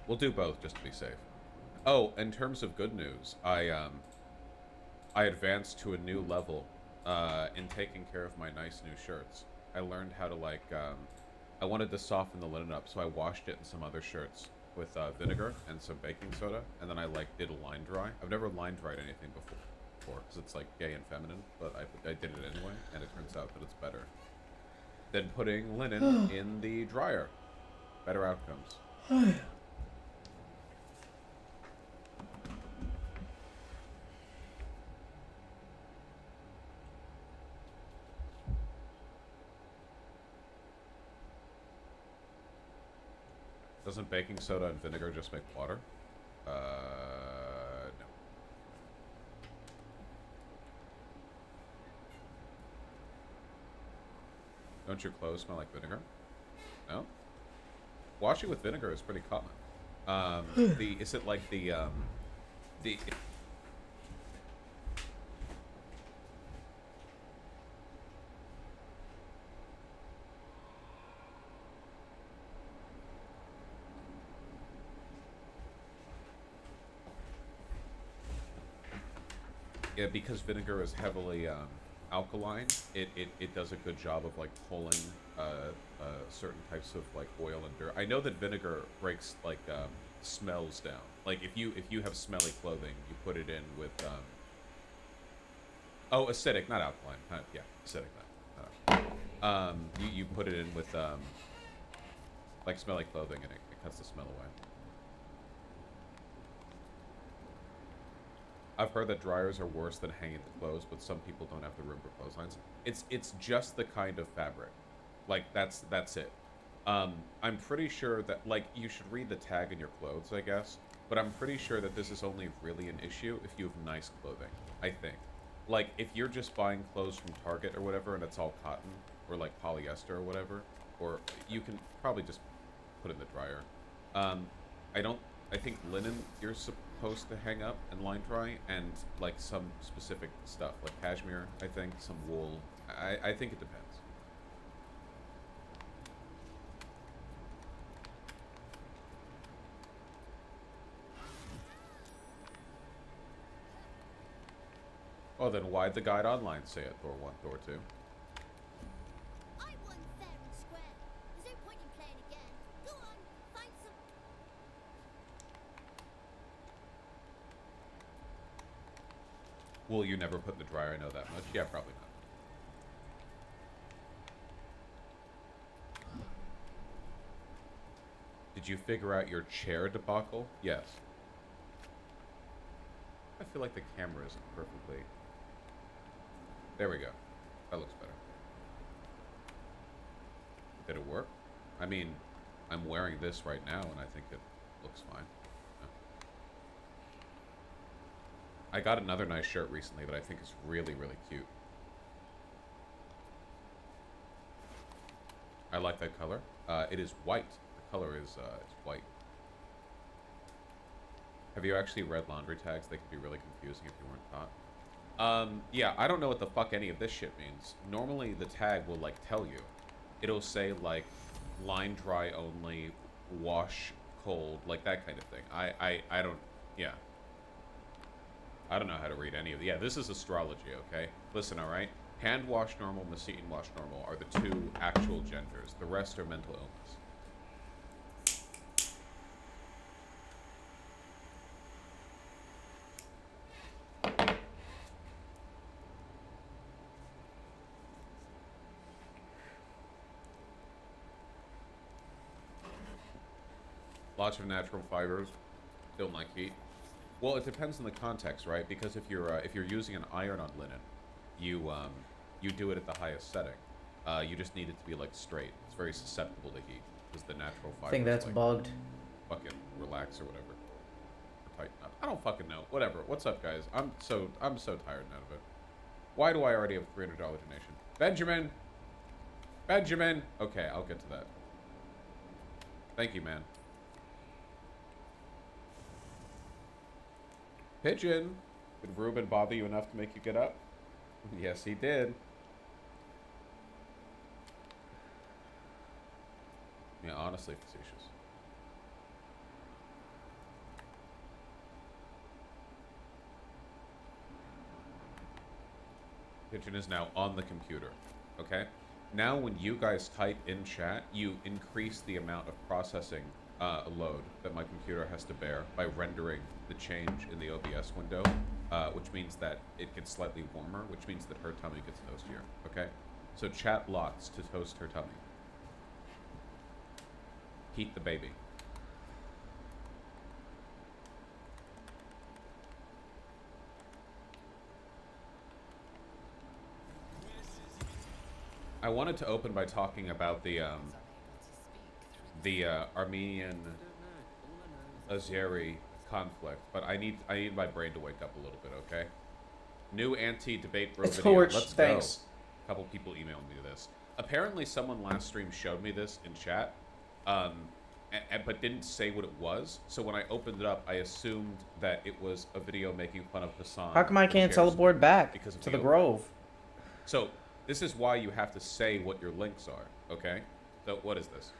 We'll do both just to be safe. Oh, in terms of good news, I advanced to a new level in taking care of my nice new shirts. I learned how to I wanted to soften the linen up, so I washed it in some other shirts with vinegar and some baking soda, and then I did a line dry. I've never line dried anything before because it's like gay and feminine, but I did it anyway, and it turns out that it's better than putting linen in the dryer. Better outcomes. Doesn't baking soda and vinegar just make water? No. Don't your clothes smell like vinegar? No? Washing with vinegar is pretty common. Is it like the, yeah, because vinegar is heavily alkaline, it does a good job of like pulling certain types of like oil and dirt. I know that vinegar breaks like smells down. Like if you have smelly clothing, you put it in with oh, acidic, not alkaline. Yeah, acidic. You put it in with like smelly clothing, and it cuts the smell away. I've heard that dryers are worse than hanging the clothes, but some people don't have the room for clotheslines. It's just the kind of fabric, like that's it. I'm pretty sure that like you should read the tag in your clothes, I guess, but I'm pretty sure that this is only really an issue if you have nice clothing. I think, like if you're just buying clothes from Target or whatever, and it's all cotton or like polyester or whatever, or you can probably just put it in the dryer. Um, I don't. I think linen you're supposed to hang up and line dry, and like some specific stuff like cashmere. I think some wool. I think it depends. Oh, then why'd the guide online say it? Thor 1, Thor 2? I won fair and square. There's no point in playing again. Go on, find some. Will you never put in the dryer? I know that much. Yeah, probably not. Did you figure out your chair debacle? Yes. I feel like the camera isn't perfectly... There we go. That looks better. Did it work? I mean, I'm wearing this right now, and I think it looks fine. Yeah. I got another nice shirt recently that I think is really, really cute. I like that color. It is white. The color is white. Have you actually read laundry tags? They can be really confusing if you weren't taught. Yeah, I don't know what the fuck any of this shit means. Normally, the tag will, like, tell you. It'll say, like, line dry only, wash cold, like that kind of thing. I don't, yeah. I don't know how to read any of it. Yeah, this is astrology, okay? Listen, alright? Hand wash normal, machine wash normal are the two actual genders. The rest are mental illness. Lots of natural fibers, don't like heat. Well, it depends on the context, right? Because if you're using an iron on linen, you do it at the highest setting. You just need it to be like straight. It's very susceptible to heat because the natural I fibers think that's like bugged. fucking relax or whatever, or tighten up. I don't fucking know. Whatever. What's up, guys? I'm so tired now of it. Why do I already have a $300 donation? Benjamin. Benjamin. Okay, I'll get to that. Thank you, man. Pigeon. Did Ruben bother you enough to make you get up? Yes, he did. Yeah, honestly facetious. Kitchen is now on the computer. Okay? Now when you guys type in chat, you increase the amount of processing load that my computer has to bear by rendering the change in the OBS window, which means that it gets slightly warmer, which means that her tummy gets toastier. Okay? So chat lots to toast her tummy. Heat the baby. I wanted to open by talking about the Armenian Azeri conflict, but I need my brain to wake up a little bit, okay? New anti-debate bro video. Torch, Let's thanks. go. A couple people emailed me this. Apparently, someone last stream showed me this in chat, but didn't say what it was. So when I opened it up, I assumed that it was a video making fun of Hassan. How come I can't teleport back to the Grove? So this is why you have to say what your links are, okay? So what is this?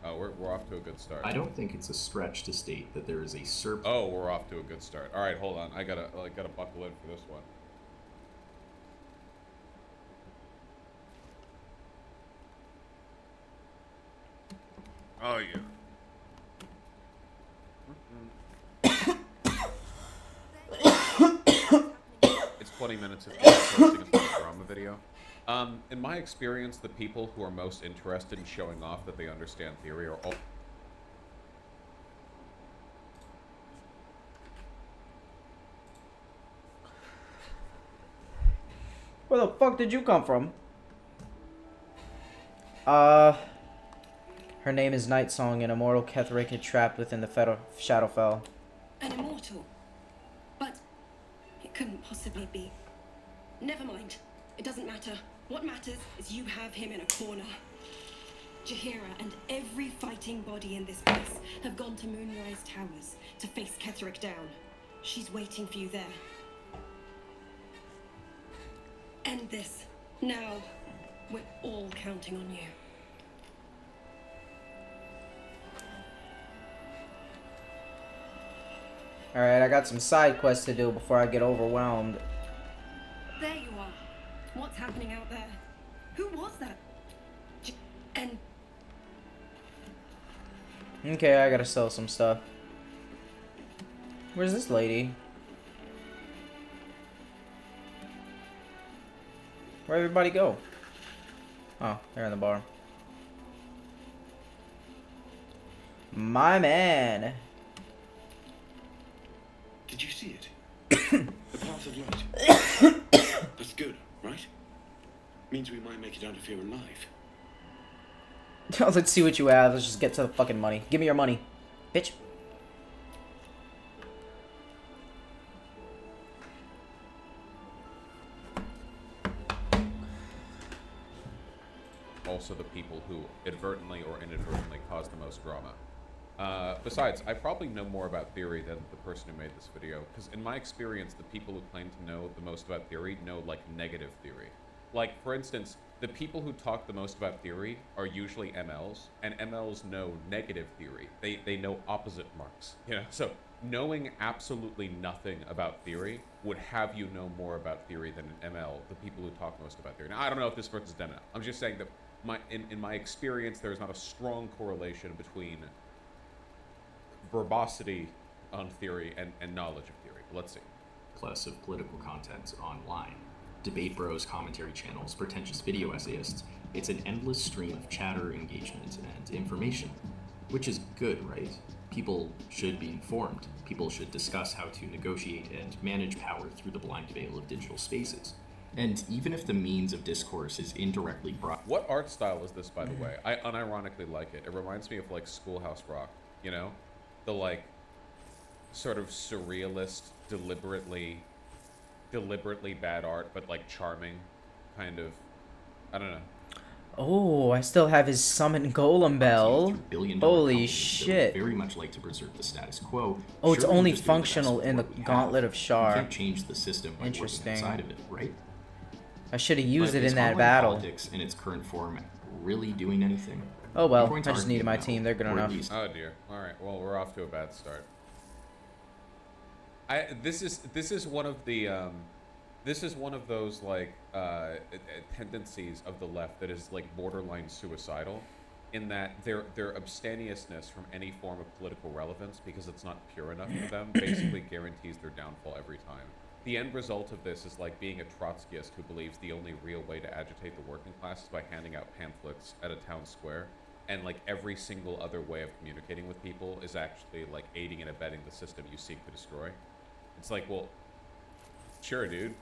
Oh, we're off to a good start. I don't think it's a stretch to state that there is a surplus. Oh, we're off to a good start. All right, hold on. I gotta buckle in for this one. Oh yeah. It's 20 minutes of posting a drama video. In my experience, the people who are most interested in showing off that they understand theory are all... Where the fuck did you come from? Her name is Night Song, an immortal Ketheric trapped within the Shadowfell. An immortal? But it couldn't possibly be. Never mind. It doesn't matter. What matters is you have him in a corner. Jaheira and every fighting body in this place have gone to Moonrise Towers to face Ketheric down. She's waiting for you there. End this. Now. We're all counting on you. Alright, I got some side quests to do before I get overwhelmed. There you are. What's happening out there? Who was that? And Okay, I gotta sell some stuff. Where's this lady? Where'd everybody go? Oh, they're in the bar. My man. Did you see it? The path of light. That's good, right? Means we might make it out of here alive. Let's see what you have. Let's just get to the fucking money. Give me your money, bitch. Also the people who advertently or inadvertently cause the most drama. Besides, I probably know more about theory than the person who made this video, because in my experience, the people who claim to know the most about theory know, like, negative theory. Like, for instance, the people who talk the most about theory are usually MLs, and MLs know negative theory. They know opposite marks, you know? So, knowing absolutely nothing about theory would have you know more about theory than an ML, the people who talk most about theory. Now, I don't know if this person's done it. I'm just saying that in my experience, there's not a strong correlation between verbosity on theory and knowledge of theory. Let's see. Plus of political content online. Debate bros, commentary channels, pretentious video essayists. It's an endless stream of chatter, engagement, and information. Which is good, right? People should be informed. People should discuss how to negotiate and manage power through the blind veil of digital spaces. And even if the means of discourse is indirectly brought... What art style is this, by the way? I unironically like it. It reminds me of, like, Schoolhouse Rock, you know? The, like, sort of surrealist, deliberately bad art, but, like, charming kind of... I don't know. Oh, I still have his summon golem bell. Holy shit. Very much like to preserve the status quo. Oh, it's Surely only just doing the functional best in the with what we Gauntlet have. of Shar. You can't change the system by working Interesting. inside of it, right? I should have used But it in is that online battle. Politics in its current form really doing anything? Oh well, The points I just aren't needed my being team. They're good held, or at enough. least Oh, dear. All right, well, we're off to a bad start. This is one of the this is one of those like tendencies of the left that is like borderline suicidal, in that their abstemiousness from any form of political relevance, because it's not pure enough for them, basically guarantees their downfall every time. The end result of this is like being a Trotskyist who believes the only real way to agitate the working class is by handing out pamphlets at a town square, and like every single other way of communicating with people is actually like aiding and abetting the system you seek to destroy. It's like, well, sure, dude.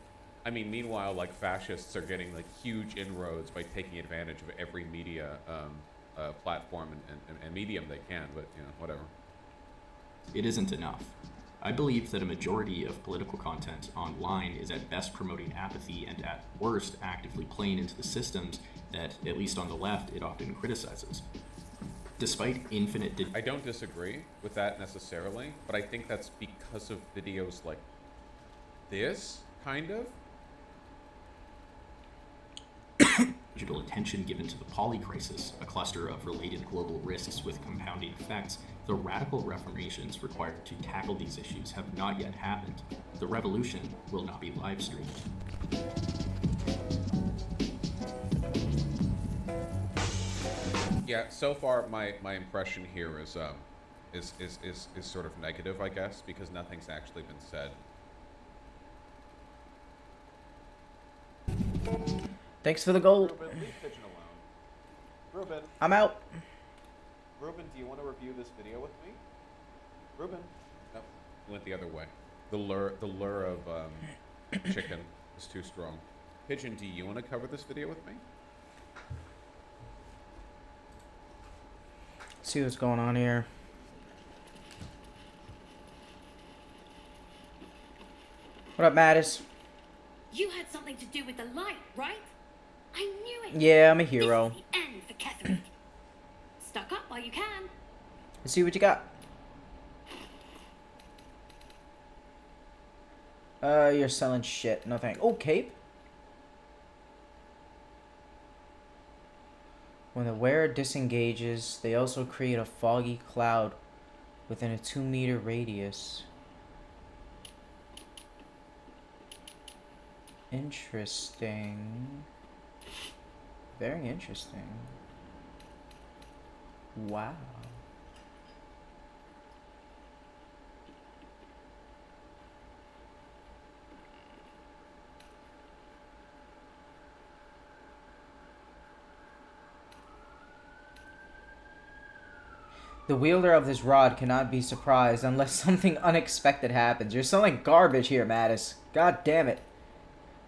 I mean, meanwhile, like fascists are getting like huge inroads by taking advantage of every media platform and medium they can, but you know, whatever. It isn't enough. I believe that a majority of political content online is at best promoting apathy and at worst actively playing into the systems that, at least on the left, it often criticizes. Despite infinite... I don't disagree with that necessarily, but I think that's because of videos like this, kind of. Digital attention given to the poly crisis, a cluster of related global risks with compounding effects, the radical reformations required to tackle these issues have not yet happened. The revolution will not be live streamed. Yeah, so far my impression here is sort of negative, I guess, because nothing's actually been said. Thanks for the gold. Ruben, leave Pigeon alone. Ruben. I'm out. Ruben, do you want to review this video with me? Ruben. Nope. Went the other way. The lure of chicken is too strong. Pigeon, do you want to cover this video with me? See what's going on here. What up, Mattis? You had something to do with the light, right? I knew it. Yeah, I'm a hero. This is the end for Catherine. Stuck up while you can. Let's see what you got. You're selling shit. No thank. Oh, cape. When the wearer disengages, they also create a foggy cloud within a 2-meter radius. Interesting. Very interesting. Wow. The wielder of this rod cannot be surprised unless something unexpected happens. You're selling garbage here, Mattis. God damn it.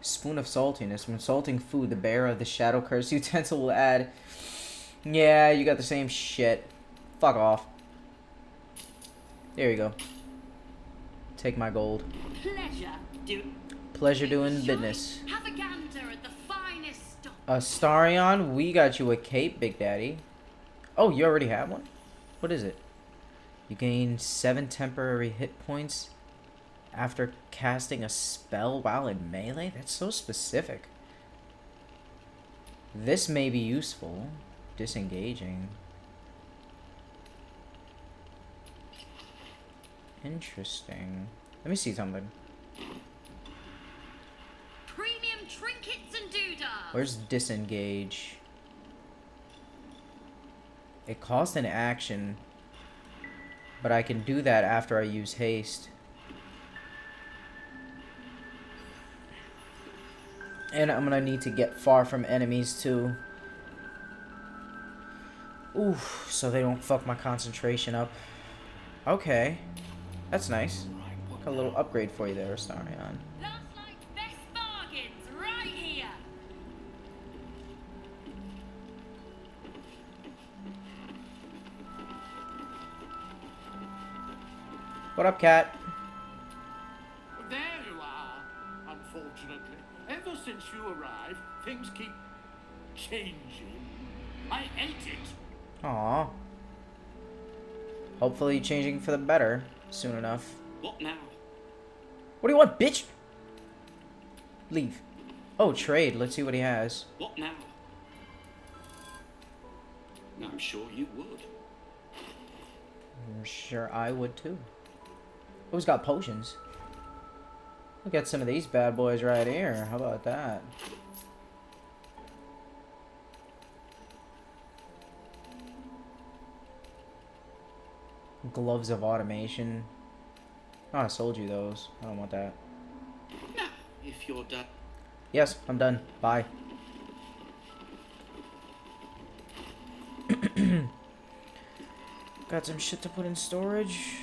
Spoon of saltiness. When salting food, the bearer of the shadow curse utensil will add... Yeah, you got the same shit. Fuck off. There you go. Take my gold. Pleasure doing business. Have a gander at the finest stock. Astarion, we got you a cape, Big Daddy. Oh, you already have one? What is it? You gain 7 temporary hit points after casting a spell while in melee? That's so specific. This may be useful. Disengaging. Interesting. Let me see something. Premium trinkets and doodads. Where's disengage? It costs an action, but I can do that after I use haste. And I'm gonna need to get far from enemies too. Oof, so they don't fuck my concentration up. Okay, that's nice. Got a little upgrade for you there, Astarion. Looks like best bargains right here. What up, cat? There you are. Unfortunately, ever since you arrived, things keep changing. I hate it. Aw. Hopefully changing for the better soon enough. What now? What do you want, bitch? Leave. Oh, trade. Let's see what he has. What now? I'm sure you would. I'm sure I would too. Who's got potions? Look at some of these bad boys right here. How about that? Gloves of automation. Oh, I sold you those. I don't want that. Now, if you're done. Yes, I'm done. Bye. Got some shit to put in storage.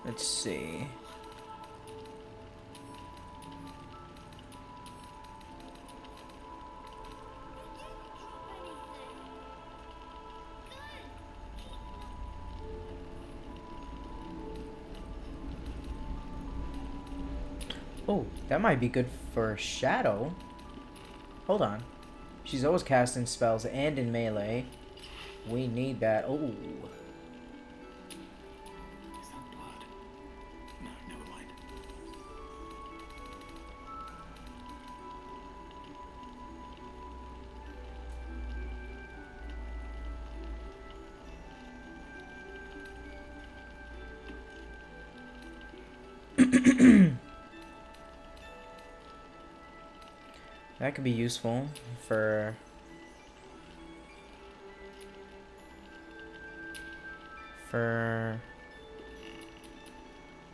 Let's see. Oh, that might be good for Shadow. Hold on. She's always casting spells and in melee. We need that. Oh. Is that blood? No, never mind. That could be useful for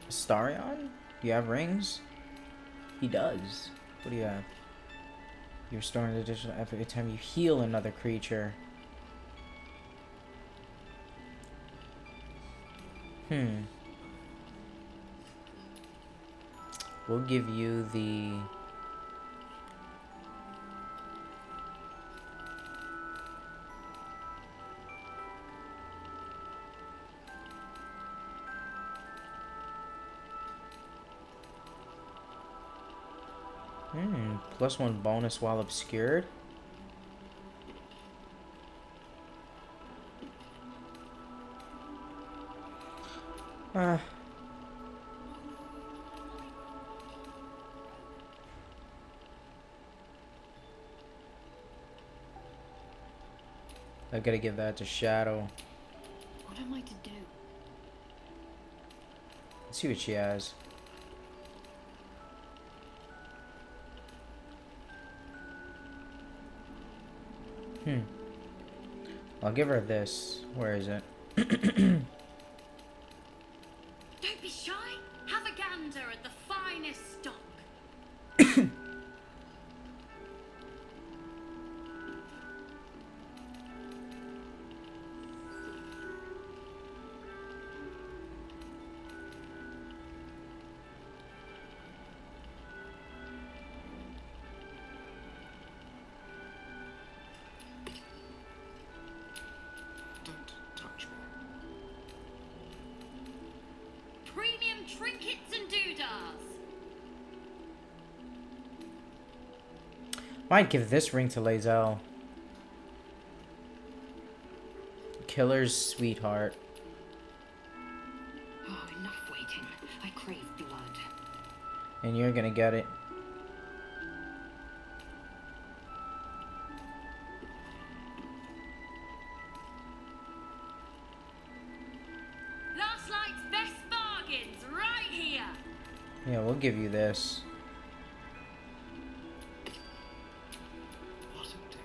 Astarion? Do you have rings? He does. What do you have? You're restoring additional every time you heal another creature. We'll give you the +1 bonus while obscured. I gotta give that to Shadow. What am I to do? Let's see what she has. I'll give her this. Where is it? Don't be shy. Have a gander at the finest stock. Don't touch me. Premium trinkets and doodahs. Might give this ring to Lae'zel. Killer's sweetheart. Oh, enough waiting. I crave blood. And you're gonna get it. Last night's best bargains right here. Yeah, we'll give you this. What a day.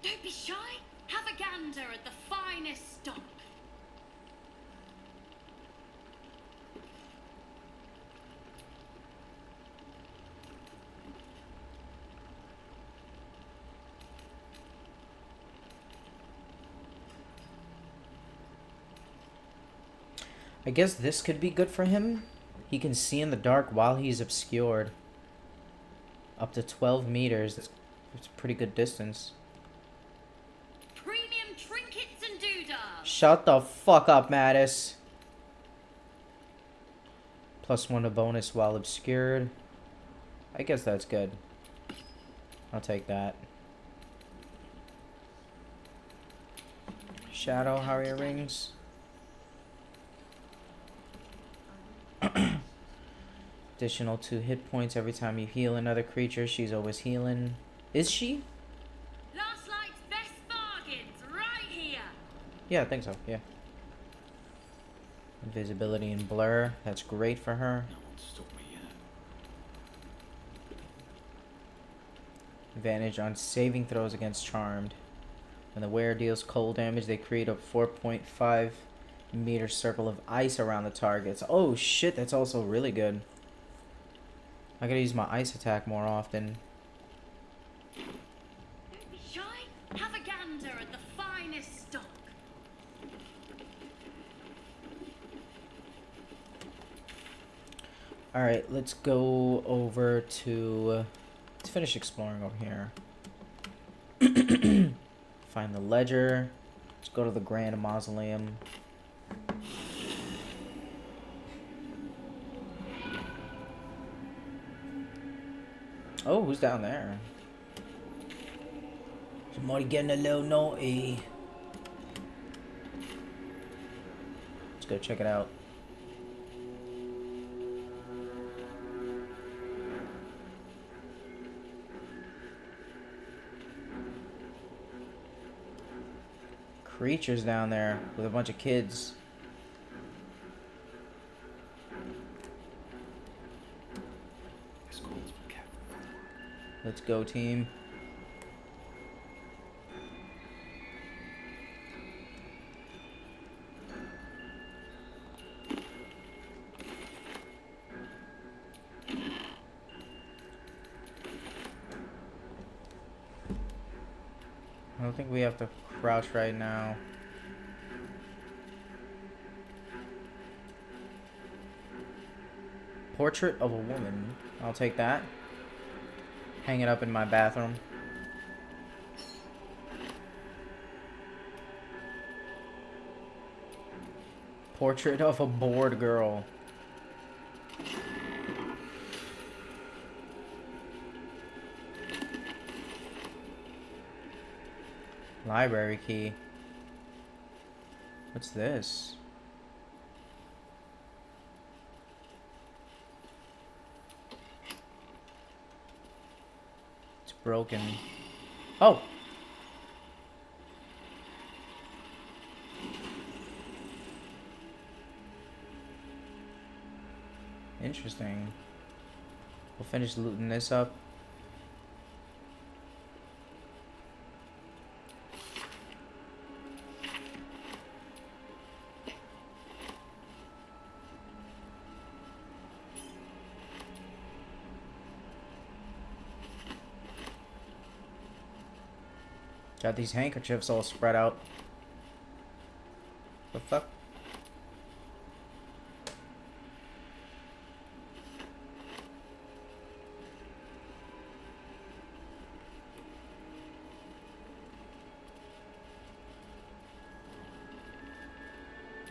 Don't be shy. Have a gander at the finest stock. I guess this could be good for him. He can see in the dark while he's obscured. Up to 12 meters. It's a pretty good distance. Premium trinkets and doodahs. Shut the fuck up, Mattis. +1 a bonus while obscured. I guess that's good. I'll take that. Shadow Harrier rings. Additional 2 hit points every time you heal another creature. She's always healing. Is she? Last night's best bargains right here. Yeah, I think so. Yeah. Invisibility and blur. That's great for her. No one stop me yet. Advantage on saving throws against Charmed. When the wearer deals cold damage, they create a 4.5 meter circle of ice around the targets. Oh shit, that's also really good. I gotta use my ice attack more often. Don't be shy. Have a gander at the finest stock. Alright, let's go over to... let's finish exploring over here. Find the ledger. Let's go to the Grand Mausoleum. Oh, who's down there? Somebody getting a little naughty. Let's go check it out. Creatures down there with a bunch of kids. This calls for careful. Let's go, team. I don't think we have to crouch right now. Portrait of a woman. I'll take that. Hang it up in my bathroom. Portrait of a bored girl. Library key. What's this? It's broken. Oh! Interesting. We'll finish looting this up. Got these handkerchiefs all spread out. The fuck?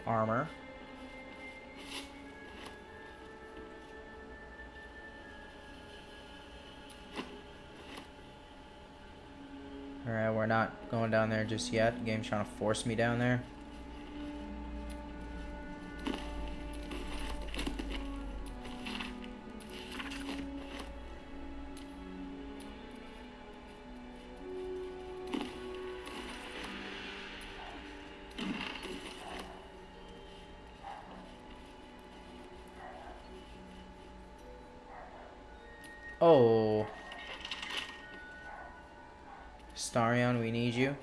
Armor. Alright, we're not going down there just yet. The game's trying to force me down there. Oh. Starion, we need you.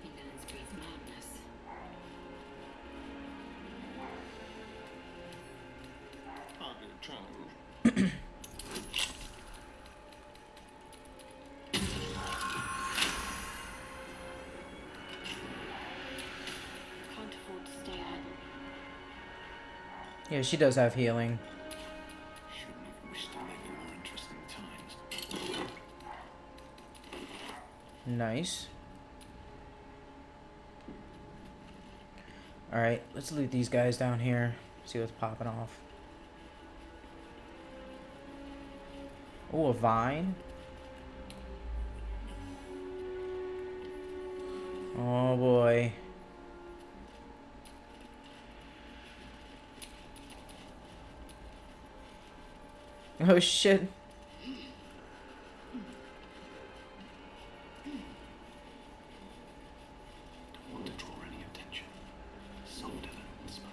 He knows Bree's madness. Hardly a challenge. Can't afford to stay idle. Yeah, she does have healing. Shouldn't have wished to live in more interesting times. Nice. Alright, let's loot these guys down here. See what's popping off. Oh, a vine. Oh boy. Oh shit. Don't want to draw any attention. Some villains, but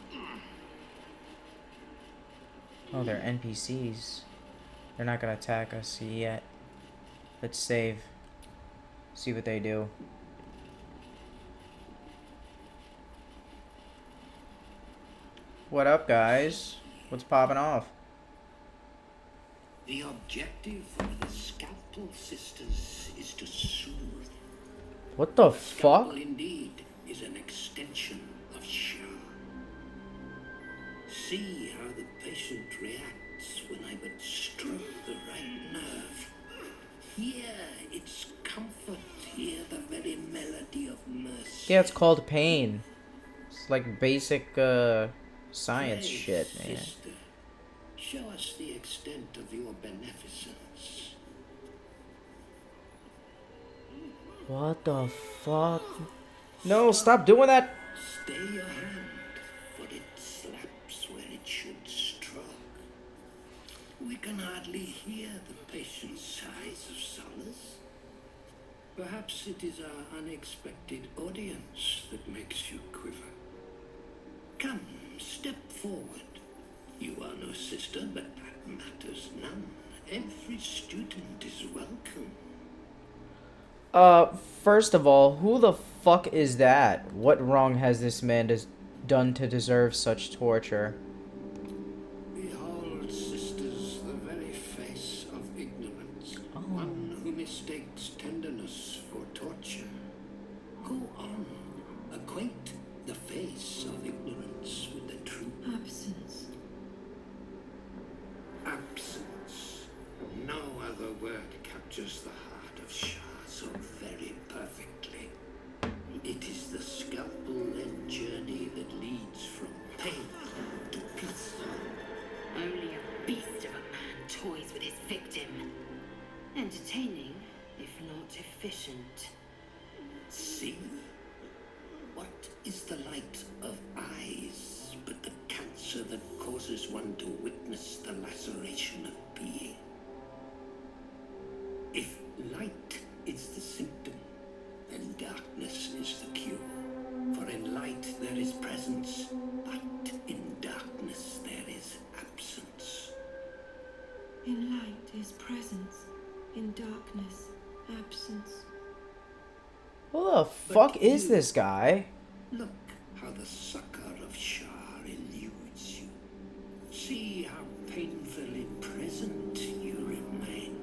Oh, they're NPCs. They're not gonna attack us yet. Let's save. See what they do. What up, guys? What's popping off? The objective of the Scalpel Sisters is to soothe. What the fuck? Scalpel indeed is an extension of Shah. See how the patient reacts when I but stroke the right nerve. Hear its comfort, hear the very melody of mercy. Yeah, it's called pain. It's like basic science Pray, shit, man. sister, show us the extent of your beneficence. What the fuck? No, stop doing that! Stay your hand, for it slaps where it should stroke. We can hardly hear the patient's sighs of solace. Perhaps it is our unexpected audience that makes you quiver. Come, step forward. You are no sister, but that matters none. Every student is welcome. First of all, who the fuck is that? What wrong has this man done to deserve such torture? Behold, sisters, the very face of ignorance. One who mistakes tenderness for torture. Go on, acquaint the face of ignorance with the truth. Absence. Absence. No other word captures the heart of Shah so very perfectly. It is the scalpel-led journey that leads from pain to peace. Only a beast of a man toys with his victim. Entertaining, if not efficient. See? What is the light of eyes but the cancer that causes one to witness the laceration of being? If light is the symptom, then darkness is the cure. For in light there is presence, but in darkness there is absence. In light is presence, in darkness, absence. Who the fuck is this guy? Look how the succor of Shah eludes you. See how painfully present you remain.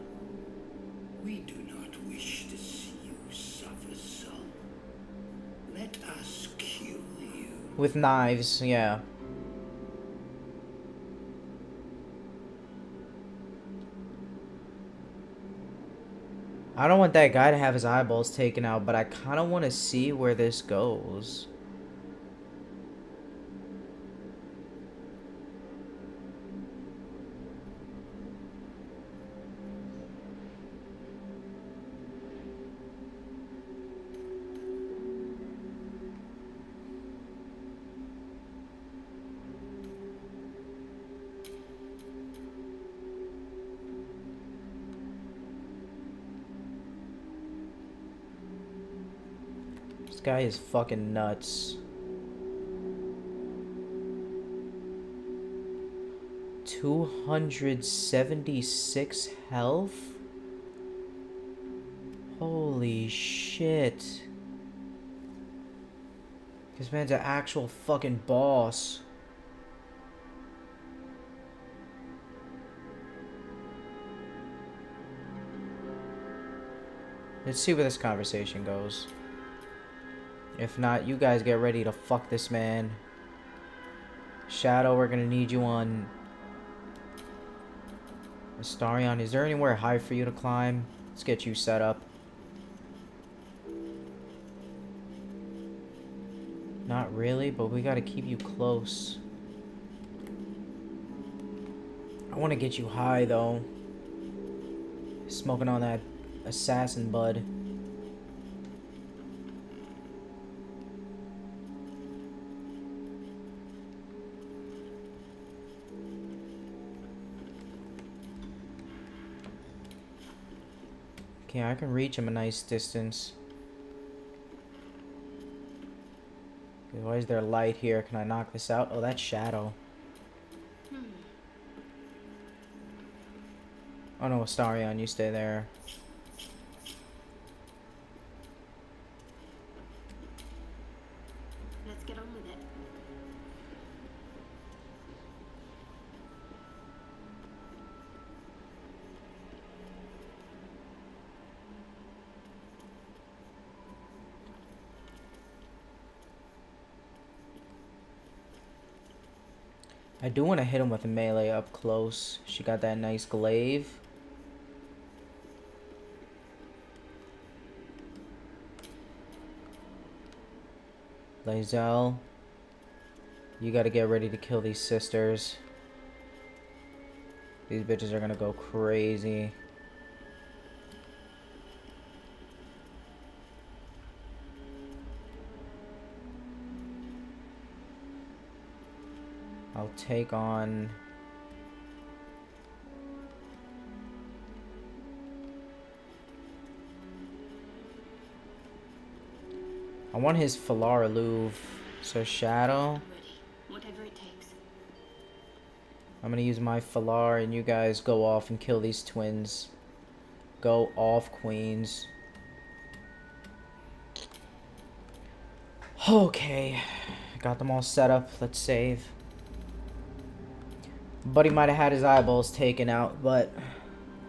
We do not wish to see you suffer so. Let us cure you. With knives, yeah. I don't want that guy to have his eyeballs taken out, but I kind of want to see where this goes. This guy is fucking nuts. 276 health? Holy shit. This man's an actual fucking boss. Let's see where this conversation goes. If not, you guys get ready to fuck this man. Shadow, we're gonna need you on Astarion. Is there anywhere high for you to climb? Let's get you set up. Not really, but we gotta keep you close. I want to get you high, though. Smoking on that assassin bud. Okay, I can reach him a nice distance. Why is there light here? Can I knock this out? Oh, that's shadow. Oh no, Astarion, you stay there. Let's get on with it. I do want to hit him with a melee up close. She got that nice glaive. Lae'zel, you gotta get ready to kill these sisters. These bitches are gonna go crazy. I'll take on... I want his Falar Louvre. So Shadow. I'm ready. Whatever it takes. I'm gonna use my Falar and you guys go off and kill these twins. Go off, queens. Okay. Got them all set up. Let's save. Buddy might have had his eyeballs taken out, but...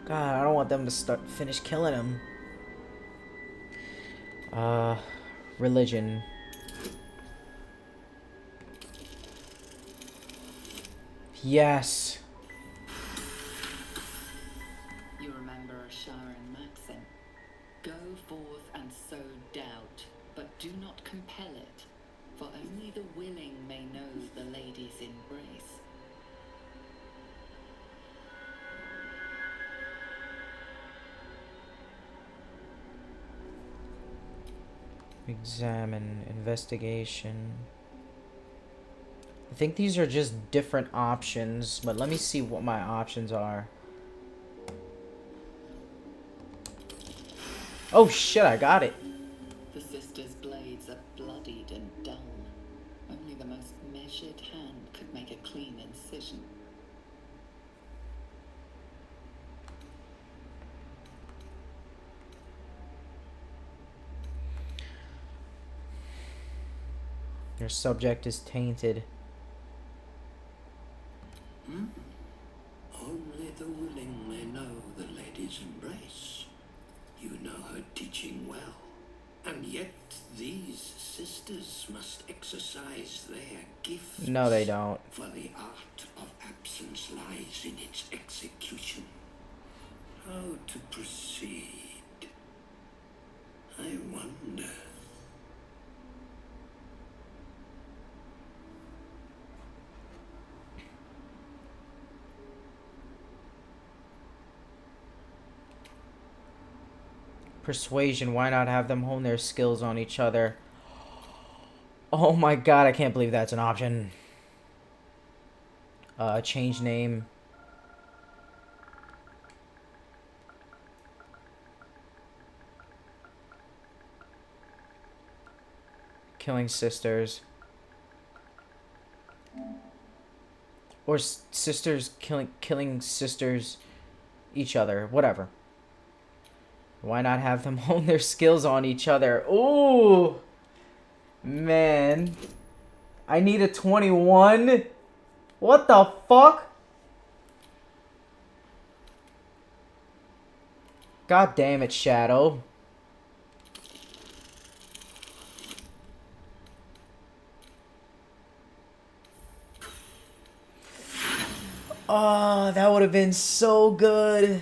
God, I don't want them to finish killing him. Religion. Yes. You remember Sharon Maxim. Go forth and sow doubt, but do not compel it, for only the willing may know the lady's embrace. Examine. Investigation. I think these are just different options, but let me see what my options are. Oh shit, I got it. The sisters' blades are bloodied and dull. Only the most measured hand could make a clean incision. Your subject is tainted. Only the willing may know the lady's embrace. You know her teaching well. And yet these sisters must exercise their gifts. No, they don't. For the art of absence lies in its execution. How to proceed? I wonder. Persuasion, why not have them hone their skills on each other? Oh my god, I can't believe that's an option. Change name. Killing sisters. Or sisters killing sisters each other, whatever. Why not have them hone their skills on each other? Ooh! Man. I need a 21? What the fuck? God damn it, Shadow. Oh, that would have been so good.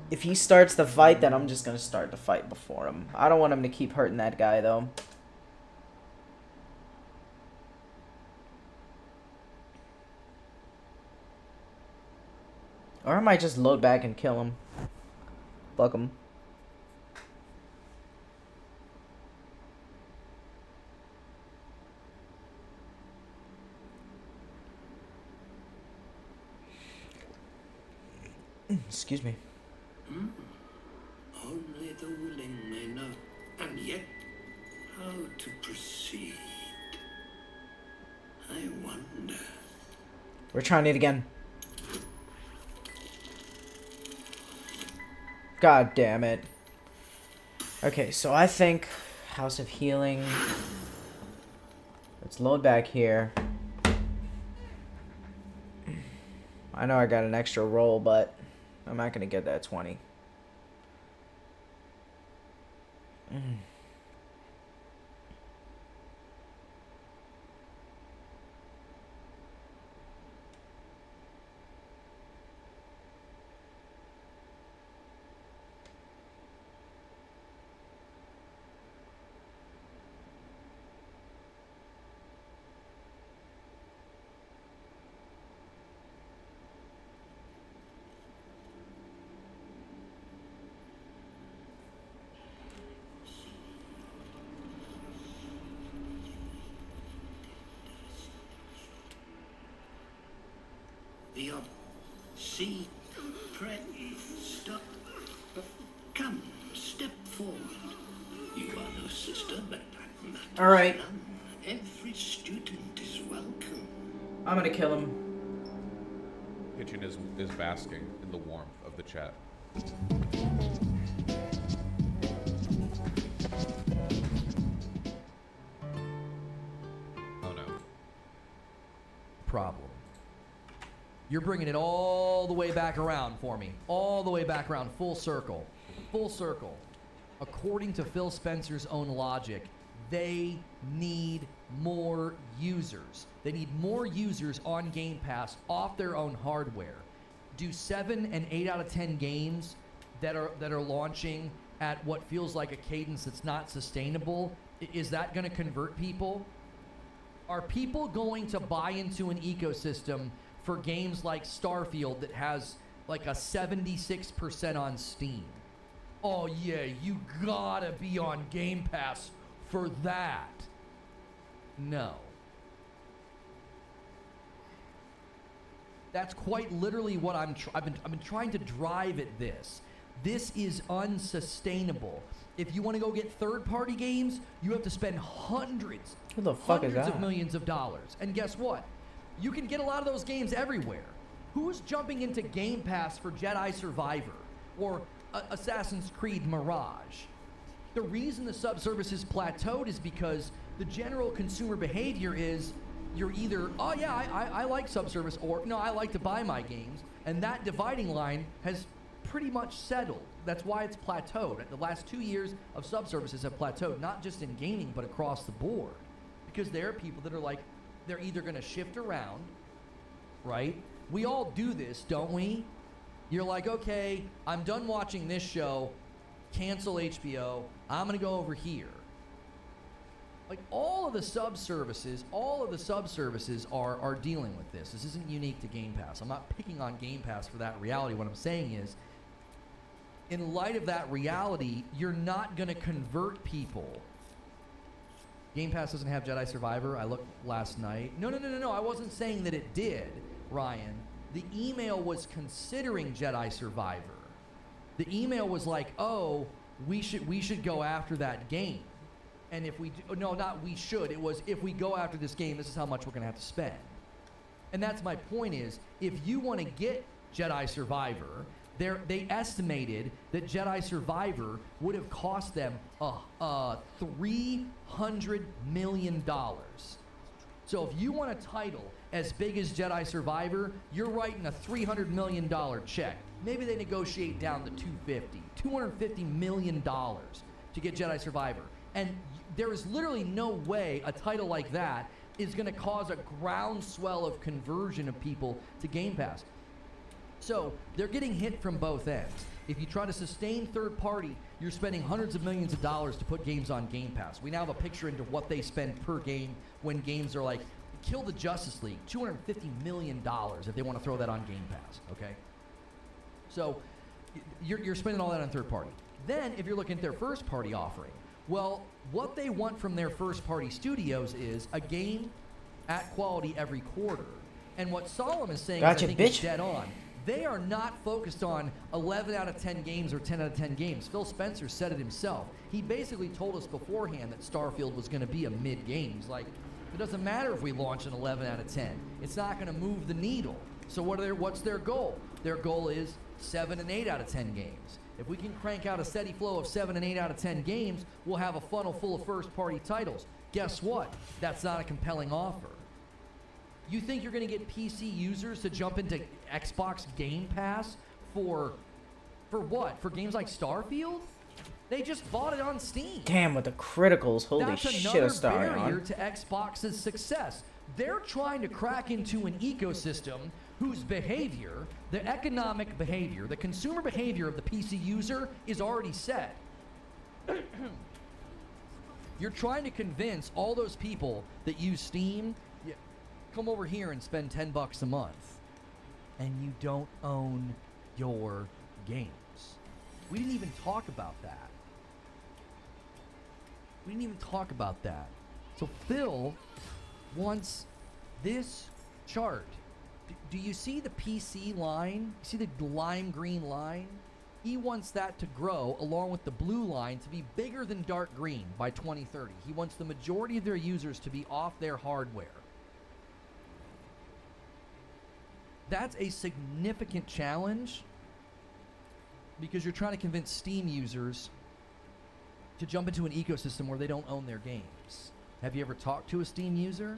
If he starts the fight, then I'm just gonna start the fight before him. I don't want him to keep hurting that guy, though. Or I might just load back and kill him. Fuck him. Excuse me. Only the willing may know, and yet how to proceed. I wonder. We're trying it again. God damn it. Okay, so I think House of Healing. Let's load back here. I know I got an extra roll, but I'm not gonna get that 20. The odd sea thread stuck. Come, step forward. You are no sister, but that matters All right. none. Every student is welcome. I'm gonna kill him. Pigeon is basking in the warmth of the chat. Oh no. Problem. You're bringing it all the way back around for me. All the way back around, full circle. Full circle. According to Phil Spencer's own logic, they need more users. They need more users on Game Pass off their own hardware. Do 7 and 8 out of 10 games that are launching at what feels like a cadence that's not sustainable, is that going to convert people? Are people going to buy into an ecosystem for games like Starfield that has like a 76% on Steam? Oh yeah, you gotta be on Game Pass for that. No. That's quite literally what I've been trying to drive at this. This is unsustainable. If you want to go get third-party games, you have to spend hundreds of millions of dollars. And guess what? You can get a lot of those games everywhere. Who's jumping into Game Pass for Jedi Survivor or Assassin's Creed Mirage? The reason the subservice is plateaued is because the general consumer behavior is you're either, oh yeah, I like subservice, or no, I like to buy my games. And that dividing line has pretty much settled. That's why it's plateaued. The last 2 years of subservices have plateaued, not just in gaming, but across the board. Because there are people that are like, they're either going to shift around, right? We all do this, don't we? You're like, okay, I'm done watching this show, cancel HBO, I'm going to go over here. Like all of the subservices are dealing with this. This isn't unique to Game Pass. I'm not picking on Game Pass for that reality. What I'm saying is, in light of that reality, you're not going to convert people. Game Pass doesn't have Jedi Survivor. I looked last night. No. I wasn't saying that it did, Ryan. The email was considering Jedi Survivor. The email was like, oh, we should go after that game. And if we do, no, not we should. It was, if we go after this game, this is how much we're going to have to spend. And that's my point is, if you want to get Jedi Survivor, they estimated that Jedi Survivor would have cost them $300 million. So if you want a title as big as Jedi Survivor, you're writing a $300 million check. Maybe they negotiate down to $250 million to get Jedi Survivor. And there is literally no way a title like that is going to cause a groundswell of conversion of people to Game Pass. So they're getting hit from both ends. If you try to sustain third party, you're spending hundreds of millions of dollars to put games on Game Pass. We now have a picture into what they spend per game when games are like, kill the Justice League, $250 million if they want to throw that on Game Pass, okay? So you're spending all that on third party. Then if you're looking at their first party offering, well, what they want from their first party studios is a game at quality every quarter. And what Solomon is saying Gotcha, is, I think, bitch. is dead on. They are not focused on 11 out of 10 games or 10 out of 10 games. Phil Spencer said it himself. He basically told us beforehand that Starfield was going to be a mid-game. He's like, it doesn't matter if we launch an 11 out of 10. It's not going to move the needle. So what's their goal? Their goal is 7 and 8 out of 10 games. If we can crank out a steady flow of 7 and 8 out of 10 games, we'll have a funnel full of first-party titles. Guess what? That's not a compelling offer. You think you're going to get PC users to jump into Xbox Game Pass for what? For games like Starfield? They just bought it on Steam. Damn, with the criticals, holy That's shit, another a star barrier on. to Xbox's success. They're trying to crack into an ecosystem whose behavior, the economic behavior, the consumer behavior of the PC user is already set. You're trying to convince all those people that use Steam, come over here and spend $10 a month, and you don't own your games. We didn't even talk about that. So Phil wants this chart. Do you see the PC line? See the lime green line? He wants that to grow along with the blue line to be bigger than dark green by 2030. He wants the majority of their users to be off their hardware. That's a significant challenge because you're trying to convince Steam users to jump into an ecosystem where they don't own their games. Have you ever talked to a Steam user?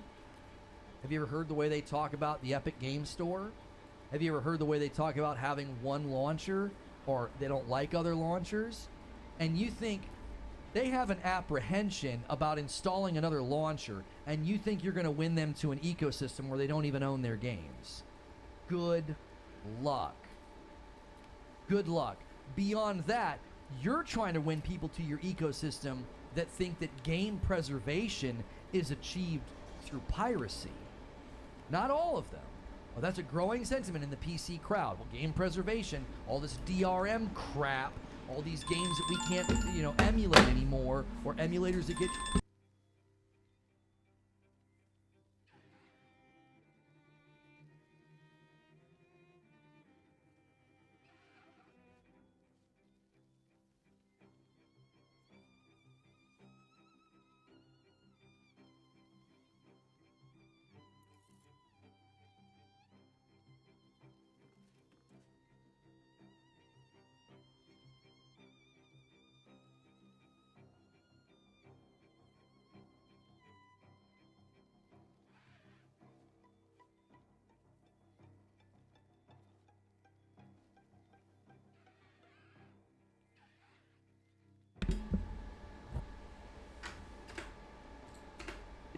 Have you ever heard the way they talk about the Epic Game Store? Have you ever heard the way they talk about having one launcher or they don't like other launchers? And you think they have an apprehension about installing another launcher and you think you're going to win them to an ecosystem where they don't even own their games. Good luck. Good luck. Beyond that, you're trying to win people to your ecosystem that think that game preservation is achieved through piracy. Not all of them. Well, that's a growing sentiment in the PC crowd. Well, game preservation, all this DRM crap, all these games that we can't, emulate anymore, or emulators that get...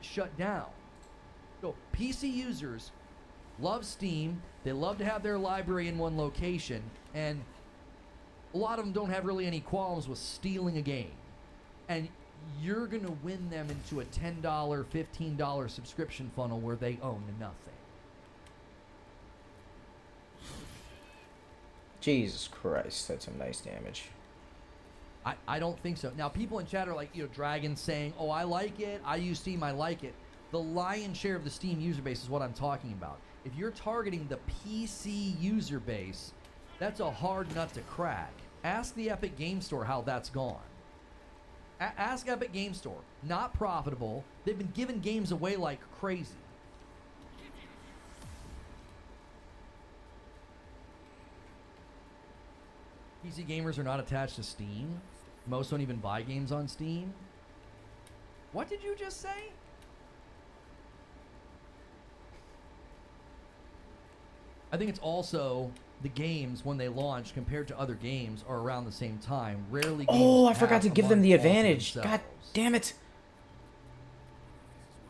shut down. So PC users love Steam. They love to have their library in one location, and a lot of them don't have really any qualms with stealing a game. And you're going to win them into a $10, $15 subscription funnel where they own nothing. Jesus Christ, that's some nice damage. I don't think so. Now, people in chat are like, Dragon saying, oh, I like it. I use Steam. I like it. The lion's share of the Steam user base is what I'm talking about. If you're targeting the PC user base, that's a hard nut to crack. Ask the Epic Game Store how that's gone. Ask Epic Game Store. Not profitable. They've been giving games away like crazy. PC gamers are not attached to Steam. Most don't even buy games on Steam. What did you just say? I think it's also the games when they launch compared to other games are around the same time. Rarely. Oh, I games forgot to have give a them the month all to advantage. God themselves. damn it.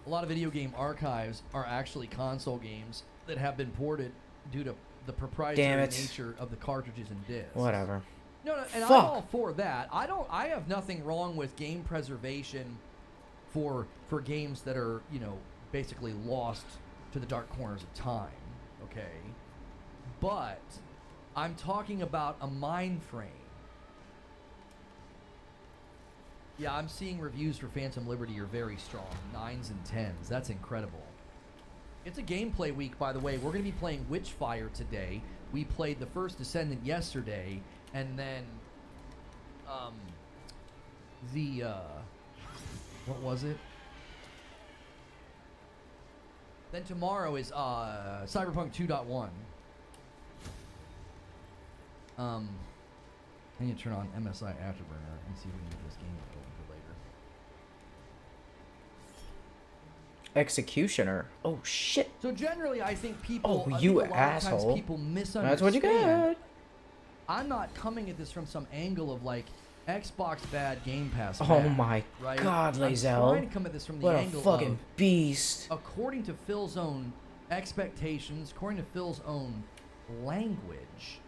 A lot of video game archives are actually console games that have been ported due to the proprietary it. nature of the cartridges and discs. Whatever. No, and Fuck. I'm all for that. I have nothing wrong with game preservation for games that are, basically lost to the dark corners of time, okay? But I'm talking about a mind frame. Yeah, I'm seeing reviews for Phantom Liberty are very strong. 9s and 10s. That's incredible. It's a gameplay week, by the way. We're going to be playing Witchfire today. We played the first Descendant yesterday, and then what was it? Then tomorrow is Cyberpunk 2.1. I need to turn on MSI Afterburner and see if we can get this game open for later. Executioner. Oh shit. So generally, I think people. Oh, I you think a lot of times asshole. people misunderstand. That's what you got. I'm not coming at this from some angle of like Xbox bad, Game Pass Oh bad, my right? God, I'm Lazel. trying to come at this from the What a angle fucking of, beast. according to Phil's own expectations, according to Phil's own language,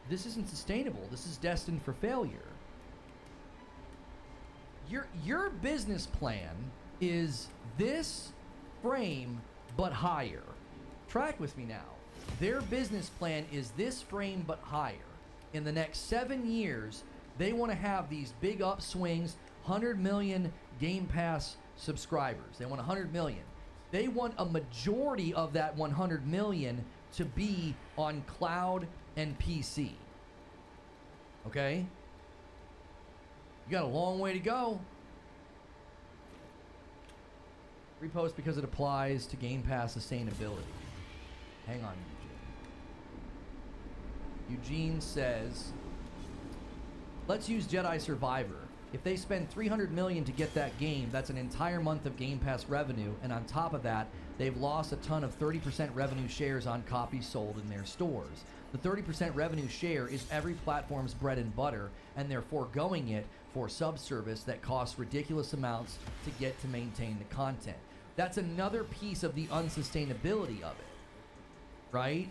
this isn't sustainable. This is destined for failure. Your business plan is this frame but higher. Track with me now. Their business plan is this frame but higher. In the next 7 years, they want to have these big upswings, 100 million Game Pass subscribers. They want 100 million. They want a majority of that 100 million to be on cloud and PC. Okay? You got a long way to go. Repost because it applies to Game Pass sustainability. Hang on, Eugene. Eugene says, let's use Jedi Survivor. If they spend $300 million to get that game, that's an entire month of Game Pass revenue, and on top of that, they've lost a ton of 30% revenue shares on copies sold in their stores. The 30% revenue share is every platform's bread and butter, and they're foregoing it for subservice that costs ridiculous amounts to get to maintain the content. That's another piece of the unsustainability of it, right?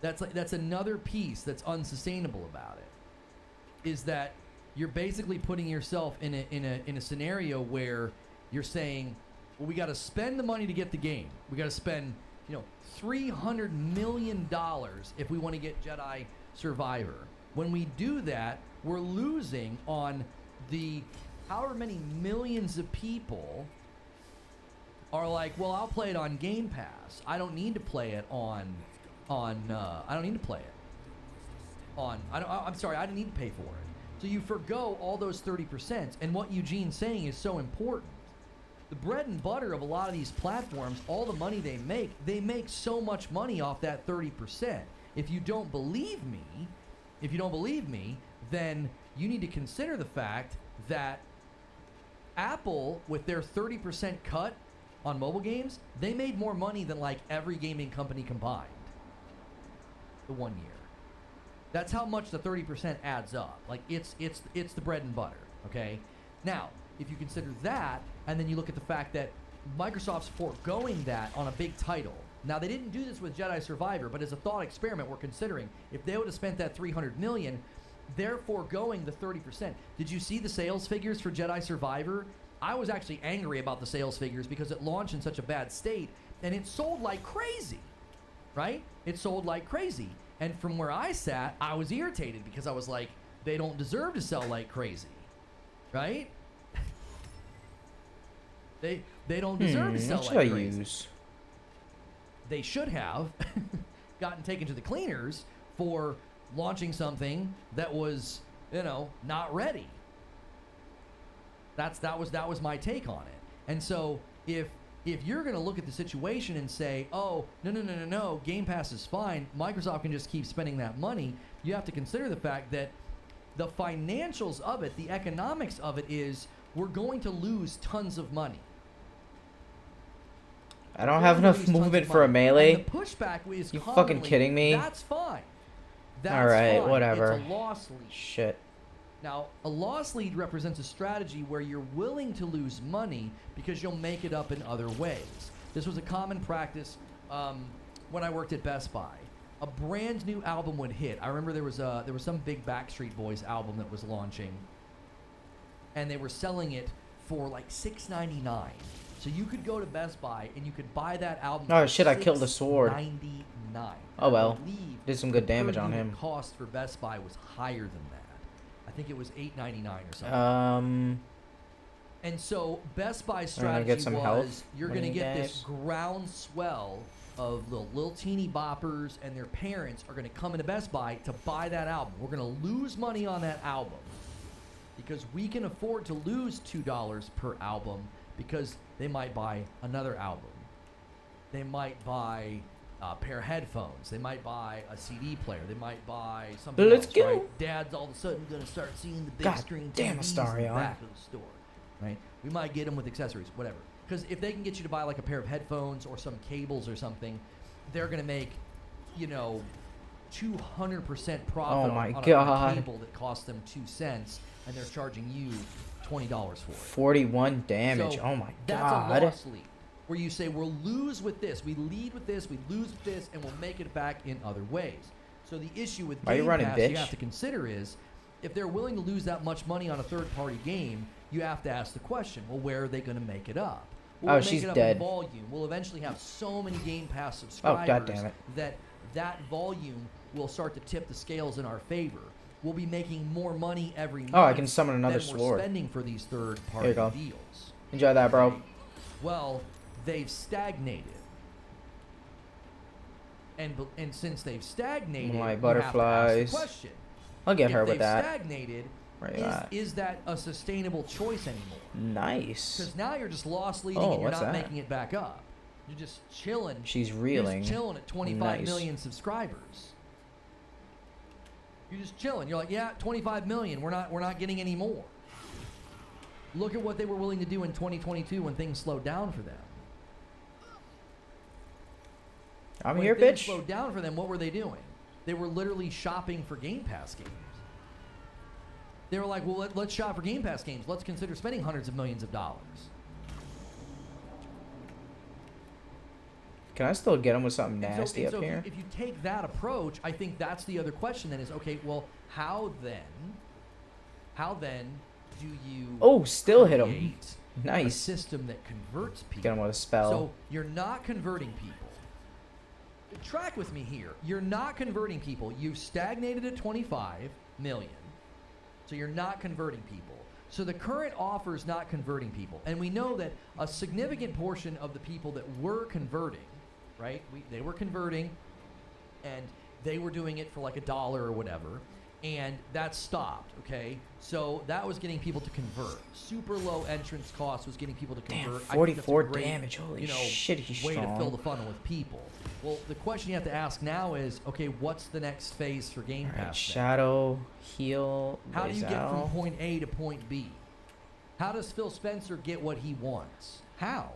That's another piece that's unsustainable about it. Is that you're basically putting yourself in a scenario where you're saying, well, we got to spend the money to get the game. We got to spend, $300 million if we want to get Jedi Survivor. When we do that, we're losing on the however many millions of people are like, well, I'll play it on Game Pass. I don't need to play it I don't need to play it I'm sorry, I don't need to pay for it. So you forgo all those 30%, and what Eugene's saying is so important. The bread and butter of a lot of these platforms, all the money they make so much money off that 30%. If you don't believe me, then you need to consider the fact that Apple, with their 30% cut on mobile games, they made more money than like every gaming company combined the 1 year. That's how much the 30% adds up. Like it's the bread and butter, okay? Now, if you consider that, and then you look at the fact that Microsoft's foregoing that on a big title. Now, they didn't do this with Jedi Survivor, but as a thought experiment, we're considering if they would have spent that $300 million, they're foregoing the 30%. Did you see the sales figures for Jedi Survivor? I was actually angry about the sales figures because it launched in such a bad state, and it sold like crazy, right? It sold like crazy. And from where I sat, I was irritated because I was like, they don't deserve to sell like crazy, right? They don't deserve to sell like crazy. They should have gotten taken to the cleaners for launching something that was, not ready. That was my take on it. And so if you're going to look at the situation and say, oh, no, Game Pass is fine, Microsoft can just keep spending that money, you have to consider the fact that the financials of it, the economics of it is, we're going to lose tons of money. I don't have enough movement for a melee. And the pushback is you fucking kidding me? That's fine. All right, fine. whatever. It's a loss lead. Shit. Now, a loss lead represents a strategy where you're willing to lose money because you'll make it up in other ways. This was a common practice when I worked at Best Buy. A brand new album would hit. I remember there was some big Backstreet Boys album that was launching, and they were selling it for like $6.99. So you could go to Best Buy and you could buy that album. Oh for shit! I killed the sword. $6.99. Oh well. I believe Did some good the damage per on unit him. Cost for Best Buy was higher than that. I think it was $8.99 or something. And so Best Buy's strategy get some was health you're when going to he get dies. this groundswell of little teeny boppers, and their parents are going to come into Best Buy to buy that album. We're going to lose money on that album because we can afford to lose $2 per album because they might buy another album. They might buy a pair of headphones. They might buy a CD player. They might buy something Let's else, go. right? Dad's all of a sudden going to start seeing the big God screen damn, TVs Astarion. in the back of the store, right? We might get them with accessories, whatever. Because if they can get you to buy like a pair of headphones or some cables or something, they're going to make, 200% profit Oh my on a God. cable that costs them 2 cents, and they're charging you $20 for it. 41 damage. So Oh my that's god. a loss lead. Where you say, we'll lose with this, we lead with this, we lose with this, and we'll make it back in other ways. So the issue with Why you Game running, Pass bitch? you have to consider is, if they're willing to lose that much money on a third-party game, you have to ask the question, well, where are they going to make it up? Well, Oh, we'll make she's it up dead. In volume. We'll eventually have so many Game Pass Oh, subscribers God damn it. that volume will start to tip the scales in our favor. We'll be making more money every month Oh, I can summon another than sword. we're spending for these There third-party you go. deals. Enjoy that, bro. Well, they've stagnated. And since they've stagnated, My you butterflies. have to ask the question. I'll get If her they've with that. stagnated, Where you at? is that a sustainable choice anymore? Nice. Because now you're just loss leading Oh, and you're what's not that? making it back up. You're just chilling. She's You're reeling. just chilling at 25 Nice. million subscribers. You're just chilling. You're like, yeah, 25 million. We're not getting any more. Look at what they were willing to do in 2022 when things slowed down for them. I'm When here, things bitch. slowed down for them, what were they doing? They were literally shopping for Game Pass games. They were like, well, let's shop for Game Pass games. Let's consider spending hundreds of millions of dollars. Can I still get him with something And nasty so up here? If you take that approach, I think that's the other question then is, okay, well, how then do you Oh, still hit him. create a Nice. system that converts people? Get him with a spell. So you're not converting people. Track with me here. You're not converting people. You've stagnated at 25 million. So you're not converting people. So the current offer is not converting people. And we know that a significant portion of the people that were converting, right? They were converting, and they were doing it for like $1 or whatever. And that stopped, okay? So that was getting people to convert. Super low entrance cost was getting people to Damn, convert. 44 I think that's a great, damage. Holy you know, shit, he's way strong. to fill the funnel with people. Well, the question you have to ask now is, okay, what's the next phase for Game Alright, Pass? then? Shadow, heal, How do you get from Rizal. point A to point B? How does Phil Spencer get what he wants? How?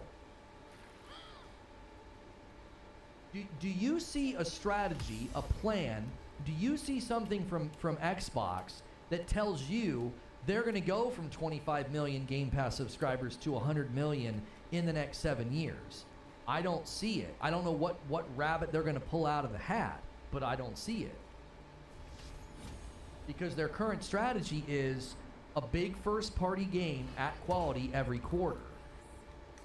Do you see a strategy, a plan? Do you see something from Xbox that tells you they're going to go from 25 million Game Pass subscribers to 100 million in the next 7 years? I don't see it. I don't know what rabbit they're going to pull out of the hat, but I don't see it. Because their current strategy is a big first-party game at quality every quarter.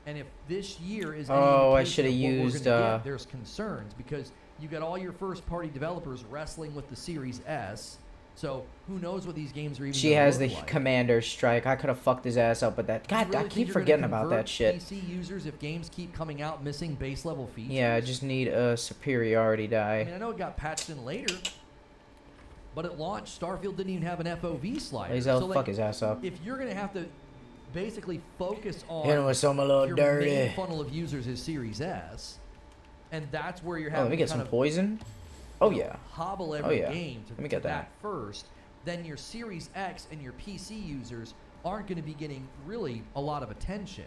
And if this year is any Oh, I indication shoulda of what we're used, gonna get, there's concerns because you got all your first-party developers wrestling with the Series S. So who knows what these games are even. She gonna has the look like. Commander Strike. I could have fucked his ass up with that. Do you God, really I think keep you're gonna forgetting about convert that shit. PC users if games keep coming out missing base level features. Yeah, I just need a superiority I mean, die. I know it got patched in later, but at launch, Starfield didn't even have an FOV slider. Rizal, So, like, fuck his ass up. if you're gonna have to basically focus on Hit him with something a little your dirty. main funnel of users is Series S, and that's where you're Oh, having let me get to some kind of poison. Oh yeah. hobble every yeah. game to, Let me get to that. first. Then your Series X and your PC users aren't going to be getting really a lot of attention.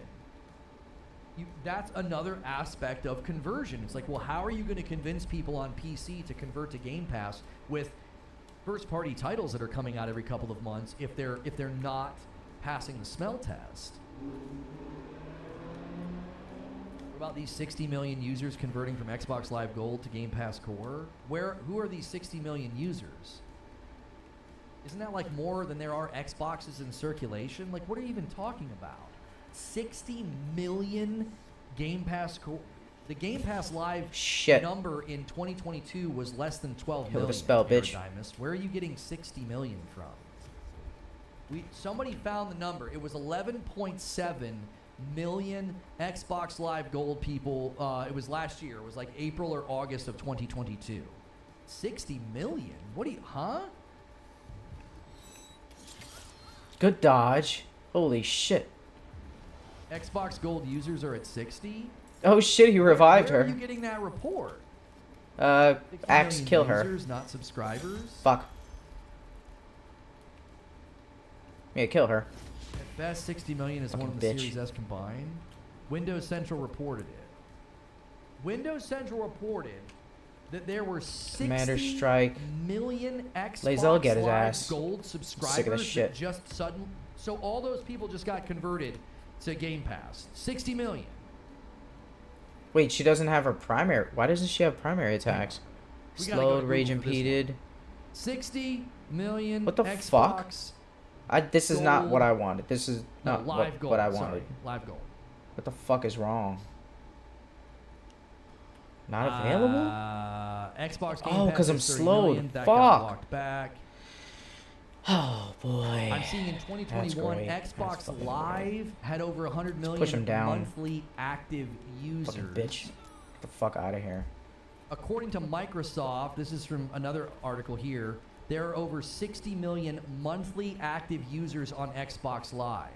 That's another aspect of conversion. It's like, well, how are you going to convince people on PC to convert to Game Pass with first-party titles that are coming out every couple of months if they're not passing the smell test? What about these 60 million users converting from Xbox Live Gold to Game Pass Core? Who are these 60 million users? Isn't that like more than there are Xboxes in circulation? Like, what are you even talking about? 60 million Game Pass Core. The Game Pass Live number in 2022 was less than 12 million. With a spell, bitch. Where are you getting 60 million from? Somebody found the number. It was 11.7 million Xbox Live Gold people. It was last year. It was like April or August of 2022. 60 million? What do you, huh? Good dodge. Holy shit. Xbox Gold users are at 60? Oh shit, he revived Where her. are you getting that report? Axe, kill her. Users, not subscribers? Fuck. Yeah, kill her. At best, 60 million is Fucking one of the bitch. Series S combined. Windows Central reported it. Windows Central reported that there were 60 Commander Strike. million Xbox Lazel, get his Live ass. Gold subscribers. Sick of this shit. That just sudden. So all those people just got converted to Game Pass. 60 million. Wait, she doesn't have her primary. Why doesn't she have primary attacks? We gotta go to Slowed, Google rage for this one. impeded. 60 million What the Xbox fuck? This is not Gold. what I wanted. This is No, not Live Gold. what I Sorry, wanted. Live Gold. What the fuck is wrong? Not available? Xbox Game Oh, Pass 'cause I'm is 30 slowed. million. That got Fuck. walked back. Oh boy. I'm seeing in 2021 great. That's Xbox fucking Live had over 100 million push 'em down. monthly active users. Fucking bitch. Get the fuck out of here. According to Microsoft, this is from another article here, there are over 60 million monthly active users on Xbox Live.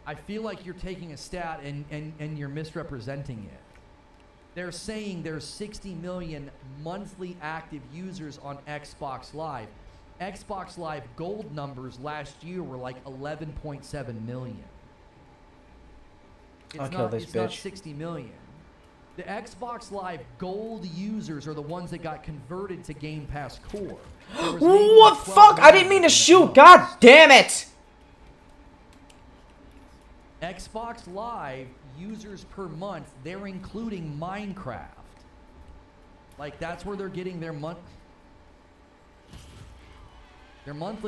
I feel like you're taking a stat and you're misrepresenting it. They're saying there's 60 million monthly active users on Xbox Live. Xbox Live Gold numbers last year were like 11.7 million. I'll kill this it's not bitch. 60 million. The Xbox Live Gold users are the ones that got converted to Game Pass Core. There was maybe What 12 fuck? I didn't mean to million shoot. God damn it. Xbox Live users per month, they're including Minecraft. Like, that's where they're getting their monthly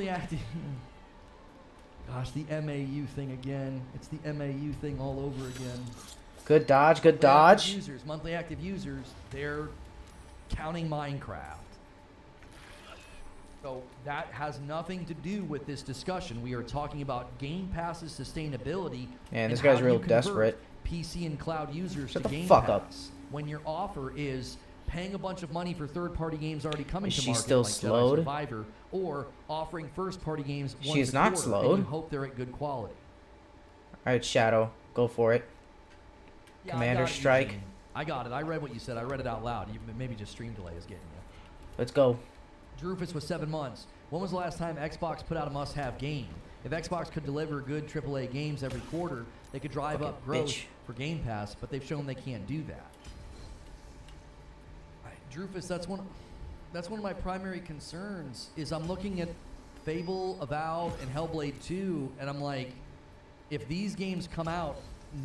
active. Gosh, the MAU thing again. It's the MAU thing all over again. Good dodge, good dodge. Monthly active users, they're counting Minecraft. So that has nothing to do with this discussion. We are talking about Game Pass's sustainability. Man, this and guy's how real you convert desperate. PC and cloud users Shut to the Game fuck Pass. up. When your offer is paying a bunch of money for third-party games already coming Is to she market, still like Jedi slowed? Survivor, or offering first-party games once She's a not quarter, slowed. and you hope they're at good quality. Alright, Shadow. Go for it. Yeah, Commander I got it, Strike. Eugene. I got it. I read what you said. I read it out loud. Maybe just stream delay is getting you. Let's go. Drufus was 7 months. When was the last time Xbox put out a must-have game? If Xbox could deliver good AAA games every quarter, they could drive Fucking up growth bitch. for Game Pass, but they've shown they can't do that. Drufus, that's one of my primary concerns. Is I'm looking at Fable, Avowed, and Hellblade 2, and I'm like, if these games come out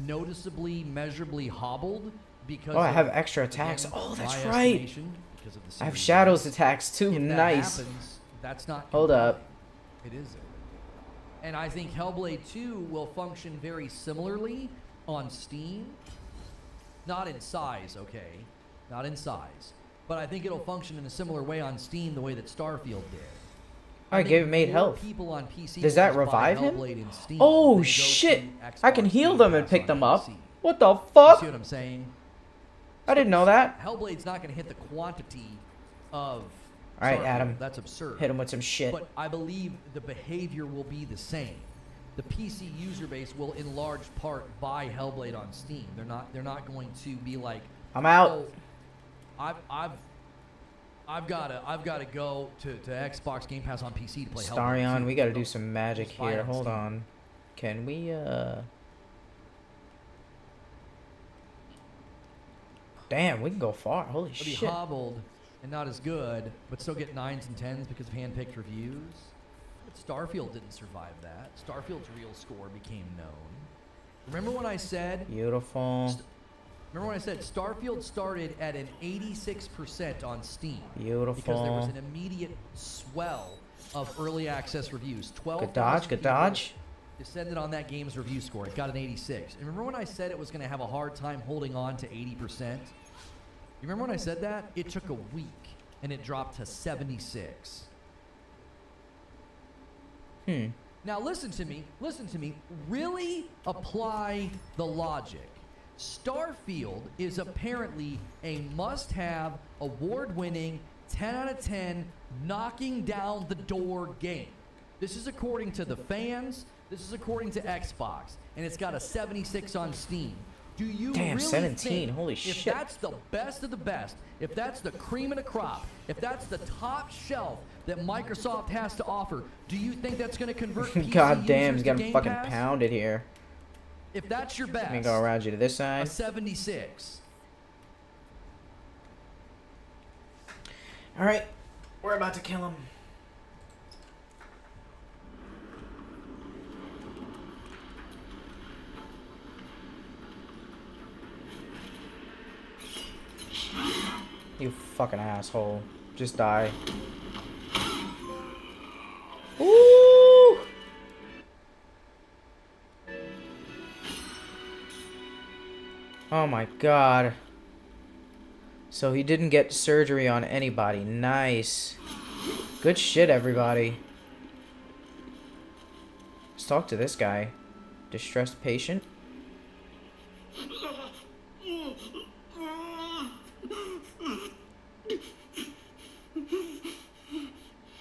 noticeably, measurably hobbled because Oh, I of, have extra attacks. again, Oh, that's my right. estimation, because of the I have Series Shadow's S, attacks too. if that Nice. happens, that's not Hold up. compelling. It isn't. And I think Hellblade 2 will function very similarly on Steam. Not in size, okay? Not in size. But I think it'll function in a similar way on Steam the way that Starfield did. I gave him 8 more health. people on PC Does will that just buy revive him? Hellblade in Steam Oh than go shit. to I can Xbox heal Game them and Pass pick on them up. PC. What the You fuck? see what I'm saying? I didn't know that. Hellblade's not going to hit the quantity of Alright, Starfield. Adam. That's absurd. Hit him with some shit. But I believe the behavior will be the same. The PC user base will, in large part, buy Hellblade on Steam. They're not going to be like, I'm out. Oh, I've got to go to Xbox Game Pass on PC to play Hellblade. Starion, 2. we gotta No, do some magic just buy it here. on Hold Steam. on. Can we, Damn, we can go far. Holy It'll be shit. hobbled and not as good, but still get 9s and 10s because of hand-picked reviews. But Starfield didn't survive that. Starfield's real score became known. Remember when I said Beautiful. Remember when I said Starfield started at an 86% on Steam? Beautiful. Because there was an immediate swell of early access reviews. 12 Good dodge, good dodge. descended on that game's review score. It got an 86. And remember when I said it was going to have a hard time holding on to 80%? You remember when I said that? It took a week, and it dropped to 76. Now listen to me, really apply the logic. Starfield is apparently a must-have, award-winning, 10 out of 10, knocking down the door game. This is according to the fans, this is according to Xbox, and it's got a 76 on Steam. Do you Damn, really 17, think holy if shit. that's the best of the best, if that's the cream of the crop, if that's the top shelf that Microsoft has to offer, do you think that's going to convert PC God damn, users he's to getting Game fucking Pass? pounded here. If that's your best, Let me go around you to this a side. 76. Alright, we're about to kill him. You fucking asshole. Just die. Ooh! Oh my god. So he didn't get surgery on anybody. Nice. Good shit, everybody. Let's talk to this guy. Distressed patient.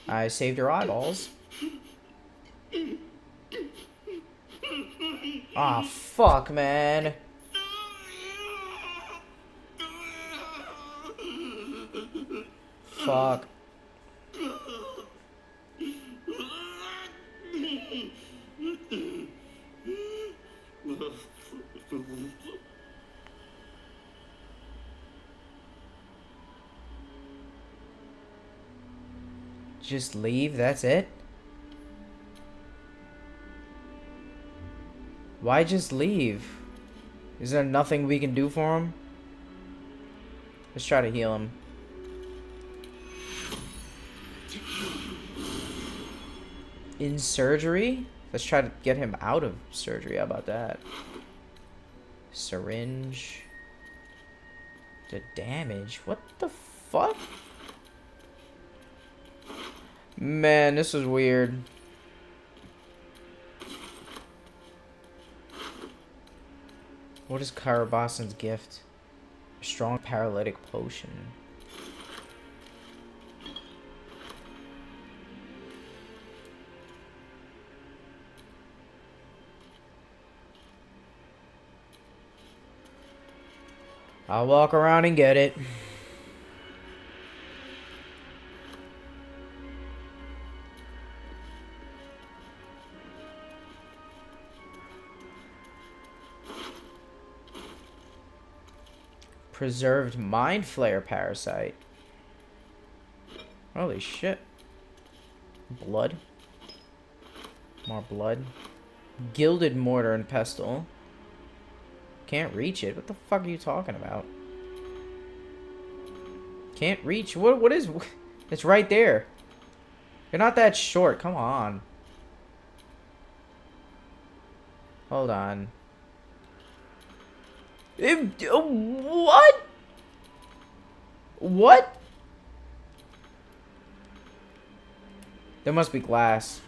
I saved your eyeballs. Ah, fuck, man. Fuck. Just leave, that's it? Why just leave? Is there nothing we can do for him? Let's try to heal him. In surgery? Let's try to get him out of surgery. How about that? Syringe. The damage. What the fuck? Man, this is weird. What is Karabasan's gift? A strong paralytic potion. I'll walk around and get it. Preserved Mind Flare Parasite. Holy shit. Blood. More blood. Gilded Mortar and Pestle. Can't reach it. What the fuck are you talking about? Can't reach. What is... It's right there. You're not that short. Come on. Hold on. What? What? There must be glass.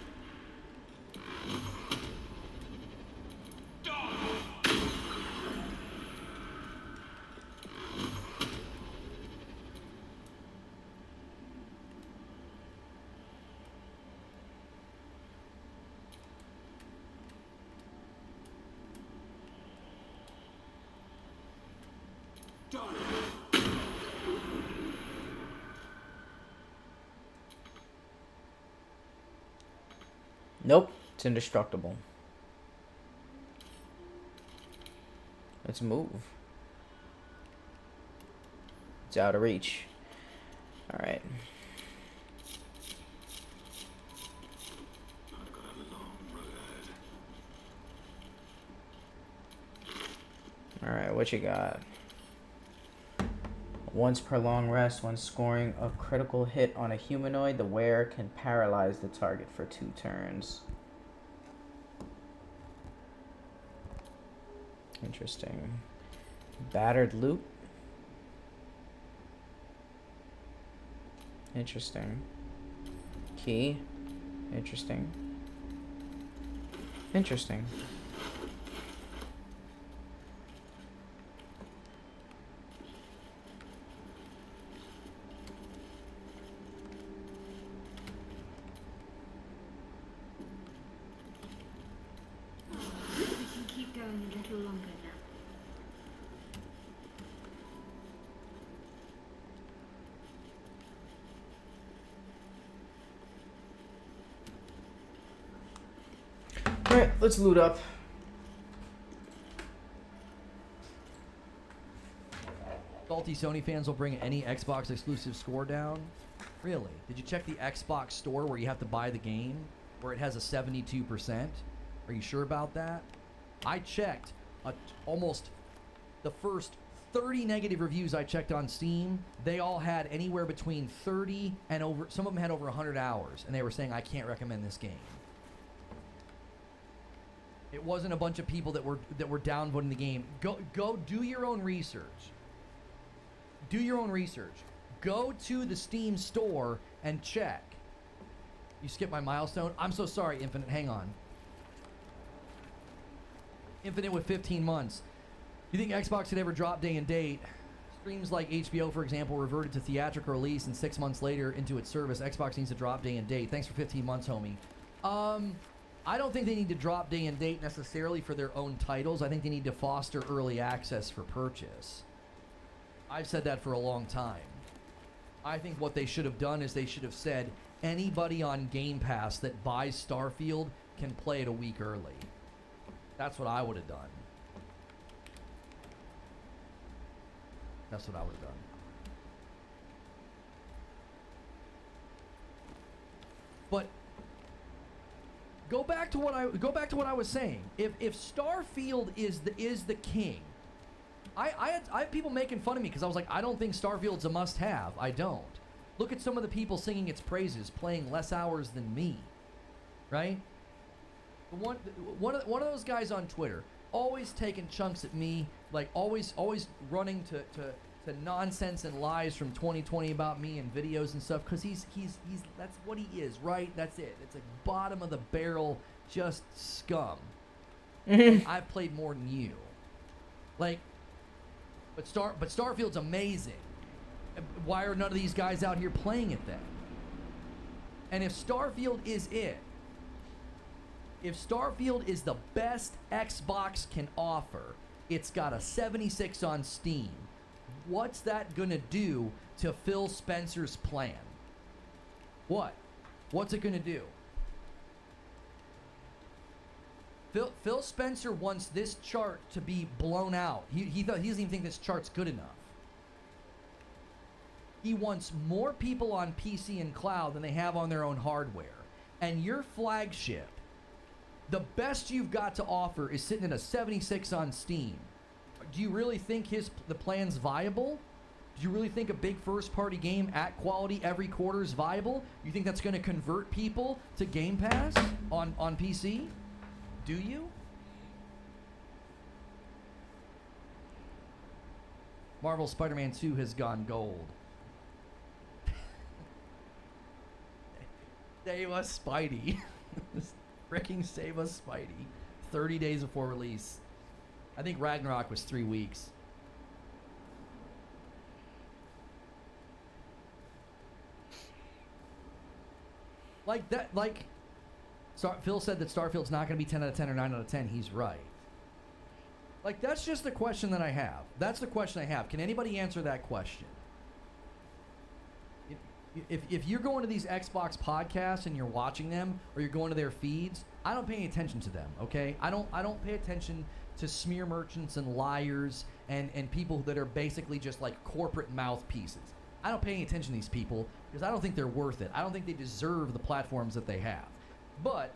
Nope, it's indestructible. Let's move. It's out of reach. Alright. Alright, what you got? Once per long rest, when scoring a critical hit on a humanoid, the wearer can paralyze the target for 2 turns. Interesting. Battered loot. Interesting. Key. Interesting. Interesting. We can keep going a little longer now. Alright, let's loot up. Salty Sony fans will bring any Xbox exclusive score down. Really? Did you check the Xbox store where you have to buy the game, where it has a 72%? Are you sure about that? I checked almost the first 30 negative reviews I checked on Steam. They all had anywhere between 30 and over. Some of them had over 100 hours, and they were saying I can't recommend this game. It wasn't a bunch of people that were downvoting the game. Go do your own research. Do your own research. Go to the Steam store and check. You skipped my milestone? I'm so sorry, Infinite. Hang on. Infinite with 15 months. You think Xbox could ever drop day and date? Streams like HBO, for example, reverted to theatrical release, and 6 months later into its service. Xbox needs to drop day and date. Thanks for 15 months, homie. I don't think they need to drop day and date necessarily for their own titles. I think they need to foster early access for purchase. I've said that for a long time. I think what they should have done is they should have said anybody on Game Pass that buys Starfield can play it a week early. That's what I would have done. That's what I would have done. But go back to what I was saying. If Starfield is the king, I had people making fun of me because I was like, I don't think Starfield's a must-have. I don't. Look at some of the people singing its praises, playing less hours than me, right? One of those guys on Twitter, always taking chunks at me, like always running to nonsense and lies from 2020 about me and videos and stuff, because he's that's what he is, right? That's it. It's like bottom of the barrel, just scum. I've played more than you. Like, but Starfield's amazing. Why are none of these guys out here playing it then? And if Starfield is it, if Starfield is the best Xbox can offer, it's got a 76 on Steam. What's that gonna do to Phil Spencer's plan? What's it gonna do? Phil Spencer wants this chart to be blown out. He doesn't even think this chart's good enough. He wants more people on PC and cloud than they have on their own hardware. And your flagship, the best you've got to offer, is sitting at a 76 on Steam. Do you really think the plan's viable? Do you really think a big first-party game at quality every quarter is viable? You think that's going to convert people to Game Pass on PC? Do you? Marvel Spider-Man 2 has gone gold. Save us, Spidey. Freaking save us, Spidey. 30 days before release. I think Ragnarok was 3 weeks. Like that, like Phil said that Starfield's not going to be 10 out of 10 or 9 out of 10. He's right. Like, that's just the question that I have. That's the question I have. Can anybody answer that question? If you're going to these Xbox podcasts and you're watching them, or you're going to their feeds, I don't pay any attention to them, okay? I don't pay attention to smear merchants and liars and people that are basically just like corporate mouthpieces. I don't pay any attention to these people because I don't think they're worth it. I don't think they deserve the platforms that they have. But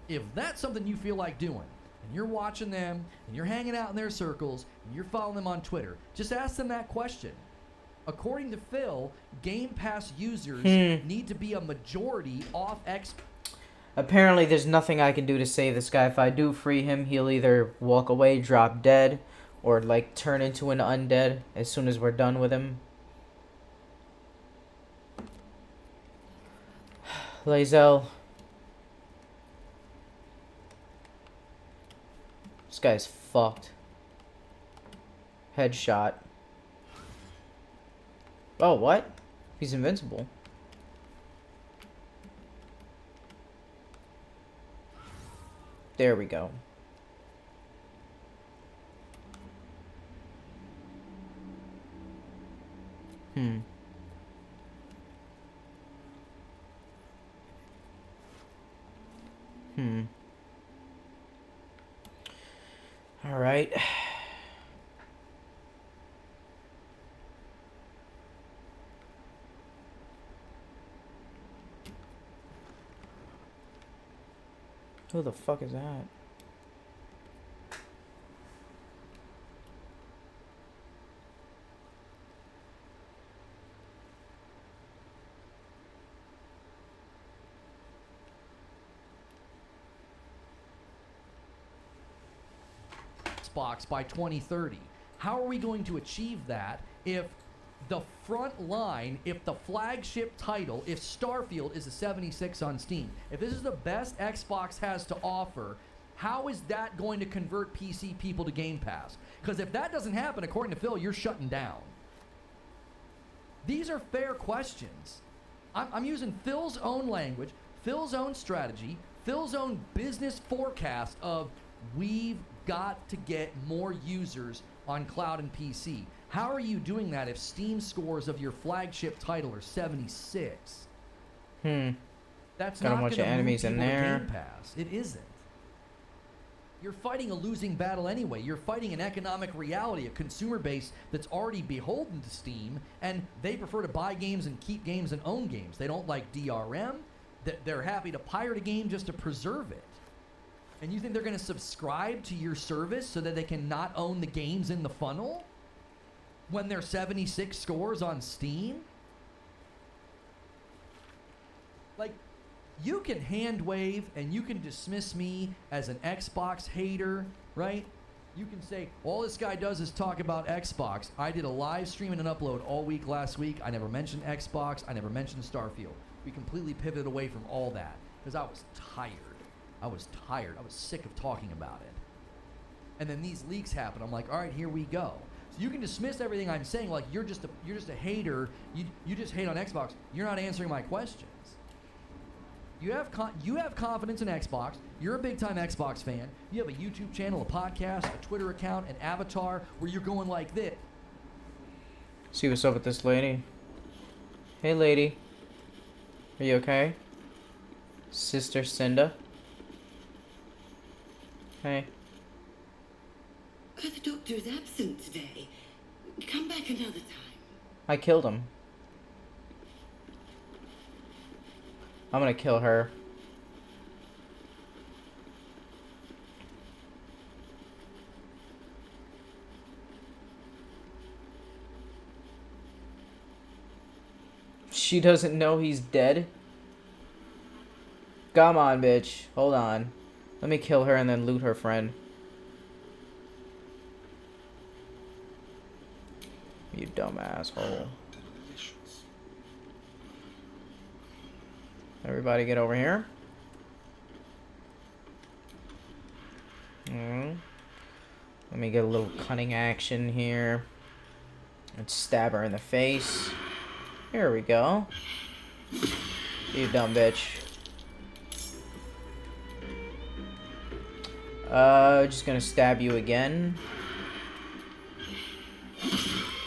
if that's something you feel like doing, and you're watching them, and you're hanging out in their circles, and you're following them on Twitter, just ask them that question. According to Phil, Game Pass users need to be a majority off X. Apparently, there's nothing I can do to save this guy. If I do free him, he'll either walk away, drop dead, or like turn into an undead as soon as we're done with him. Lae'zel. This guy's fucked. Headshot. Oh, what? He's invincible. There we go. Hmm. All right. Who the fuck is that? Xbox by 2030. How are we going to achieve that if the front line, if the flagship title, if Starfield is a 76 on Steam, if this is the best Xbox has to offer, how is that going to convert PC people to Game Pass? Because if that doesn't happen, according to Phil, you're shutting down. These are fair questions. I'm using Phil's own language, Phil's own strategy, Phil's own business forecast of we've got to get more users on cloud and PC. How are you doing that if Steam scores of your flagship title are 76? That's got not a bunch gonna of move enemies in people to there. Game Pass. It isn't. You're fighting a losing battle anyway. You're fighting an economic reality, a consumer base that's already beholden to Steam, and they prefer to buy games and keep games and own games. They don't like DRM. They're happy to pirate a game just to preserve it. And you think they're going to subscribe to your service so that they can not own the games in the funnel when they're 76 scores on Steam? Like, you can hand wave and you can dismiss me as an Xbox hater, right? You can say, all this guy does is talk about Xbox. I did a live stream and an upload all week last week. I never mentioned Xbox. I never mentioned Starfield. We completely pivoted away from all that because I was tired. I was sick of talking about it. And then these leaks happen. I'm like, all right, here we go. So you can dismiss everything I'm saying like you're just a hater. You just hate on Xbox. You're not answering my questions. You have confidence in Xbox. You're a big time Xbox fan. You have a YouTube channel, a podcast, a Twitter account, an avatar where you're going like this. See what's up with this lady. Hey, lady. Are you okay? Sister Cinda. Hey. The doctor is absent today. Come back another time. I killed him. I'm gonna kill her. She doesn't know he's dead? Come on, bitch. Hold on. Let me kill her and then loot her friend. You dumb asshole. Everybody get over here. Let me get a little cunning action here. Let's stab her in the face. Here we go. You dumb bitch. Just gonna stab you again.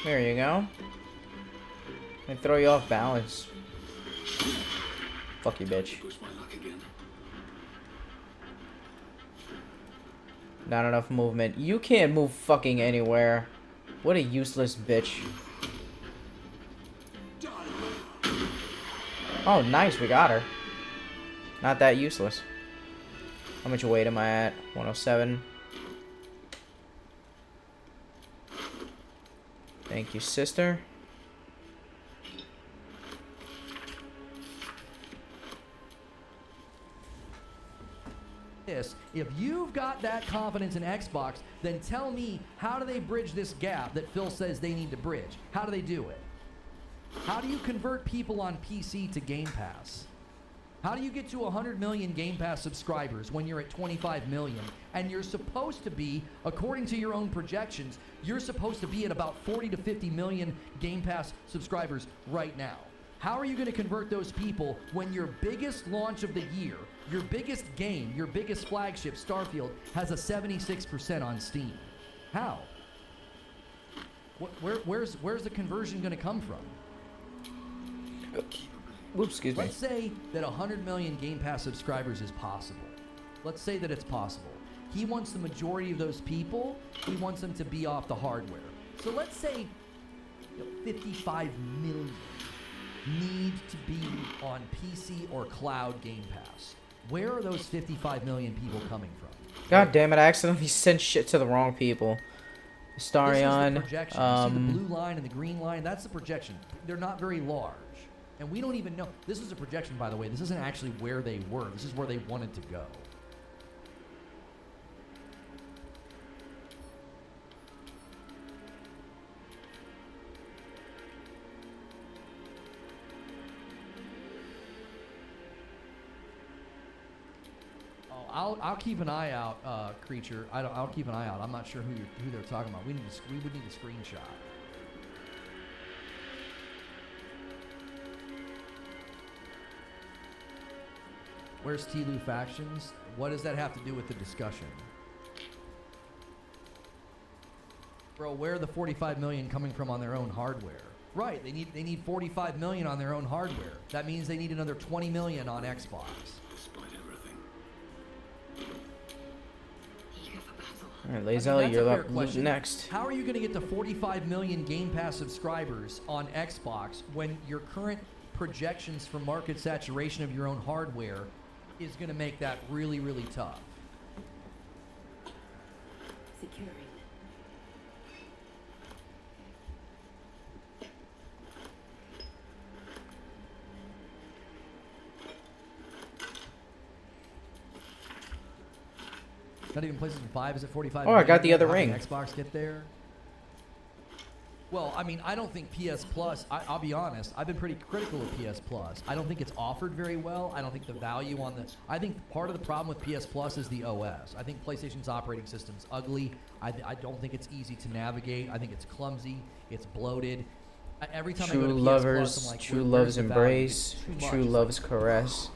There you go. I throw you off balance. Fuck you, bitch. Not enough movement. You can't move fucking anywhere. What a useless bitch. Oh, nice. We got her. Not that useless. How much weight am I at? 107. Thank you, sister. this. If you've got that confidence in Xbox, then tell me, how do they bridge this gap that Phil says they need to bridge? How do they do it? How do you convert people on PC to Game Pass? How do you get to 100 million Game Pass subscribers when you're at 25 million? And you're supposed to be, according to your own projections, you're supposed to be at about 40 to 50 million Game Pass subscribers right now. How are you going to convert those people when your biggest launch of the year, your biggest game, your biggest flagship, Starfield, has a 76% on Steam? How? Where's the conversion going to come from? Oops, excuse me. Let's say that 100 million Game Pass subscribers is possible. Let's say that it's possible. He wants the majority of those people, he wants them to be off the hardware. So let's say 55 million need to be on PC or cloud Game Pass. Where are those 55 million people coming from? God damn it, I accidentally sent shit to the wrong people. Starion, This is the projection. You see the blue line and the green line? That's the projection. They're not very large. And we don't even know. This is a projection, by the way. This isn't actually where they were. This is where they wanted to go. I'll keep an eye out, Creature. I'll keep an eye out. I'm not sure who they're talking about. We would need a screenshot. Where's Tlu Factions? What does that have to do with the discussion? Bro, where are the 45 million coming from on their own hardware? Right, they need 45 million on their own hardware. That means they need another 20 million on Xbox. Alright, Lazella, you're up next. How are you going to get to 45 million Game Pass subscribers on Xbox when your current projections for market saturation of your own hardware is going to make that really, really tough? Securing. Not even PlayStation 5 is at 45 Oh, I got the other ring. How did Xbox get there? Well, I mean, I don't think PS Plus, I'll be honest, I've been pretty critical of PS Plus. I don't think it's offered very well. I don't think the value on the, I think part of the problem with PS Plus is the OS. I think PlayStation's operating system's ugly. I don't think it's easy to navigate. I think it's clumsy. It's bloated. Every time True I go to lovers, PS Plus, I'm like, true where's love's the value? embrace, It's too much. true It's love's like, caress.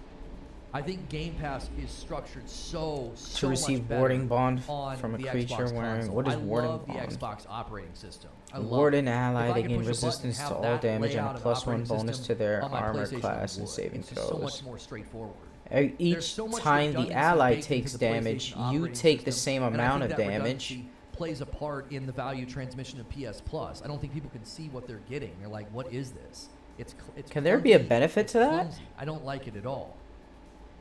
I think Game Pass is structured so To receive much better boarding bond on from a the creature Xbox wearing console. what is I warding love bond? the Xbox operating system. I Ward love an it. ally, If I they could gain push a button resistance and to have all that damage lay and out a an +1 operating bonus system to their on my armor PlayStation, class I and would. saving It's just so throws. much more straightforward. Each There's so much time the redundancy ally baked into takes the damage, PlayStation you operating take the system, same and I amount think of that damage. redundancy plays a part in the value transmission of PS Plus. I don't think people can see what they're getting. They're like, what is this? It's Can there be a clunky, benefit it's to that? clumsy. I don't like it at all.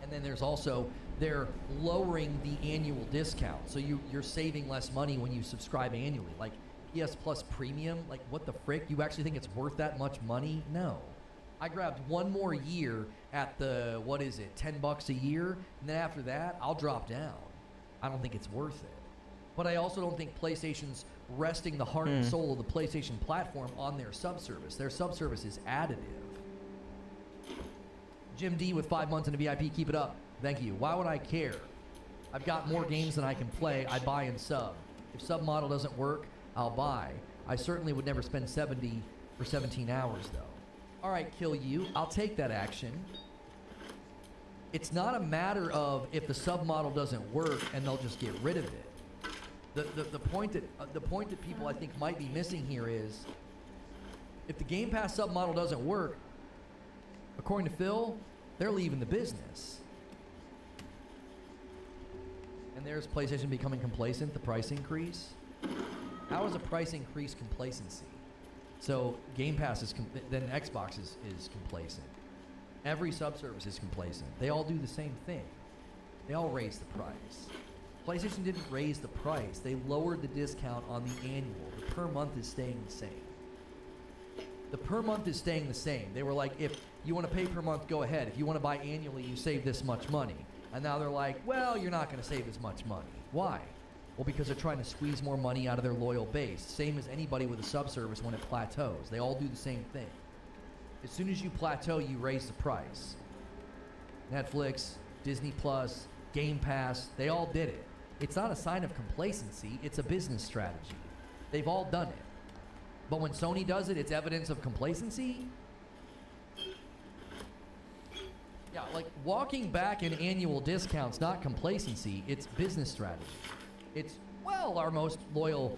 And then there's also, they're lowering the annual discount. So you're saving less money when you subscribe annually. Like PS Plus Premium, like what the frick? You actually think it's worth that much money? No. I grabbed one more year at the, what is it, $10 a year? And then after that, I'll drop down. I don't think it's worth it. But I also don't think PlayStation's resting the heart and soul of the PlayStation platform on their subservice. Their subservice is additive. Jim D with 5 months in a VIP, keep it up. Thank you. Why would I care? I've got more games than I can play. I buy and sub. If sub model doesn't work, I'll buy. I certainly would never spend 70 for 17 hours though. All right, kill you. I'll take that action. It's not a matter of if the sub model doesn't work and they'll just get rid of it. The point that people I think might be missing here is if the Game Pass sub model doesn't work, according to Phil, they're leaving the business. And there's PlayStation becoming complacent, the price increase. How is a price increase complacency? So Game Pass is, then Xbox is complacent. Every subservice is complacent. They all do the same thing. They all raise the price. PlayStation didn't raise the price. They lowered the discount on the annual. The per month is staying the same. The per month is staying the same. They were like, if you want to pay per month, go ahead. If you want to buy annually, you save this much money. And now they're like, well, you're not going to save as much money. Why? Well, because they're trying to squeeze more money out of their loyal base. Same as anybody with a subservice when it plateaus. They all do the same thing. As soon as you plateau, you raise the price. Netflix, Disney Plus, Game Pass, they all did it. It's not a sign of complacency, it's a business strategy. They've all done it. But when Sony does it, it's evidence of complacency? Yeah, like walking back in annual discounts, not complacency, it's business strategy. It's, well, our most loyal,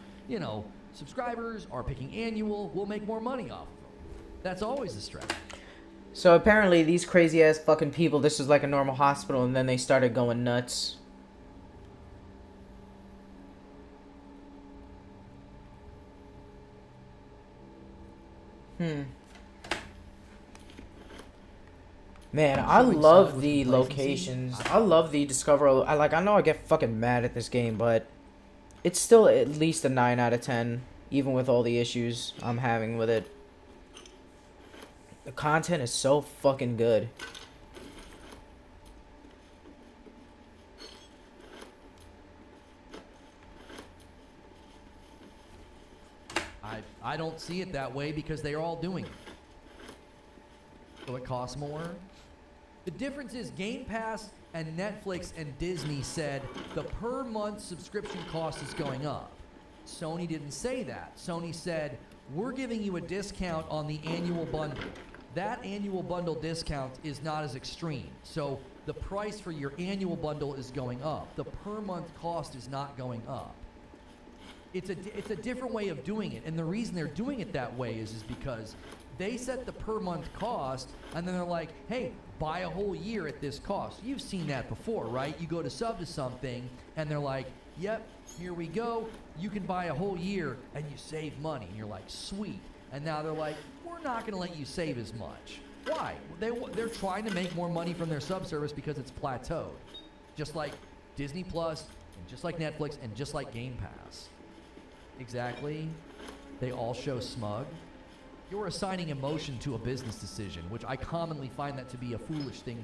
subscribers are picking annual, we'll make more money off of them. That's always the strategy. So apparently these crazy ass fucking people, this is like a normal hospital, and then they started going nuts. Man, I love the locations. I love the Discover. I know I get fucking mad at this game, but it's still at least a 9 out of 10, even with all the issues I'm having with it. The content is so fucking good. I don't see it that way because they're all doing it. So it costs more. The difference is Game Pass and Netflix and Disney said the per month subscription cost is going up. Sony didn't say that. Sony said, we're giving you a discount on the annual bundle. That annual bundle discount is not as extreme. So the price for your annual bundle is going up. The per month cost is not going up. It's a different way of doing it. And the reason they're doing it that way is because they set the per month cost, and then they're like, hey, buy a whole year at this cost. You've seen that before, right? You go to sub to something, and they're like, yep, here we go. You can buy a whole year, and you save money. And you're like, sweet. And now they're like, we're not going to let you save as much. Why? They're trying to make more money from their sub service because it's plateaued. Just like Disney Plus, and just like Netflix, and just like Game Pass. Exactly. They all show smug. You're assigning emotion to a business decision, which I commonly find that to be a foolish thing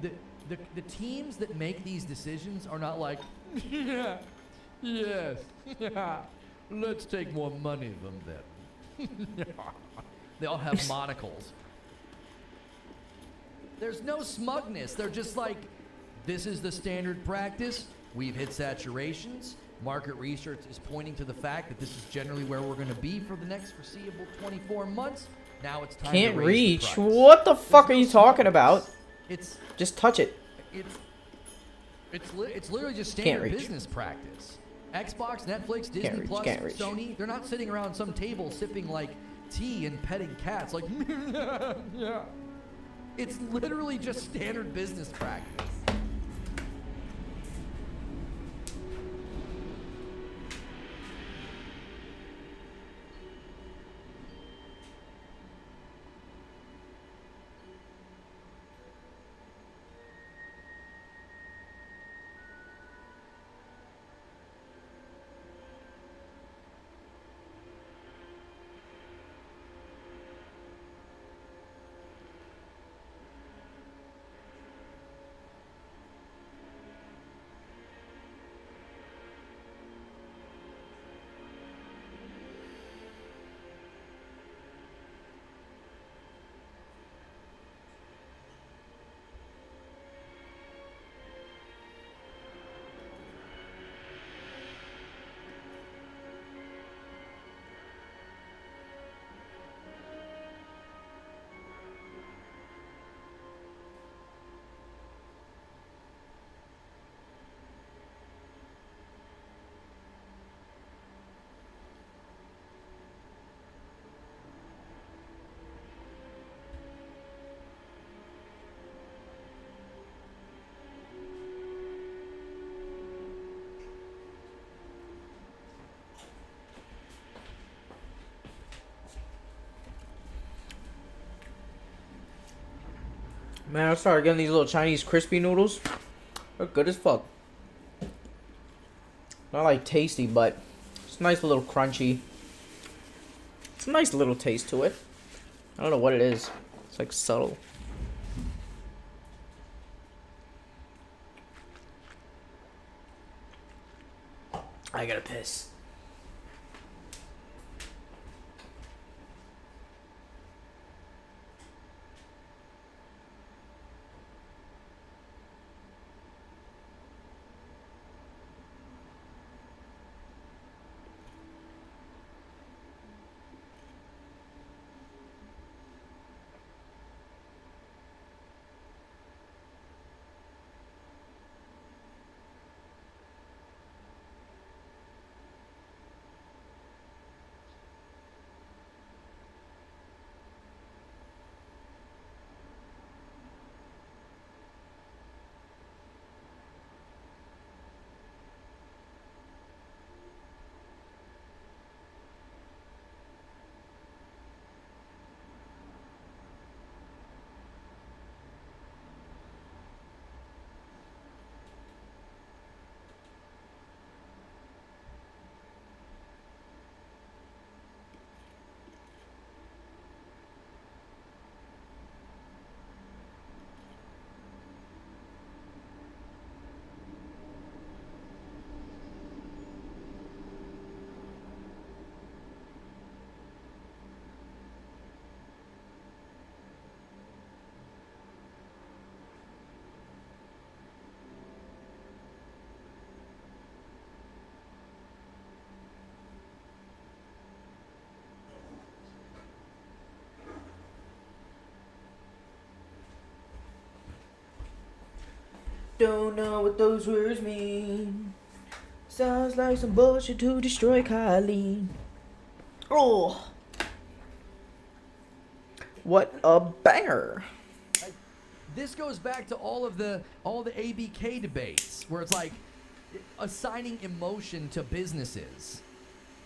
to do. The teams that make these decisions are not like, yeah, yes, yeah, let's take more money from them. They all have monocles. There's no smugness. They're just like, this is the standard practice. We've hit saturations. Market research is pointing to the fact that this is generally where we're going to be for the next foreseeable 24 months. Now it's time Can't to raise reach. the price. What the fuck are you talking about? It's just touch it. It's literally just Can't standard reach. business practice. Xbox, Netflix, Disney reach, Plus, can't reach. Sony, they're not sitting around some table sipping like tea and petting cats like yeah. It's literally just standard business practice. Man, I started getting these little Chinese crispy noodles. They're good as fuck. Not like tasty, but it's nice, a little crunchy. It's a nice little taste to it. I don't know what it is. It's like subtle. I gotta piss. Don't know what those words mean. Sounds like some bullshit to destroy Kylie. Oh, what a banger! This goes back to all the ABK debates where it's like assigning emotion to businesses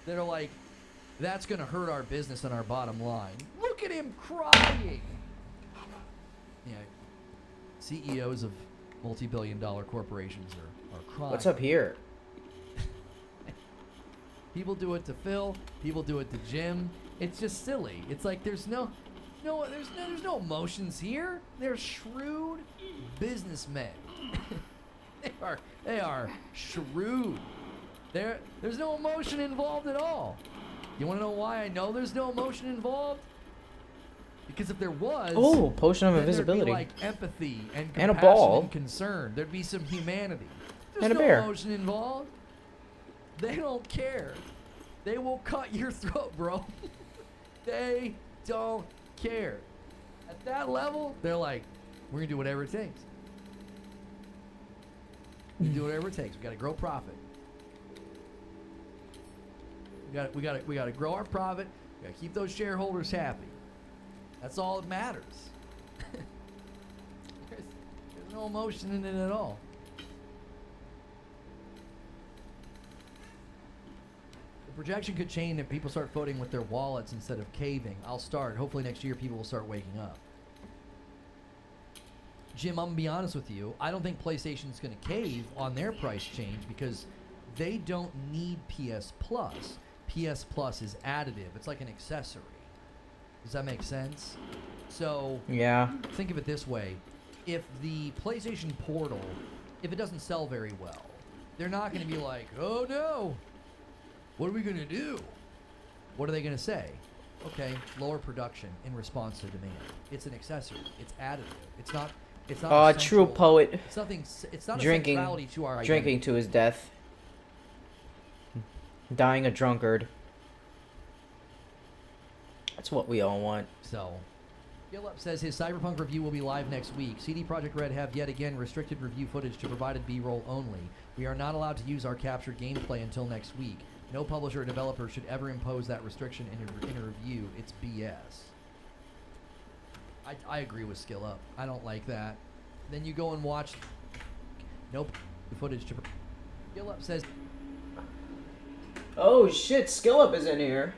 that are like, that's gonna hurt our business and our bottom line. Look at him crying. Yeah, CEOs of multi-billion-dollar corporations are crying. What's up here? People do it to Phil. People do it to Jim. It's just silly. It's like there's no emotions here. They're shrewd businessmen. They are shrewd. There's no emotion involved at all. You want to know why I know there's no emotion involved? Because if there was, potion of then invisibility, there'd be like empathy and and a compassion ball, and concern. There'd be some humanity. There's and a no bear. emotion involved. They don't care. They will cut your throat, bro. They don't care. At that level, they're like, we're gonna do whatever it takes. We do whatever it takes. We gotta grow profit. We gotta grow our profit. We gotta keep those shareholders happy. That's all that matters. there's no emotion in it at all. The projection could change if people start voting with their wallets instead of caving. I'll start. Hopefully next year people will start waking up. Jim, I'm gonna be honest with you. I don't think PlayStation's gonna cave on their price change because they don't need PS Plus. PS Plus is additive. It's like an accessory. Does that make sense? So yeah, think of it this way. If the PlayStation Portal, if it doesn't sell very well, they're not going to be like, oh no, what are we going to do? What are they going to say? Okay, lower production in response to demand. It's an accessory. It's additive. It's not a true poet. It's nothing. It's not drinking, a centrality to our identity. Drinking to his death. Dying a drunkard. That's what we all want. So, Gillup says his Cyberpunk review will be live next week. CD Projekt Red have yet again restricted review footage to provided B-roll only. We are not allowed to use our captured gameplay until next week. No publisher or developer should ever impose that restriction in a review. It's BS. I agree with Skillup. I don't like that. Then you go and watch footage to... Gillup says... Oh shit, Skillup is in here.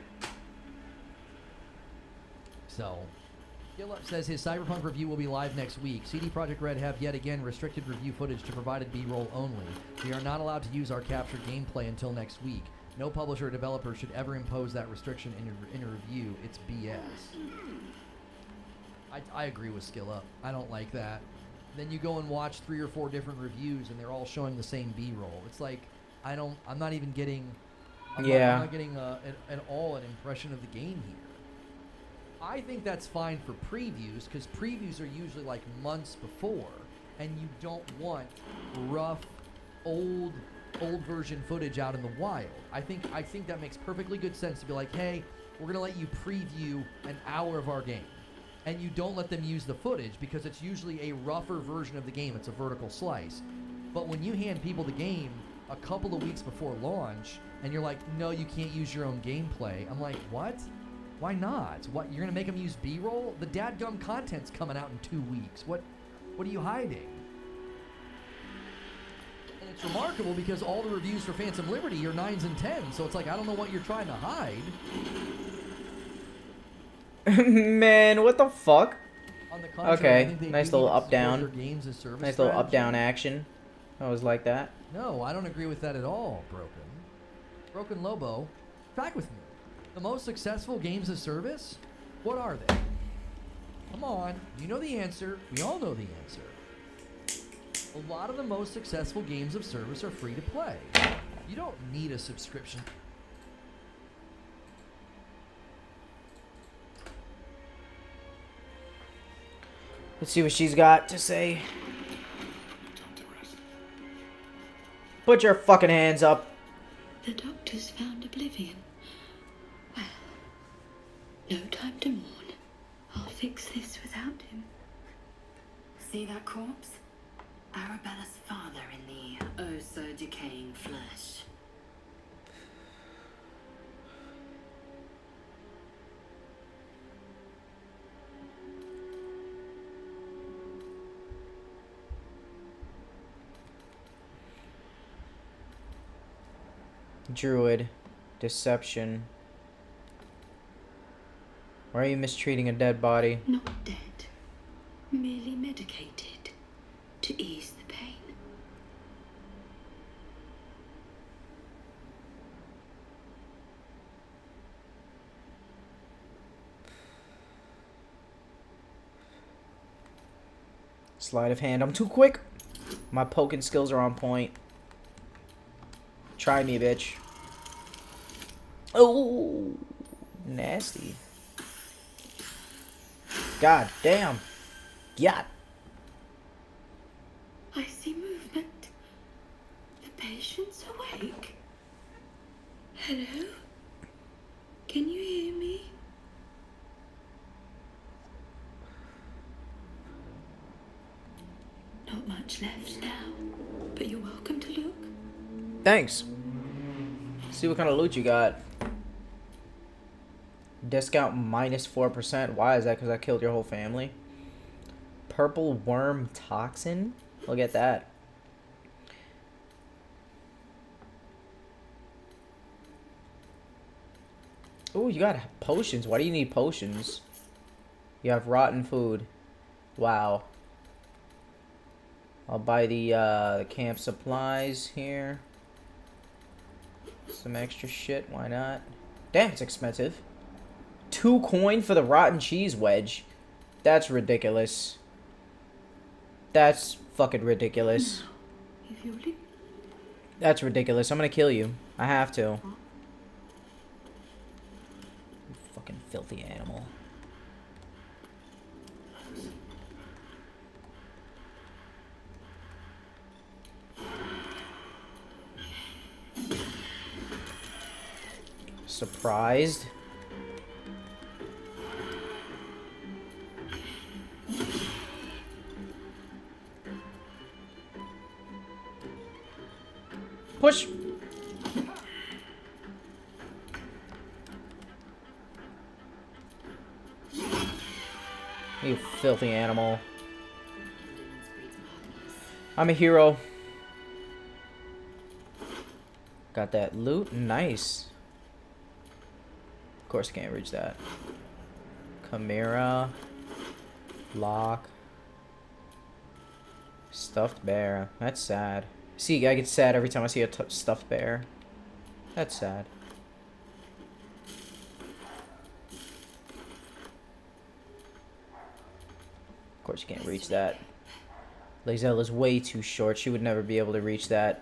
So, Gillup says his Cyberpunk review will be live next week. CD Projekt Red have yet again restricted review footage to provided B-roll only. We are not allowed to use our captured gameplay until next week. No publisher or developer should ever impose that restriction in a review. It's BS. I agree with Skillup. I don't like that. Then you go and watch 3 or 4 different reviews and they're all showing the same B-roll. It's like, I'm not even getting. I'm not getting at all an impression of the game here. I think that's fine for previews because previews are usually like months before, and you don't want rough, old version footage out in the wild. I think that makes perfectly good sense to be like, hey, we're gonna let you preview an hour of our game, and you don't let them use the footage because it's usually a rougher version of the game. It's a vertical slice. But when you hand people the game a couple of weeks before launch, and you're like, no, you can't use your own gameplay, I'm like, what? Why not? What, you're gonna make them use B-roll? The dadgum content's coming out in 2 weeks. What are you hiding? And it's remarkable because all the reviews for Phantom Liberty are 9s and 10s, so it's like, I don't know what you're trying to hide. Man, what the fuck? On the contrary, Okay, I think they nice do little need to support up-down. their games as service Nice little strategy. up-down action. I always like that. No, I don't agree with that at all, Broken Lobo, track with me. The most successful games of service? What are they? Come on, you know the answer. We all know the answer. A lot of the most successful games of service are free to play. You don't need a subscription. Let's see what she's got to say. Put your fucking hands up. The doctors found oblivion. Well, no time to mourn. I'll fix this without him. See that corpse? Arabella's father in the oh-so-decaying flesh. Druid. Deception. Why are you mistreating a dead body? Not dead. Merely medicated. To ease the pain. Sleight of hand. I'm too quick. My poking skills are on point. Try me, bitch. Oh, nasty. God damn. Yeah. I see movement. The patient's awake. Hello? Can you hear me? Not much left now, but you're welcome to look. Thanks. See what kind of loot you got. Discount minus 4%. Why is that? Because I killed your whole family. Purple worm toxin. Look at that. Oh, you got potions. Why do you need potions? You have rotten food. Wow. I'll buy the camp supplies here. Some extra shit. Why not? Damn, it's expensive. 2 coin for the rotten cheese wedge. That's ridiculous. That's fucking ridiculous. If you're li- That's ridiculous. I'm gonna kill you. I have to. You fucking filthy animal. Surprised. Push. You filthy animal. I'm a hero. Got that loot. Nice. Of course, can't reach that. Chimera. Lock. Stuffed bear. That's sad. See, I get sad every time I see a stuffed bear. That's sad. Of course, you can't reach that. Lazelle is way too short. She would never be able to reach that.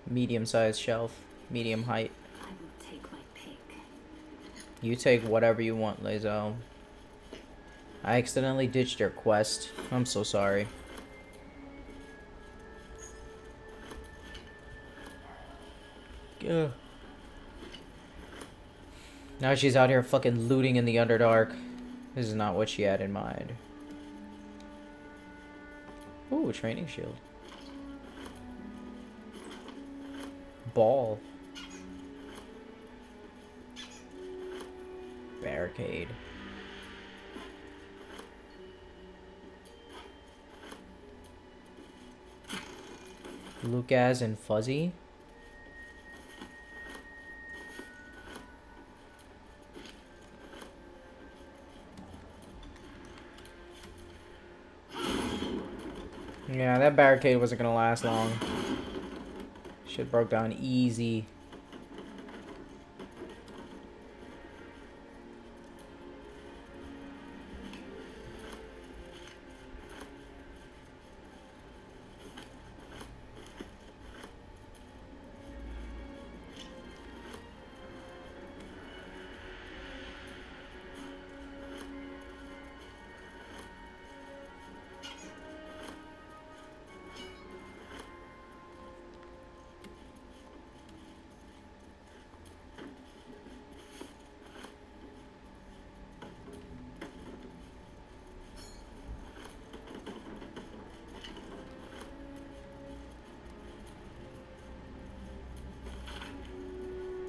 Medium-sized shelf. Medium height. I will take my pick. You take whatever you want, Lazo. I accidentally ditched your quest. I'm so sorry. Ugh. Now she's out here fucking looting in the Underdark. This is not what she had in mind. Ooh, a training shield. Ball. Barricade. Lucas and Fuzzy. Yeah, that barricade wasn't gonna last long. Shit broke down easy.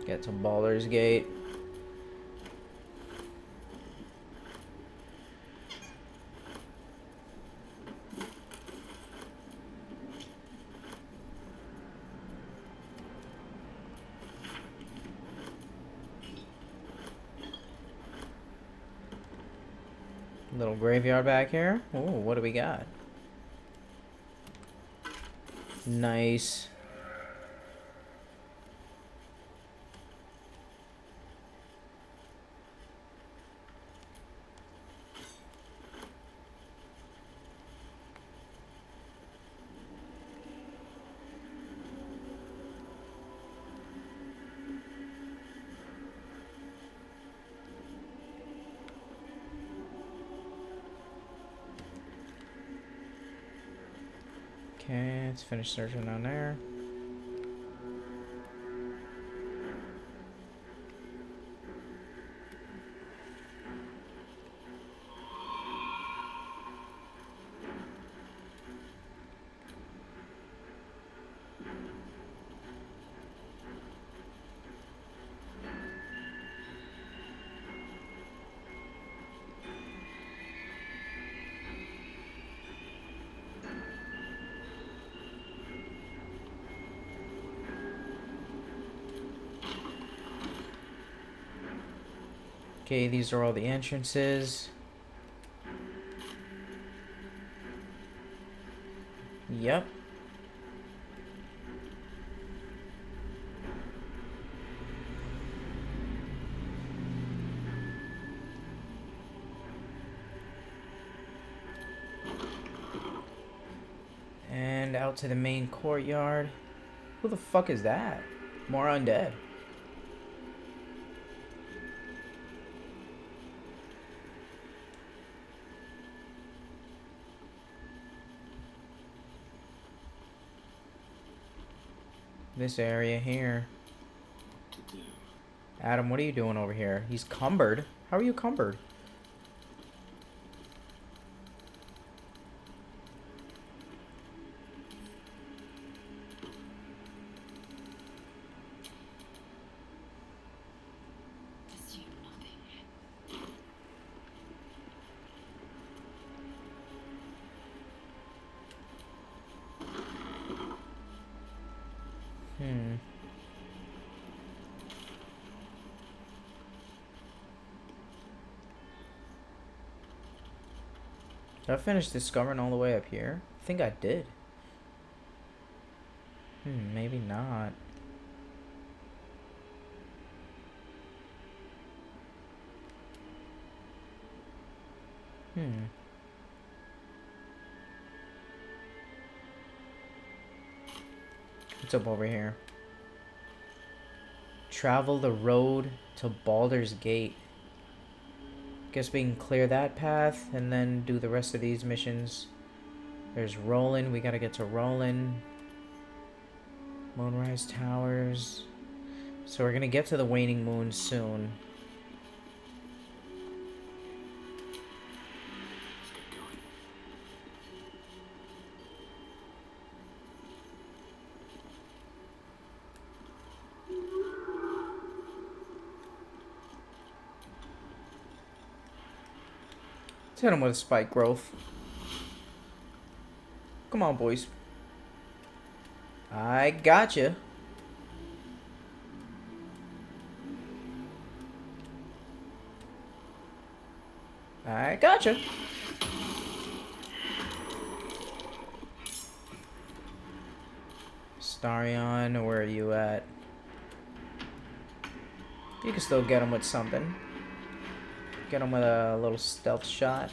Get to Baldur's Gate. Little graveyard back here. Oh, what do we got? Nice. Okay, let's finish searching down there. Okay, these are all the entrances. Yep. And out to the main courtyard. Who the fuck is that? More undead. This area here. Adam, what are you doing over here? He's cumbered. How are you cumbered? Assume nothing. Did I finish discovering all the way up here? I think I did. Maybe not. What's up over here? Travel the road to Baldur's Gate. Guess we can clear that path and then do the rest of these missions. There's Roland. We gotta get to Roland. Moonrise Towers. So we're gonna get to the Waning Moon soon. Let's hit him with a spike growth. Come on, boys. I gotcha. I gotcha. Starion, where are you at? You can still get him with something. Get him with a little stealth shot.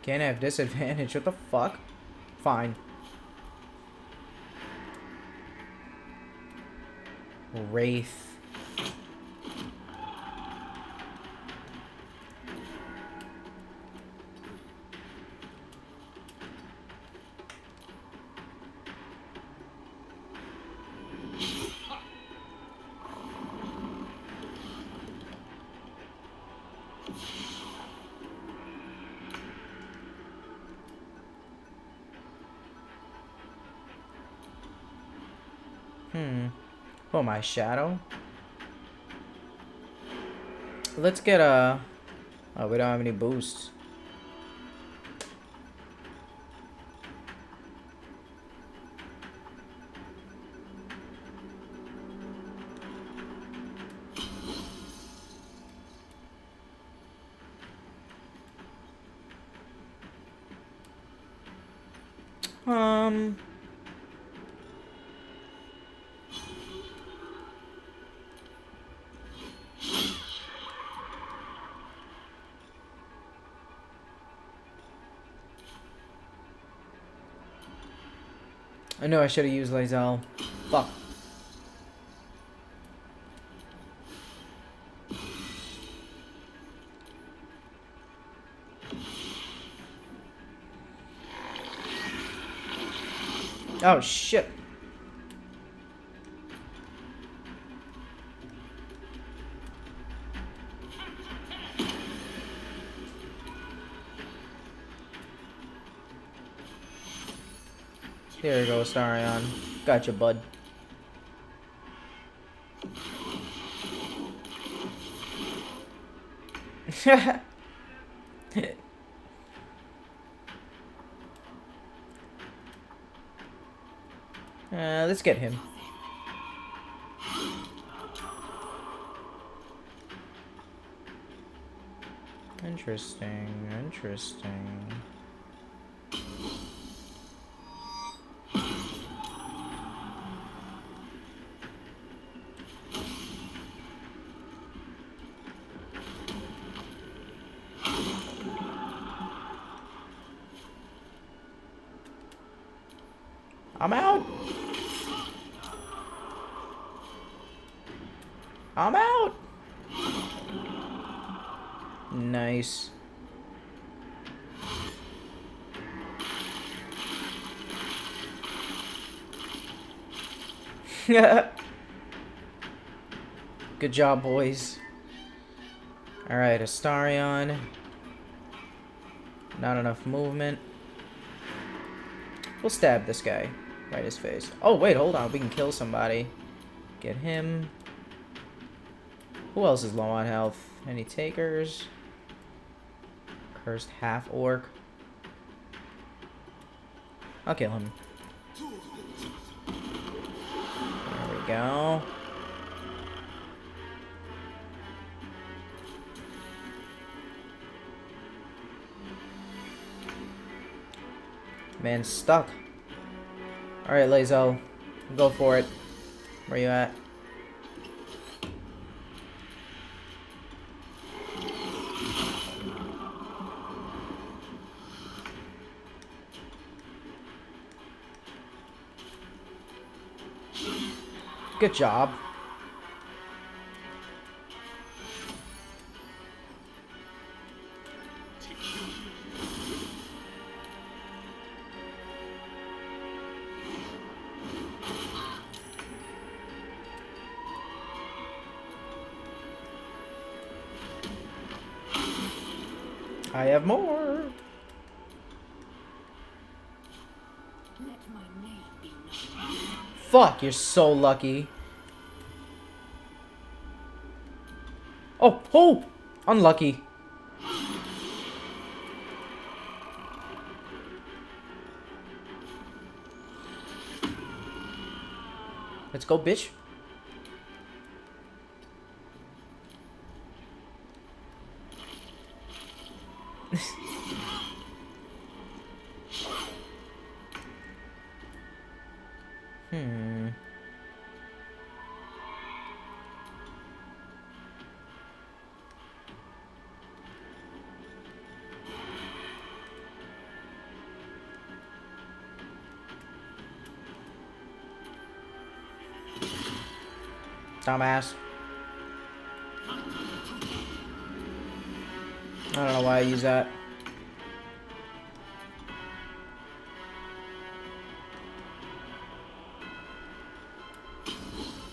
Can't have disadvantage. What the fuck? Fine. Wraith. Oh, my shadow. Let's get a... Oh, we don't have any boosts. I know I should have used Lae'zel. Fuck. Oh shit. There you go, Starion. Gotcha, bud. Let's get him. Interesting, interesting. I'm out. I'm out. Nice. Good job, boys. Alright, Astarion. Not enough movement. We'll stab this guy. Right his face. Oh, wait, hold on. We can kill somebody. Get him. Who else is low on health? Any takers? Cursed half-orc. I'll kill him. There we go. Man's stuck. Alright, Lae'zel. Go for it. Where you at? Good job. I have more. Let my name be known. Fuck, you're so lucky. Oh, oh! Unlucky. Let's go, bitch. Dumbass. I don't know why I use that.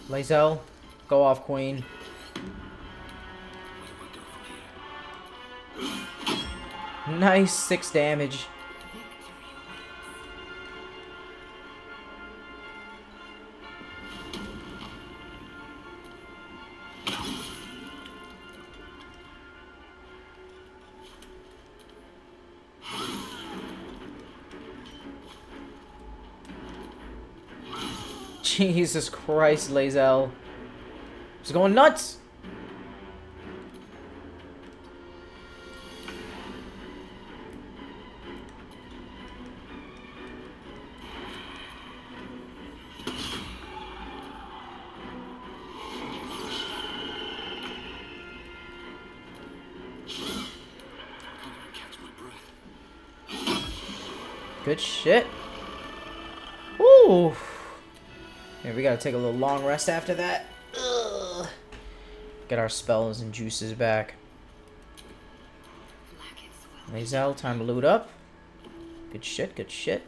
Lae'zel, go off, queen. Nice, 6 damage. Jesus Christ, Lae'zel. It's going nuts! Good shit. Woo! Yeah, we gotta take a little long rest after that. Ugh. Get our spells and juices back. Lae'zel, time to loot up. Good shit, good shit.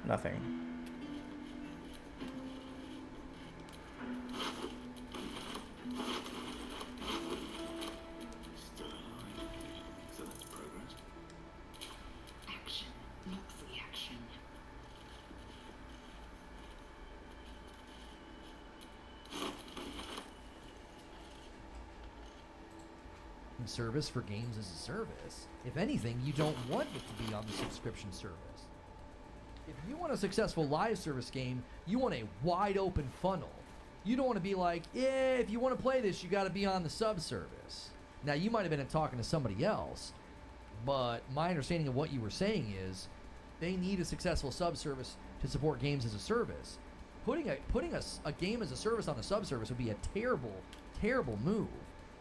Nothing. Action, not reaction. Service for games as a service. If anything, you don't want it to be on the subscription service. If you want a successful live service game, you want a wide open funnel. You don't want to be like, yeah, if you want to play this, you got to be on the sub service. Now, you might have been talking to somebody else, but my understanding of what you were saying is they need a successful sub service to support games as a service. Putting a game as a service on the sub service would be a terrible, terrible move.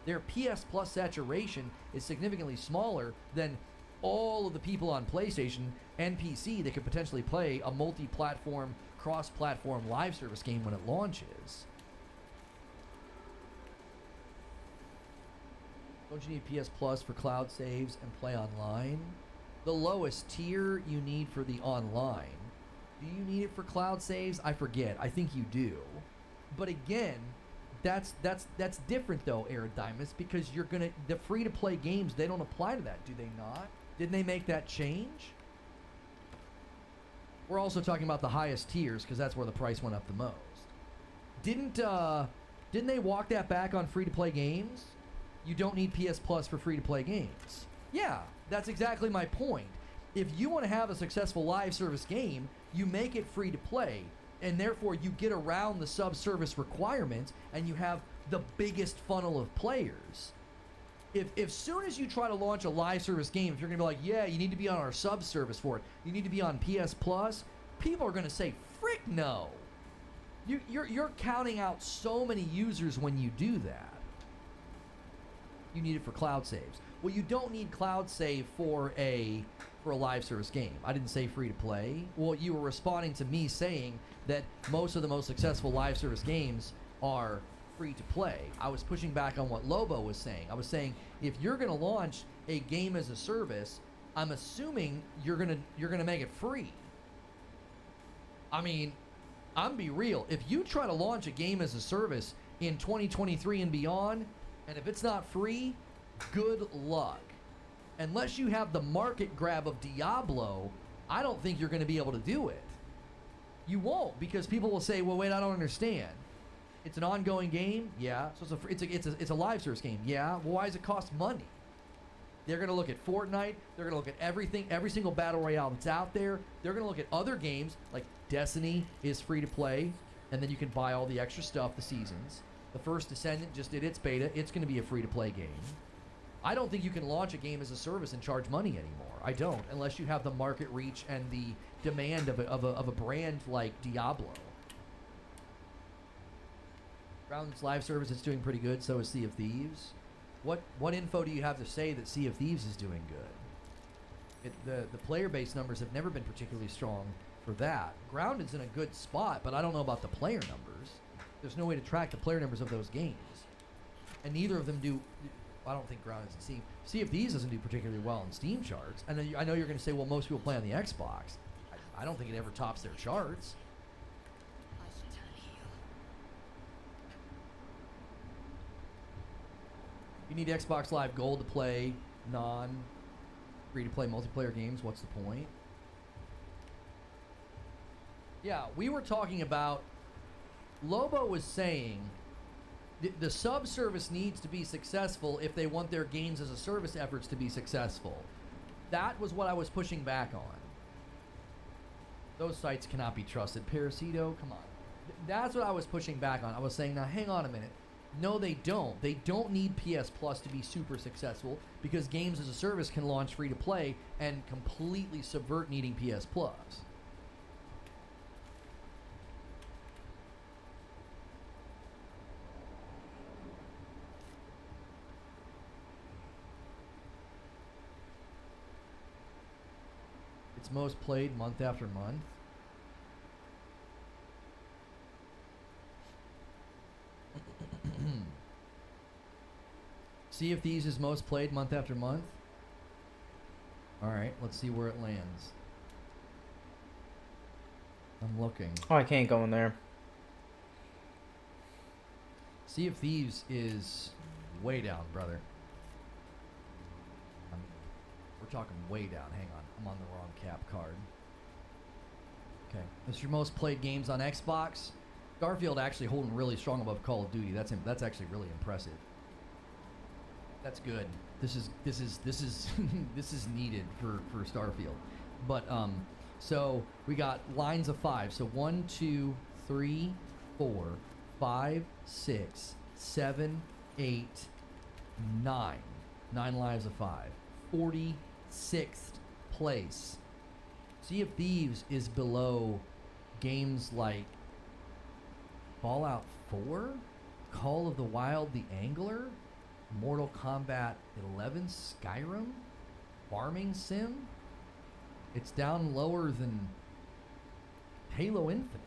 Their PS Plus saturation is significantly smaller than all of the people on PlayStation and PC that could potentially play a multi-platform, cross-platform live service game when it launches. Don't you need PS Plus for cloud saves and play online? The lowest tier you need for the online. Do you need it for cloud saves? I forget. I think you do. But again, that's different though, Eridimus, because the free-to-play games, they don't apply to that, do they not? Didn't they make that change? We're also talking about the highest tiers because that's where the price went up the most. Didn't they walk that back on free-to-play games? You don't need PS Plus for free-to-play games. Yeah, that's exactly my point. If you want to have a successful live service game, you make it free-to-play, and therefore you get around the sub-service requirement and you have the biggest funnel of players. If soon as you try to launch a live service game, if you're going to be like, yeah, you need to be on our sub-service for it, you need to be on PS Plus, people are going to say, frick no. You're counting out so many users when you do that. You need it for cloud saves. Well, you don't need cloud save for a live service game. I didn't say free to play. Well, you were responding to me saying that most of the most successful live service games are free to play. I was pushing back on what Lobo was saying. I was saying if you're going to launch a game as a service, I'm assuming you're going to make it free. I mean, I'm be real. If you try to launch a game as a service in 2023 and beyond, and if it's not free, good luck. Unless you have the market grab of Diablo, I don't think you're going to be able to do it. You won't, because people will say, well, wait, I don't understand. It's an ongoing game? Yeah. So it's a live service game? Yeah. Well, why does it cost money? They're going to look at Fortnite. They're going to look at everything, every single battle royale that's out there. They're going to look at other games, like Destiny is free to play, and then you can buy all the extra stuff, the seasons. The First Descendant just did its beta. It's going to be a free-to-play game. I don't think you can launch a game as a service and charge money anymore. I don't, unless you have the market reach and the demand of a brand like Diablo. Ground's live service is doing pretty good, so is Sea of Thieves. What info do you have to say that Sea of Thieves is doing good? The player base numbers have never been particularly strong for that. Grounded's in a good spot, but I don't know about the player numbers. There's no way to track the player numbers of those games. And neither of them do. I don't think Grounded's and Sea of Thieves doesn't do particularly well in Steam charts. And then I know you're going to say, well, most people play on the Xbox. I don't think it ever tops their charts. You need Xbox Live Gold to play non-free-to-play multiplayer games. What's the point? Yeah, we were talking about... Lobo was saying the sub-service needs to be successful if they want their games as a service efforts to be successful. That was what I was pushing back on. Those sites cannot be trusted. Parasito, come on. That's what I was pushing back on. I was saying, now hang on a minute. No, they don't. They don't need PS Plus to be super successful because games as a service can launch free to play and completely subvert needing PS Plus. It's most played month after month. Sea of Thieves is most played month after month. Alright, let's see where it lands. I'm looking. Oh, I can't go in there. Sea of Thieves is way down, brother. We're talking way down. Hang on. I'm on the wrong cap card. Okay. That's your most played games on Xbox. Garfield actually holding really strong above Call of Duty. That's actually really impressive. That's good. This is this is needed for Starfield. But so we got lines of 5. So 1, 2, 3, 4, 5, 6, 7, 8, 9. 9 lives of 5. 46th place. Sea of Thieves is below games like Fallout 4, Call of the Wild, The Angler, Mortal Kombat 11, Skyrim, Farming Sim. It's down lower than Halo Infinite.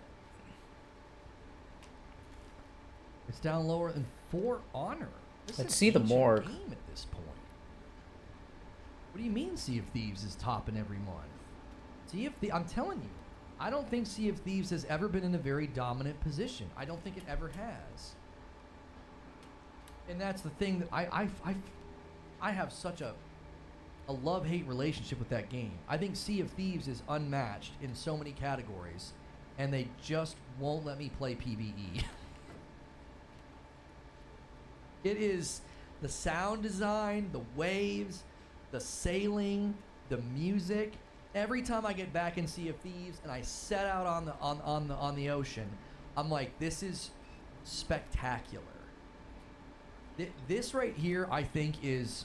It's down lower than For Honor. Let's see the morgue. Game at this point. What do you mean Sea of Thieves is topping every month? I'm telling you, I don't think Sea of Thieves has ever been in a very dominant position. I don't think it ever has. And that's the thing that I have such a love-hate relationship with that game. I think Sea of Thieves is unmatched in so many categories, and they just won't let me play PvE. It is the sound design, the waves, the sailing, the music. Every time I get back in Sea of Thieves and I set out on the ocean, I'm like, this is spectacular. This right here, I think, is,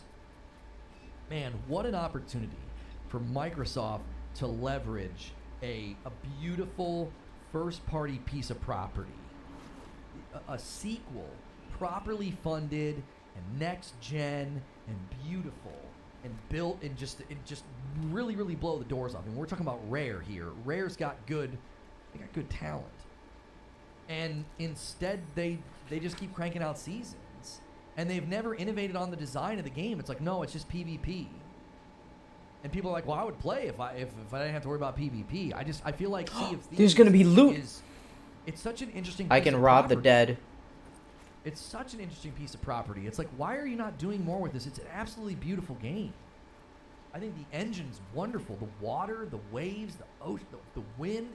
man, what an opportunity for Microsoft to leverage a beautiful first-party piece of property. A sequel properly funded and next gen and beautiful and built and just really, really blow the doors off. And we're talking about Rare here. Rare's got good talent. And instead they just keep cranking out seasons. And they've never innovated on the design of the game. It's like, no, it's just PvP. And people are like, well, I would play if I didn't have to worry about PvP. I feel like Sea of Thieves There's gonna be loot. It's such an interesting piece I can of rob the property. dead. It's such an interesting piece of property. It's like, why are you not doing more with this? It's an absolutely beautiful game. I think the engine's wonderful. The water, the waves, the ocean, the wind.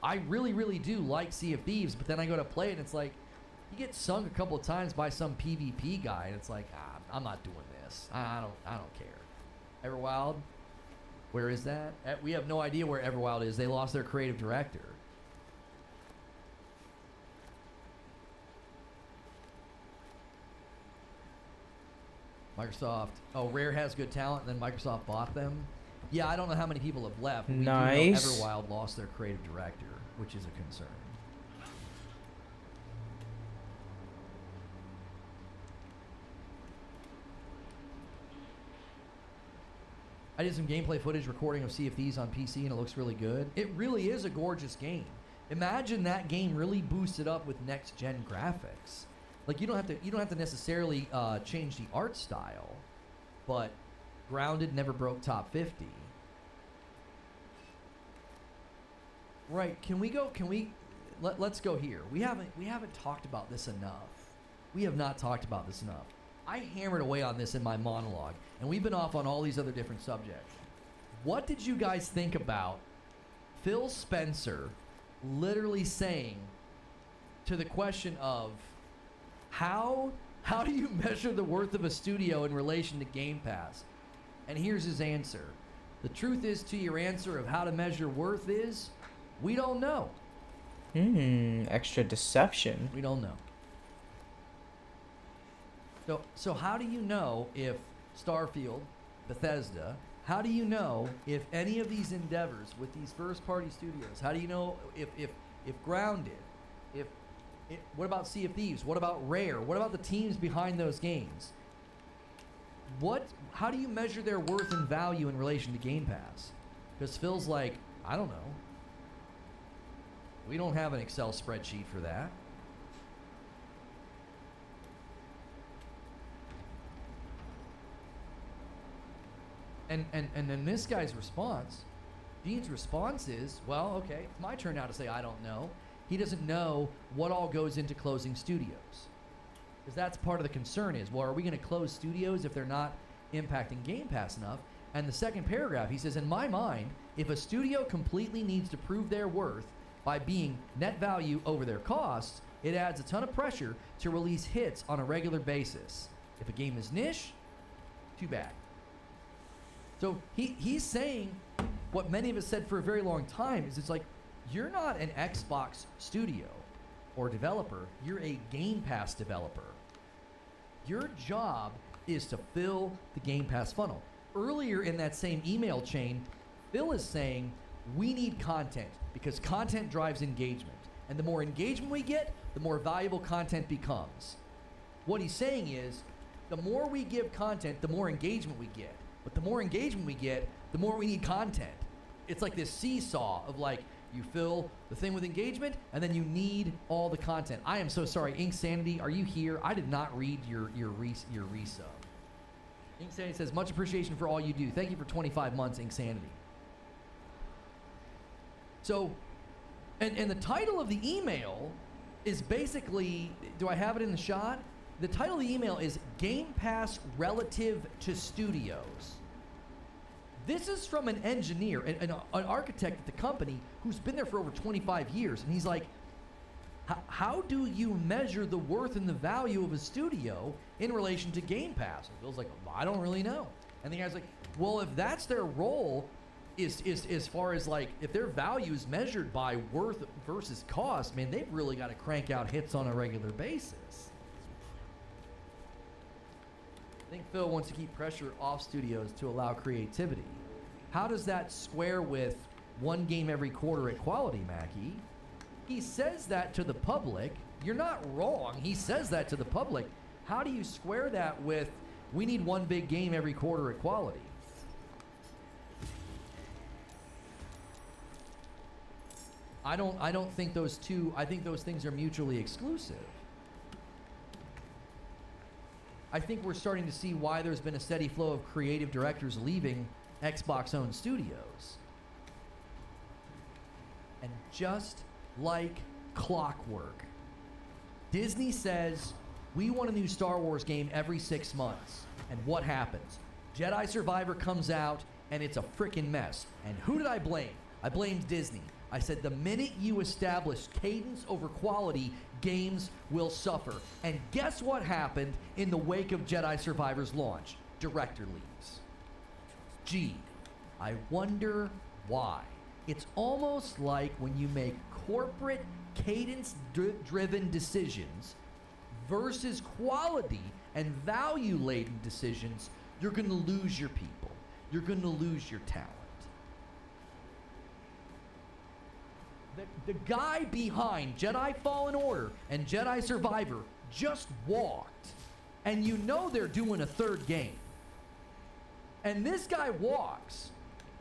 I really, really do like Sea of Thieves, but then I go to play it and it's like, you get sung a couple of times by some PvP guy and it's like, I'm not doing this. I don't care. Everwild, where is that? We have no idea where Everwild is. They lost their creative director. Microsoft. Oh, Rare has good talent, and then Microsoft bought them. Yeah, I don't know how many people have left. But Nice. We do know Everwild lost their creative director, which is a concern. I did some gameplay footage recording of Sea of Thieves on PC, and it looks really good. It really is a gorgeous game. Imagine that game really boosted up with next-gen graphics. Like you don't have to necessarily change the art style, but Grounded never broke top 50. Right? Let's go here. We haven't talked about this enough. We have not talked about this enough. I hammered away on this in my monologue, and we've been off on all these other different subjects. What did you guys think about Phil Spencer literally saying to the question of how do you measure the worth of a studio in relation to Game Pass? And here's his answer. The truth is, to your answer of how to measure worth is, we don't know. Extra deception. We don't know. So how do you know if Starfield, Bethesda, how do you know if any of these endeavors with these first-party studios, how do you know if Grounded, what about Sea of Thieves, what about Rare, what about the teams behind those games? How do you measure their worth and value in relation to Game Pass? Because Phil's like, I don't know. We don't have an Excel spreadsheet for that. And then this guy's response, Dean's response is, well, okay, it's my turn now to say I don't know. He doesn't know what all goes into closing studios. Because that's part of the concern is, well, are we going to close studios if they're not impacting Game Pass enough? And the second paragraph, he says, in my mind, if a studio completely needs to prove their worth by being net value over their costs, it adds a ton of pressure to release hits on a regular basis. If a game is niche, too bad. So he's saying what many of us said for a very long time is it's like, you're not an Xbox studio or developer, you're a Game Pass developer. Your job is to fill the Game Pass funnel. Earlier in that same email chain, Phil is saying we need content because content drives engagement. And the more engagement we get, the more valuable content becomes. What he's saying is the more we give content, the more engagement we get. But the more engagement we get, the more we need content. It's like this seesaw of like, you fill the thing with engagement, and then you need all the content. I am so sorry, Ink Sanity, are you here? I did not read your resub. Ink Sanity says, much appreciation for all you do. Thank you for 25 months, Ink Sanity. So, and the title of the email is basically, do I have it in the shot? The title of the email is Game Pass Relative to Studios. This is from an engineer, an architect at the company who's been there for over 25 years. And he's like, how do you measure the worth and the value of a studio in relation to Game Pass? And Phil's like, well, I don't really know. And the guy's like, well, if that's their role, is as far as like, if their value is measured by worth versus cost, man, they've really got to crank out hits on a regular basis. I think Phil wants to keep pressure off studios to allow creativity. How does that square with one game every quarter at quality, Mackie? He says that to the public. You're not wrong. He says that to the public. How do you square that with we need one big game every quarter at quality? I don't think those two, I think those things are mutually exclusive. I think we're starting to see why there's been a steady flow of creative directors leaving Xbox-owned studios. And just like clockwork, Disney says, we want a new Star Wars game every 6 months. And what happens? Jedi Survivor comes out, and it's a freaking mess. And who did I blame? I blamed Disney. I said the minute you establish cadence over quality, games will suffer. And guess what happened in the wake of Jedi Survivor's launch? Director leaves. Gee, I wonder why. It's almost like when you make corporate cadence-driven decisions versus quality and value-laden decisions, you're going to lose your people. You're going to lose your talent. The guy behind Jedi Fallen Order and Jedi Survivor just walked. And you know they're doing a third game. And this guy walks.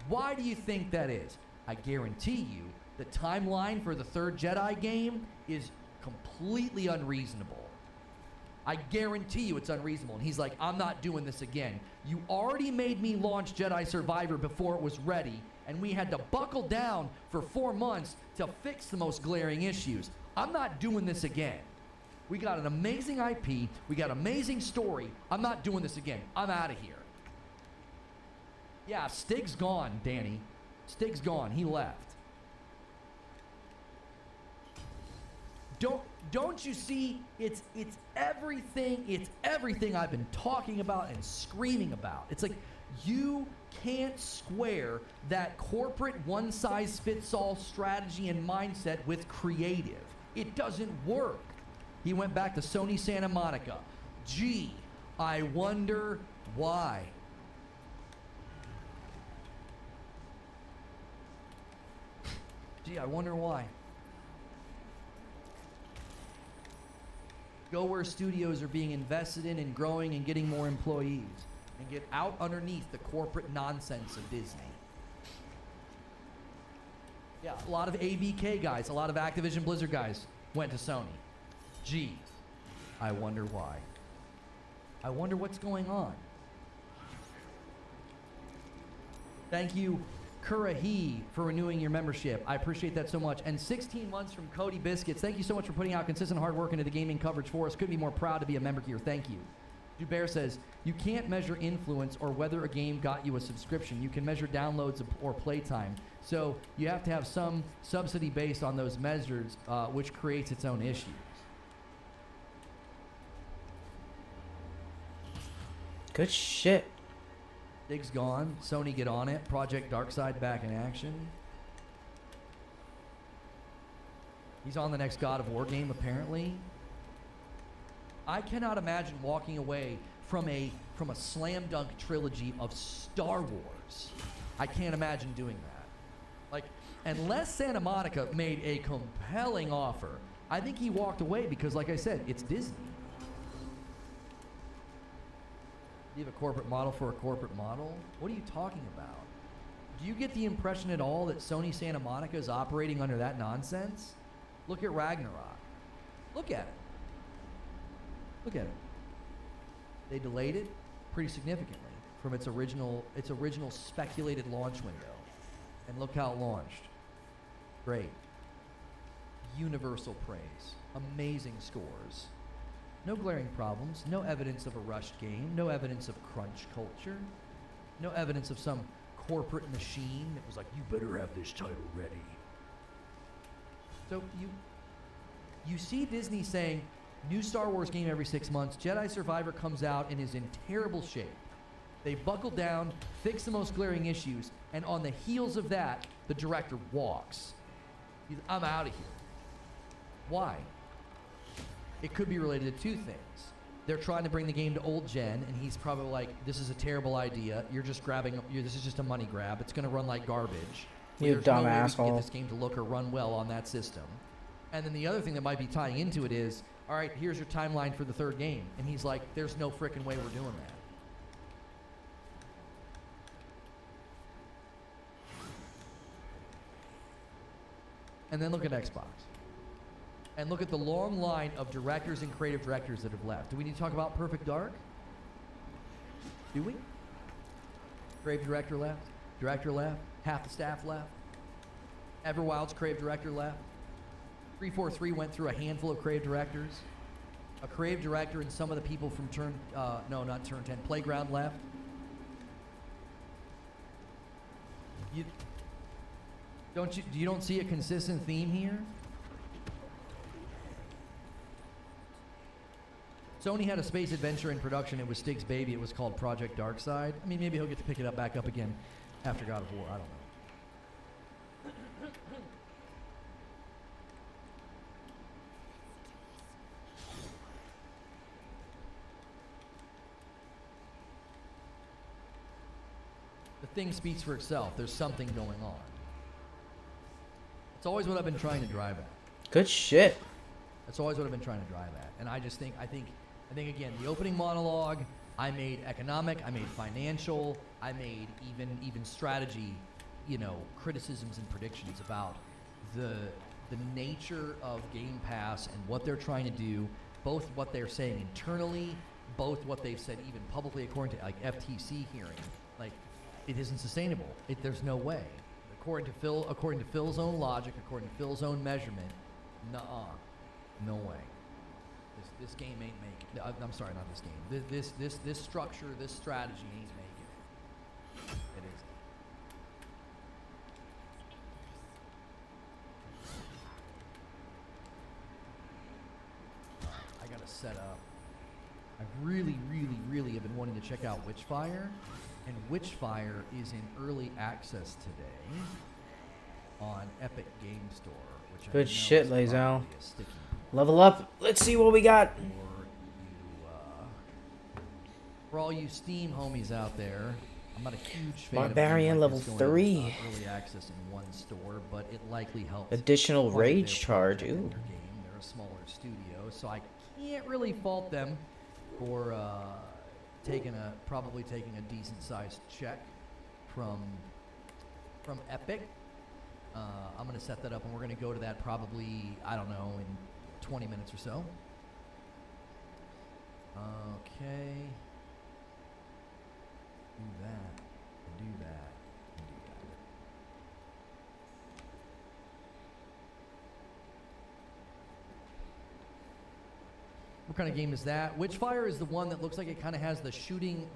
Why do you think that is? I guarantee you the timeline for the third Jedi game is completely unreasonable. I guarantee you it's unreasonable. And he's like, I'm not doing this again. You already made me launch Jedi Survivor before it was ready, and we had to buckle down for 4 months to fix the most glaring issues. I'm not doing this again. We got an amazing IP. We got an amazing story. I'm not doing this again. I'm out of here. Yeah, Stig's gone, Danny. Stig's gone. He left. Don't you see? It's everything I've been talking about and screaming about. It's like you can't square that corporate one-size-fits-all strategy and mindset with creative. It doesn't work. He went back to Sony Santa Monica. Gee, I wonder why. Gee, I wonder why. Go where studios are being invested in and growing and getting more employees. And get out underneath the corporate nonsense of Disney. Yeah, a lot of ABK guys, a lot of Activision Blizzard guys went to Sony. Gee, I wonder why. I wonder what's going on. Thank you, Kurahi, for renewing your membership. I appreciate that so much. And 16 months from Cody Biscuits. Thank you so much for putting out consistent hard work into the gaming coverage for us. Couldn't be more proud to be a member here. Thank you. Dubear says, you can't measure influence or whether a game got you a subscription. You can measure downloads or playtime. So you have to have some subsidy based on those measures, which creates its own issues. Good shit. Dig's gone. Sony get on it. Project Darkside back in action. He's on the next God of War game, apparently. I cannot imagine walking away from a slam dunk trilogy of Star Wars. I can't imagine doing that. Like, unless Santa Monica made a compelling offer, I think he walked away because, like I said, it's Disney. You have a corporate model for a corporate model? What are you talking about? Do you get the impression at all that Sony Santa Monica is operating under that nonsense? Look at Ragnarok. Look at it. Look at it. They delayed it pretty significantly from its original speculated launch window. And look how it launched. Great. Universal praise. Amazing scores. No glaring problems, no evidence of a rushed game, no evidence of crunch culture, no evidence of some corporate machine that was like, you better have this title ready. So you see Disney saying, new Star Wars game every 6 months, Jedi Survivor comes out and is in terrible shape. They buckle down, fix the most glaring issues, and on the heels of that, the director walks. I'm out of here. Why? It could be related to two things. They're trying to bring the game to old gen, and he's probably like, this is a terrible idea. You're just this is just a money grab. It's going to run like garbage. You dumb no way asshole. we can get this game to look or run well on that system. And then the other thing that might be tying into it is, all right, here's your timeline for the third game. And he's like, there's no frickin' way we're doing that. And then look at Xbox. And look at the long line of directors and creative directors that have left. Do we need to talk about Perfect Dark? Do we? Creative director left. Director left. Half the staff left. Everwild's creative director left. 343 went through a handful of creative directors. A creative director and some of the people from not Turn 10, Playground left. You don't see a consistent theme here? Sony had a space adventure in production. It was Stig's baby. It was called Project Darkside. I mean, maybe he'll get to pick it back up again after God of War. I don't know. The thing speaks for itself. There's something going on. It's always what I've been trying to drive at. Good shit. That's always what I've been trying to drive at. And I think again, the opening monologue, I made economic, I made financial, I made even strategy, criticisms and predictions about the nature of Game Pass and what they're trying to do, both what they're saying internally, both what they've said even publicly according to like FTC hearing. Like, it isn't sustainable. There's no way. According to Phil's own logic, according to Phil's own measurement, no way. This game ain't making it. I'm sorry, not this game. This structure, this strategy ain't making it. It isn't. I gotta set up. I really have been wanting to check out Witchfire, and Witchfire is in early access today on Epic Game Store. Which Good shit, Lazel. Level up. Let's see what we got. For all you Steam homies out there, I'm not a huge fan Barbarian of level going 3. Early access in one store, but it likely helps. Additional quite a bit rage charge. of Ooh. their game. They're a smaller studio, so I can't really fault them for probably taking a decent sized check from Epic. I'm going to set that up, and we're going to go to that probably, I don't know, in 20 minutes or so. Okay. Do that, and do that, and do that. What kind of game is that? Witchfire is the one that looks like it kind of has the shooting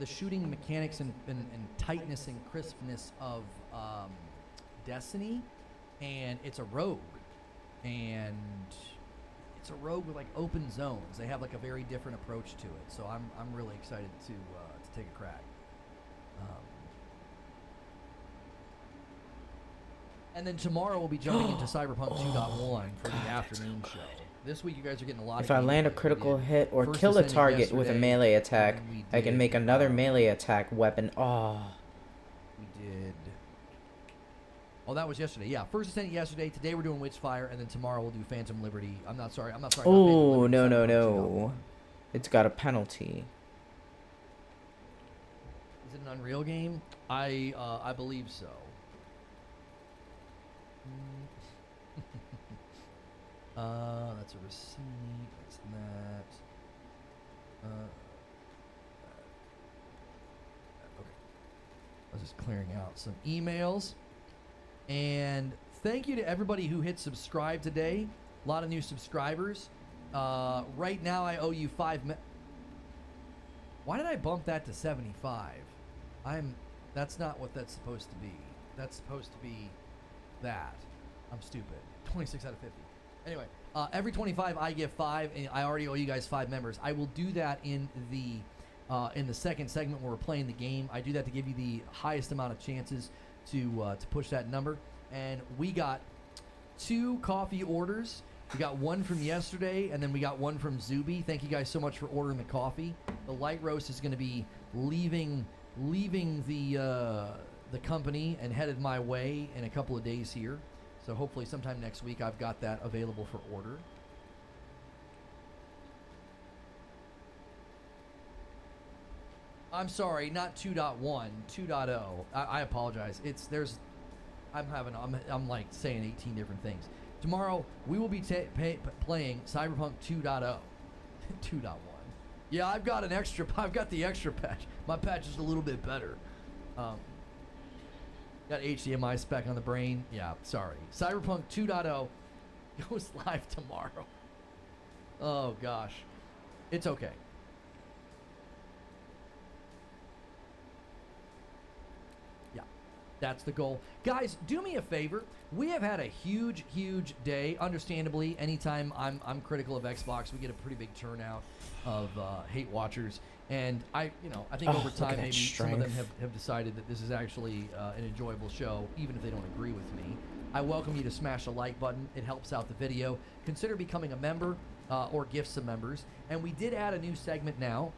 mechanics and tightness and crispness of Destiny, and it's a rogue, and it's a rogue with like open zones. They have like a very different approach to it, so I'm really excited to take a crack. And then tomorrow we'll be jumping into Cyberpunk 2.1 for the afternoon show. This week you guys are getting a lot If of I games land a that we critical did. hit or First kill a Ascending target with a yesterday, melee and attack, then we I can did, make another melee attack weapon. Oh. We did. Oh, that was yesterday. Yeah, First Ascendant yesterday. Today we're doing Witchfire, and then tomorrow we'll do Phantom Liberty. I'm not sorry. not Phantom Oh, Liberty, no, Cyberpunk 2.1. It's got a penalty. Is it an Unreal game? I believe so. That's a receipt. That's that. Okay. I was just clearing out some emails. And thank you to everybody who hit subscribe today. A lot of new subscribers. Right now I owe you 5 Why did I bump that to 75? That's not what that's supposed to be. That's supposed to be that. I'm stupid. 26 out of 50. Anyway, every 25 I give 5, and I already owe you guys 5 members. I will do that in the second segment where we're playing the game. I do that to give you the highest amount of chances to push that number. And we got 2 coffee orders. We got one from yesterday, and then we got one from Zuby. Thank you guys so much for ordering the coffee. The light roast is going to be leaving the company and headed my way in a couple of days here. So hopefully sometime next week I've got that available for order. I'm sorry, not 2.1, 2.0. I apologize. I'm like saying 18 different things. Tomorrow we will be playing Cyberpunk 2.0. 2.1. Yeah, I've got the extra patch. My patch is a little bit better. Got HDMI spec on the brain. Yeah, sorry. Cyberpunk 2.0 goes live tomorrow. Oh gosh. It's okay. Yeah, that's the goal. Guys, do me a favor. We have had a huge day. Understandably, anytime I'm critical of Xbox, we get a pretty big turnout of hate watchers. And I think over time maybe some of them have decided that this is actually an enjoyable show, even if they don't agree with me. I welcome you to smash the like button. It helps out the video. Consider becoming a member or gift some members. And we did add a new segment now.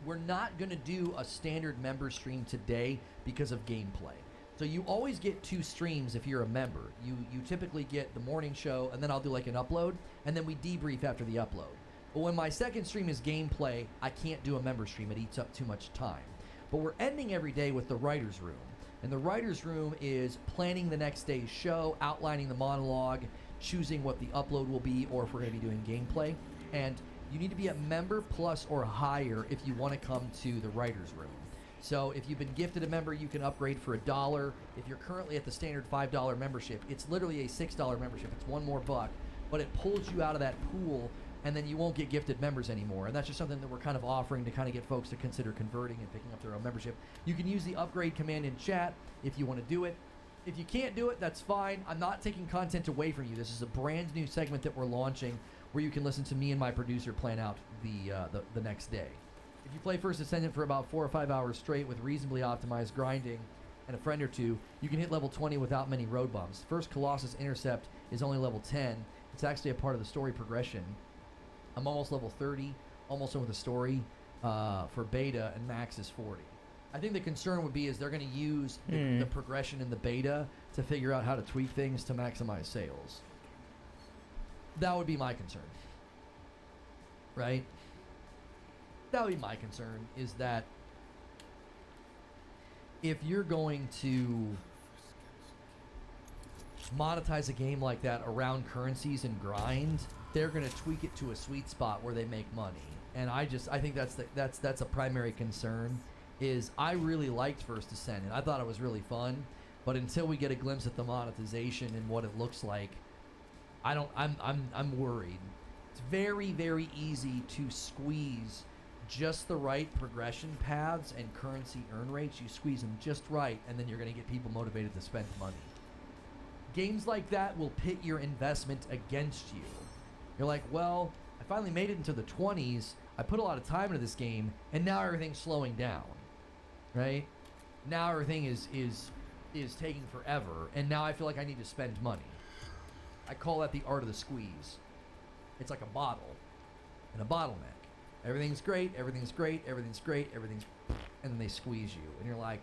We're not going to do a standard member stream today because of gameplay. So you always get 2 streams if you're a member. You typically get the morning show, and then I'll do like an upload, and then we debrief after the upload. But when my second stream is gameplay, I can't do a member stream. It eats up too much time. But we're ending every day with the writer's room. And the writer's room is planning the next day's show, outlining the monologue, choosing what the upload will be, or if we're going to be doing gameplay. And you need to be a member plus or higher if you want to come to the writer's room. So if you've been gifted a member, you can upgrade for $1. If you're currently at the standard $5 membership, it's literally a $6 membership. It's one more buck, but it pulls you out of that pool, and then you won't get gifted members anymore. And that's just something that we're kind of offering to kind of get folks to consider converting and picking up their own membership. You can use the upgrade command in chat if you want to do it. If you can't do it, that's fine. I'm not taking content away from you. This is a brand new segment that we're launching where you can listen to me and my producer plan out the next day. If you play First Ascendant for about 4 or 5 hours straight with reasonably optimized grinding and a friend or two, you can hit level 20 without many road bumps. First Colossus Intercept is only level 10. It's actually a part of the story progression. I'm almost level 30, almost done with the story for beta, and max is 40. I think the concern would be is they're going to use the progression in the beta to figure out how to tweak things to maximize sales. That would be my concern. Right? That would be my concern, is that if you're going to monetize a game like that around currencies and grind, they're going to tweak it to a sweet spot where they make money. And I think that's a primary concern. Is I really liked First Ascendant. I thought it was really fun, but until we get a glimpse at the monetization and what it looks like, I'm worried. It's very, very easy to squeeze just the right progression paths and currency earn rates. You squeeze them just right, and then you're going to get people motivated to spend money. Games like that will pit your investment against you. You're like, well, I finally made it into the 20s. I put a lot of time into this game, and now everything's slowing down, right? Now everything is taking forever, and now I feel like I need to spend money. I call that the art of the squeeze. It's like a bottle and a bottleneck. Everything's great, everything's great, everything's great, everything's... And then they squeeze you, and you're like...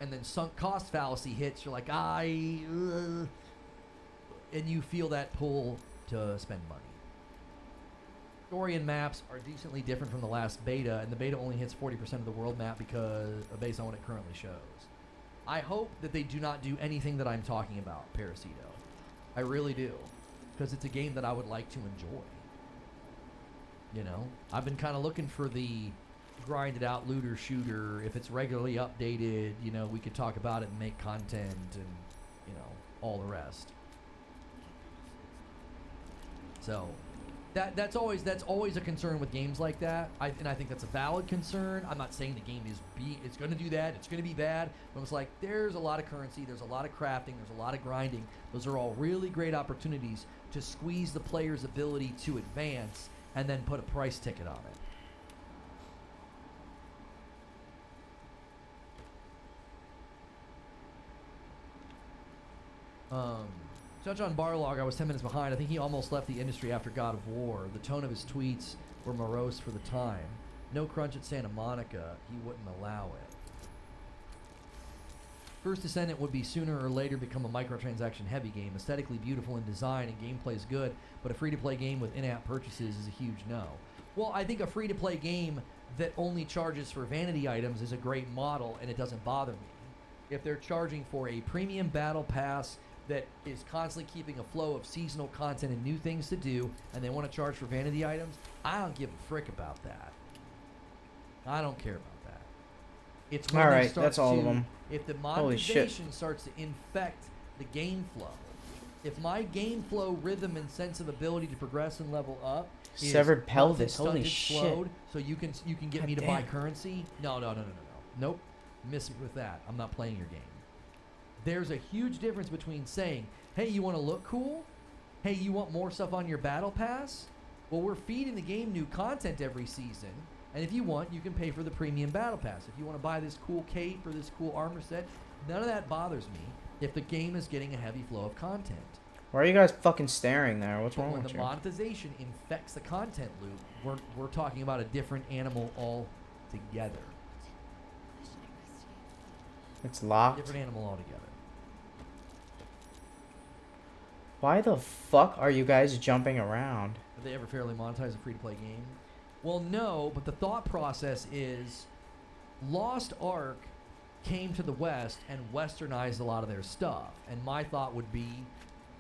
And then sunk cost fallacy hits, you're like, and you feel that pull to spend money. Story and maps are decently different from the last beta, and the beta only hits 40% of the world map based on what it currently shows. I hope that they do not do anything that I'm talking about, Parasito. I really do. Because it's a game that I would like to enjoy. You know? I've been kind of looking for the grinded out looter shooter. If it's regularly updated, you know, we could talk about it and make content and, you know, all the rest. So... That's always a concern with games like that. I think that's a valid concern. I'm not saying the game it's going to do that. It's going to be bad. But it's like there's a lot of currency. There's a lot of crafting. There's a lot of grinding. Those are all really great opportunities to squeeze the player's ability to advance and then put a price ticket on it. Judge on Barlog, I was 10 minutes behind. I think he almost left the industry after God of War. The tone of his tweets were morose for the time. No crunch at Santa Monica. He wouldn't allow it. First Descendant would be sooner or later become a microtransaction heavy game. Aesthetically beautiful in design and gameplay is good, but a free-to-play game with in-app purchases is a huge no. Well, I think a free-to-play game that only charges for vanity items is a great model and it doesn't bother me. If they're charging for a premium battle pass that is constantly keeping a flow of seasonal content and new things to do, and they want to charge for vanity items, I don't give a frick about that. I don't care about that. It's when Alright, they start that's all to, of them. if the Holy shit. monetization starts to infect the game flow, if my game flow rhythm and sense of ability to progress and level up is Severed pelvis, stunted, holy shit. slowed, so you can get God me to buy damn. currency, no. Nope. Miss me with that. I'm not playing your game. There's a huge difference between saying, hey, you want to look cool? Hey, you want more stuff on your battle pass? Well, we're feeding the game new content every season, and if you want, you can pay for the premium battle pass. If you want to buy this cool cape or this cool armor set, none of that bothers me if the game is getting a heavy flow of content. Why are you guys fucking staring there? What's But wrong when with the you? monetization infects the content loop, we're talking about a different animal altogether. It's locked. Different animal altogether. Why the fuck are you guys jumping around? Have they ever fairly monetized a free-to-play game? Well, no, but the thought process is Lost Ark came to the West and westernized a lot of their stuff. And my thought would be,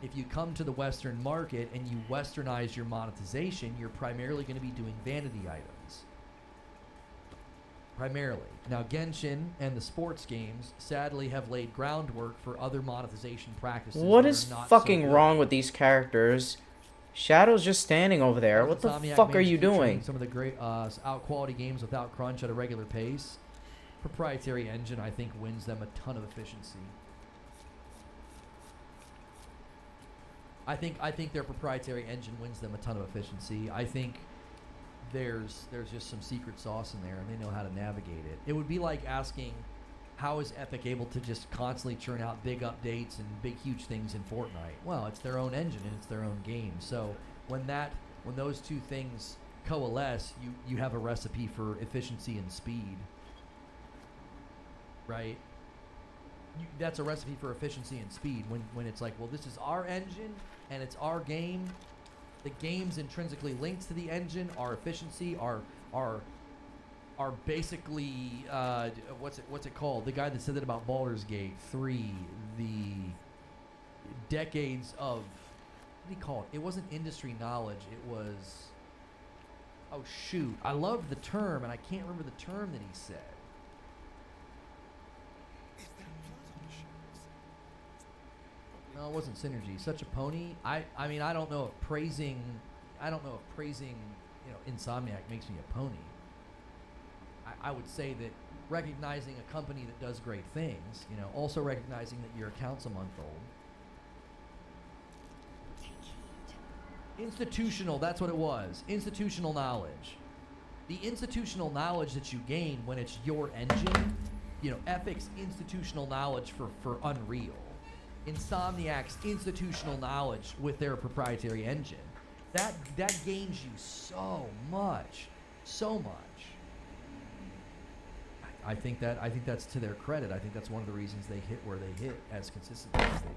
if you come to the Western market and you westernize your monetization, you're primarily going to be doing vanity items. Primarily. Now, Genshin and the sports games sadly have laid groundwork for other monetization practices. What that is are not fucking so good. wrong with these characters? Shadow's just standing over there. What the Insomniac fuck are managed you to keep churning doing? Some of the great out quality games without crunch at a regular pace. Proprietary engine, I think, wins them a ton of efficiency. I think their proprietary engine wins them a ton of efficiency. I think there's just some secret sauce in there, and they know how to navigate it. It would be like asking, how is Epic able to just constantly churn out big updates and big huge things in Fortnite? Well, it's their own engine and it's their own game. So when those two things coalesce, you have a recipe for efficiency and speed, right? That's a recipe for efficiency and speed when it's like, well, this is our engine and it's our game. The game's intrinsically linked to the engine. Our efficiency, our basically what's it called? The guy that said that about Baldur's Gate 3, the decades of, what do you call it? It wasn't industry knowledge. It was, oh shoot, I love the term and I can't remember the term that he said. No, it wasn't synergy. Such a pony. I mean, I don't know if praising, Insomniac makes me a pony. I would say that recognizing a company that does great things, also recognizing that your account's a month old. Institutional, that's what it was. Institutional knowledge. The institutional knowledge that you gain when it's your engine, Epic's institutional knowledge for Unreal. Insomniac's institutional knowledge with their proprietary engine. That gains you so much. I think that's to their credit. I think that's one of the reasons they hit where they hit as consistently as they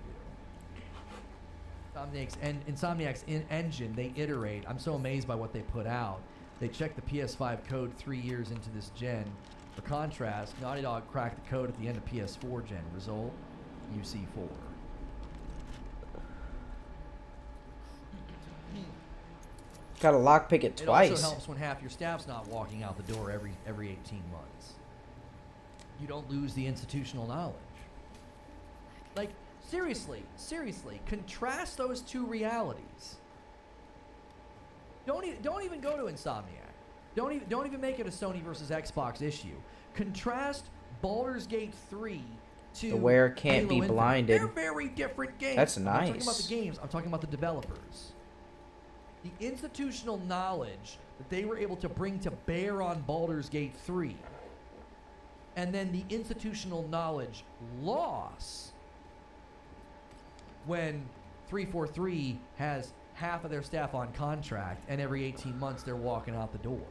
do. Insomniac's engine, they iterate. I'm so amazed by what they put out. They checked the PS5 code 3 years into this gen. For contrast, Naughty Dog cracked the code at the end of PS4 gen. Result, UC4. Gotta lockpick it twice. It also helps when half your staff's not walking out the door every 18 months. You don't lose the institutional knowledge. Like, seriously, contrast those two realities. Don't even go to Insomniac. Don't even make it a Sony versus Xbox issue. Contrast Baldur's Gate 3 to The wearer can't Halo be Infinite. blinded. They're very different games. That's I'm not talking nice. about the games. I'm talking about the developers. The institutional knowledge that they were able to bring to bear on Baldur's Gate 3, and then the institutional knowledge loss when 343 has half of their staff on contract and every 18 months they're walking out the door.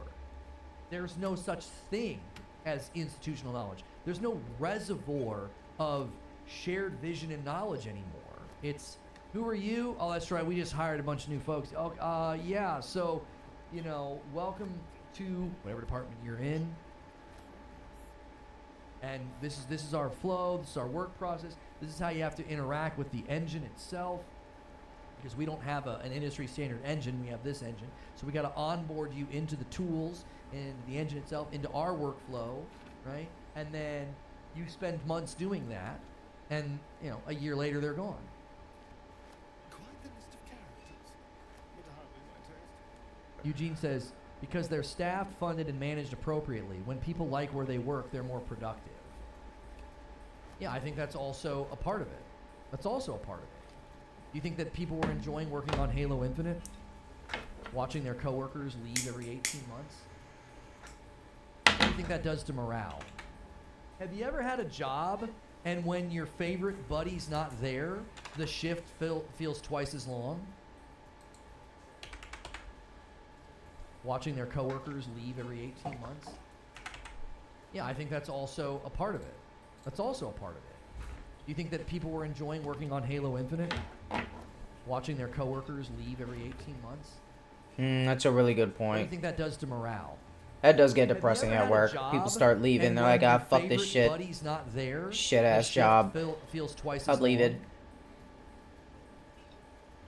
There's no such thing as institutional knowledge. There's no reservoir of shared vision and knowledge anymore. It's, who are you? Oh, that's right. We just hired a bunch of new folks. Oh, yeah. So, welcome to whatever department you're in. And this is our flow, this is our work process. This is how you have to interact with the engine itself. Because we don't have an industry standard engine, we have this engine. So we got to onboard you into the tools and the engine itself, into our workflow, right? And then you spend months doing that, and a year later they're gone. Quite the list of characters, but hardly my taste. Eugene says, because they're staffed, funded, and managed appropriately. When people like where they work, they're more productive. Yeah, I think that's also a part of it. That's also a part of it. Do you think that people were enjoying working on Halo Infinite? Watching their coworkers leave every 18 months? What do you think that does to morale? Have you ever had a job and when your favorite buddy's not there, the shift feels twice as long? Watching their coworkers leave every 18 months? Yeah, I think that's also a part of it. That's also a part of it. Do you think that people were enjoying working on Halo Infinite? Watching their coworkers leave every 18 months? That's a really good What do you point. think that does to morale? That does get Have you depressing ever at had a work. job People start leaving. and They're when like, your fuck this favorite shit. buddy's not there, Shit the ass shift job. feels twice I'd as leave long? it.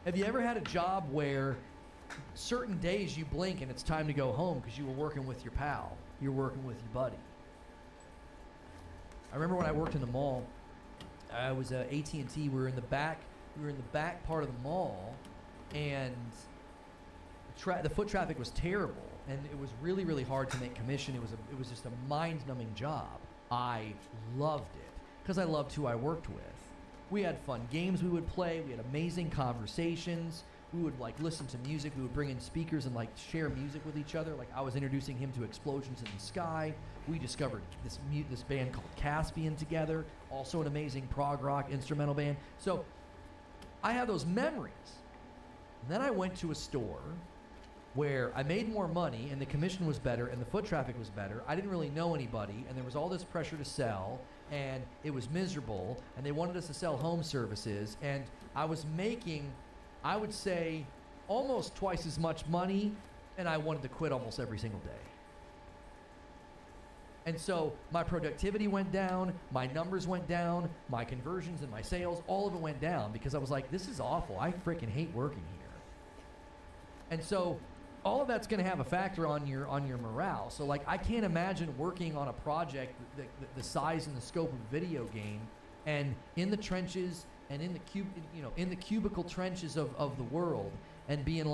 Have you ever had a job where certain days you blink and it's time to go home because you were working with your pal, you're working with your buddy? I remember when I worked in the mall. I was AT&T. We were in the back part of the mall, and the foot traffic was terrible, and it was really, really hard to make commission. It was just a mind-numbing job. I loved it because I loved who I worked with. We had fun games we would play. We had amazing conversations. We would listen to music. We would bring in speakers and share music with each other. I was introducing him to Explosions in the Sky. We discovered this band called Caspian together, also an amazing prog rock instrumental band. So I have those memories. And then I went to a store where I made more money and the commission was better and the foot traffic was better. I didn't really know anybody, and there was all this pressure to sell, and it was miserable, and they wanted us to sell home services, and I was making, I would say, almost twice as much money, and I wanted to quit almost every single day. And so my productivity went down, my numbers went down, my conversions and my sales, all of it went down because I was like, this is awful. I freaking hate working here. And so all of that's going to have a factor on your morale. So I can't imagine working on a project the size and the scope of a video game, and in the trenches and in the cubicle trenches of the world, and being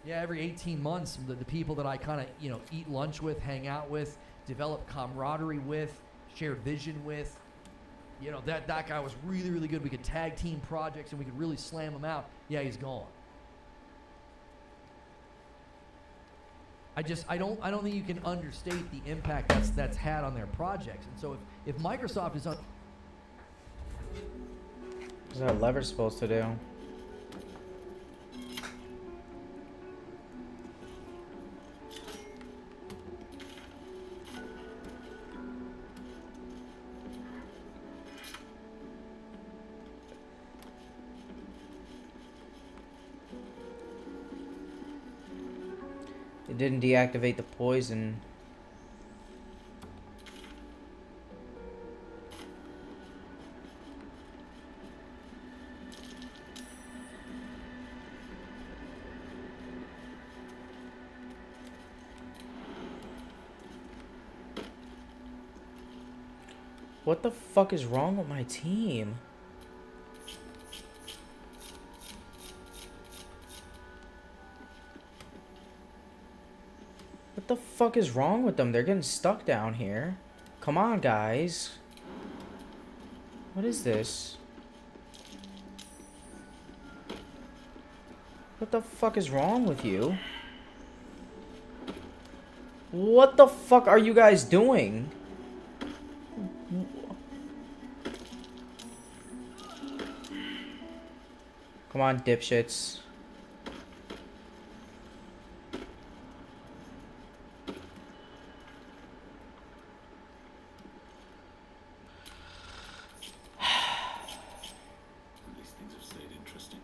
every 18 months the people that I kind of eat lunch with, hang out with, develop camaraderie with, shared vision with, that guy was really, really good. We could tag team projects and we could really slam him out. Yeah, he's gone. I don't think you can understate the impact that's had on their projects. And so if Microsoft is on, What's that lever supposed to do? It didn't deactivate the poison. What the fuck is wrong with my team? What the fuck is wrong with them? They're getting stuck down here. Come on, guys. What is this? What the fuck is wrong with you? What the fuck are you guys doing? Come on, dipshits. These things have stayed interesting.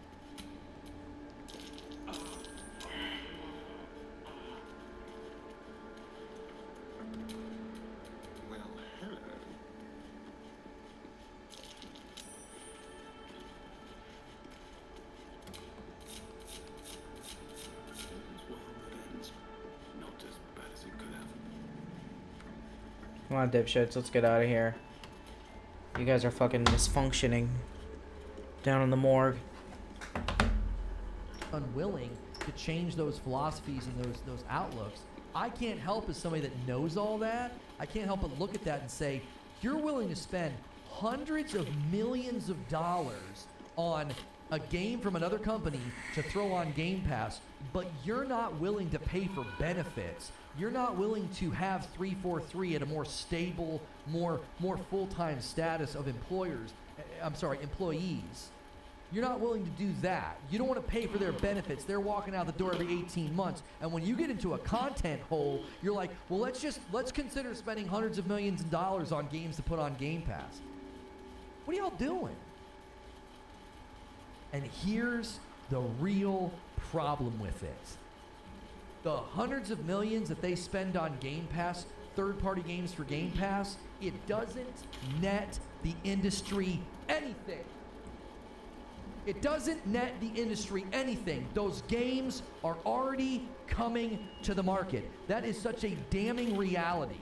Come on, dipshits, let's get out of here. You guys are fucking misfunctioning down in the morgue. Unwilling to change those philosophies and those outlooks. I can't help as somebody that knows all that. I can't help but look at that and say, you're willing to spend hundreds of millions of dollars on a game from another company to throw on Game Pass, but you're not willing to pay for benefits. You're not willing to have 343 at a more stable, more full-time status of employees. You're not willing to do that. You don't want to pay for their benefits. They're walking out the door every 18 months. And when you get into a content hole, you're like, well, let's consider spending hundreds of millions of dollars on games to put on Game Pass. What are y'all doing? And here's the real problem with it. The hundreds of millions that they spend on Game Pass, third-party games for Game Pass, it doesn't net the industry anything. It doesn't net the industry anything. Those games are already coming to the market. That is such a damning reality.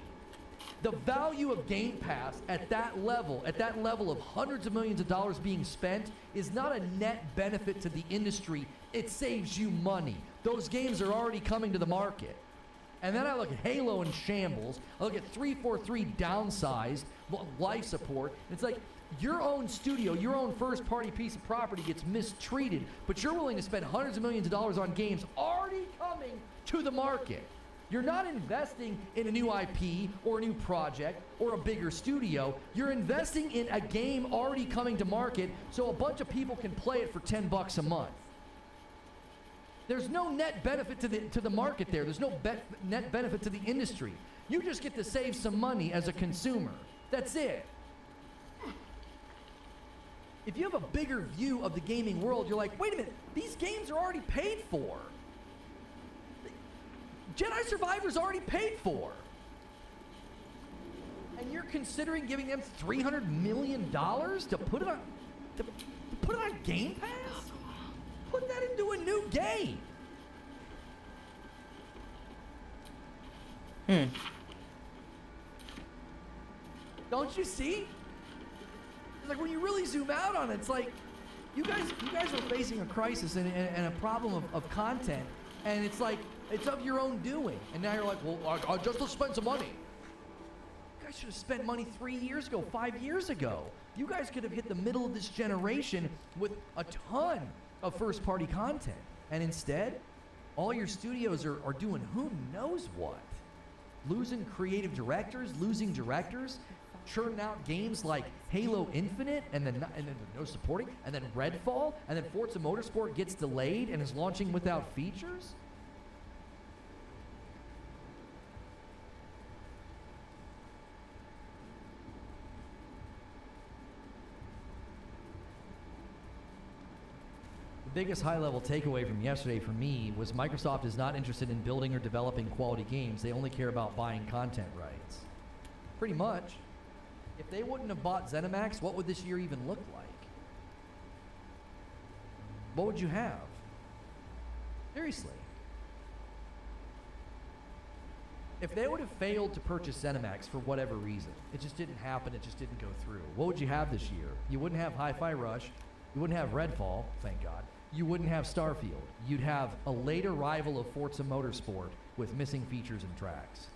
The value of Game Pass at that level of hundreds of millions of dollars being spent, is not a net benefit to the industry. It saves you money. Those games are already coming to the market. And then I look at Halo in shambles. I look at 343 downsized, life support. It's like, your own studio, your own first-party piece of property gets mistreated, but you're willing to spend hundreds of millions of dollars on games already coming to the market. You're not investing in a new IP or a new project or a bigger studio. You're investing in a game already coming to market so a bunch of people can play it for $10 a month. There's no net benefit to the market there. There's no net benefit to the industry. You just get to save some money as a consumer. That's it. If you have a bigger view of the gaming world, you're like, wait a minute, these games are already paid for. Jedi Survivor's already paid for. And you're considering giving them $300 million to put it on Game Pass? Put that into a new game. Don't you see? It's like when you really zoom out on it, it's like you guys are facing a crisis and a problem of content, and it's like it's of your own doing. And now you're like, well, I'll just spend some money. You guys should have spent money 3 years ago, 5 years ago. You guys could have hit the middle of this generation with a ton of first-party content, and instead, all your studios are doing who knows what. Losing creative directors, losing directors, churning out games like Halo Infinite, and then no supporting, and then Redfall, and then Forza Motorsport gets delayed and is launching without features? The biggest high-level takeaway from yesterday for me was Microsoft is not interested in building or developing quality games. They only care about buying content rights. Pretty much. If they wouldn't have bought ZeniMax, what would this year even look like? What would you have? Seriously. If they would have failed to purchase ZeniMax for whatever reason, it just didn't happen, it just didn't go through, what would you have this year? You wouldn't have Hi-Fi Rush, you wouldn't have Redfall, thank God, you wouldn't have Starfield, you'd have a late arrival of Forza Motorsport with missing features and tracks.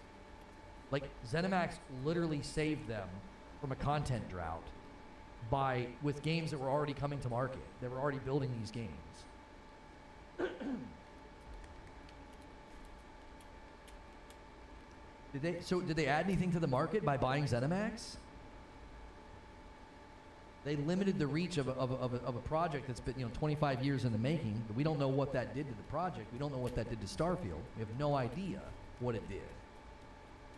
Like, ZeniMax literally saved them from a content drought with games that were already coming to market. They were already building these games. Did they add anything to the market by buying ZeniMax? They limited the reach of a project that's been 25 years in the making. But we don't know what that did to the project. We don't know what that did to Starfield. We have no idea what it did.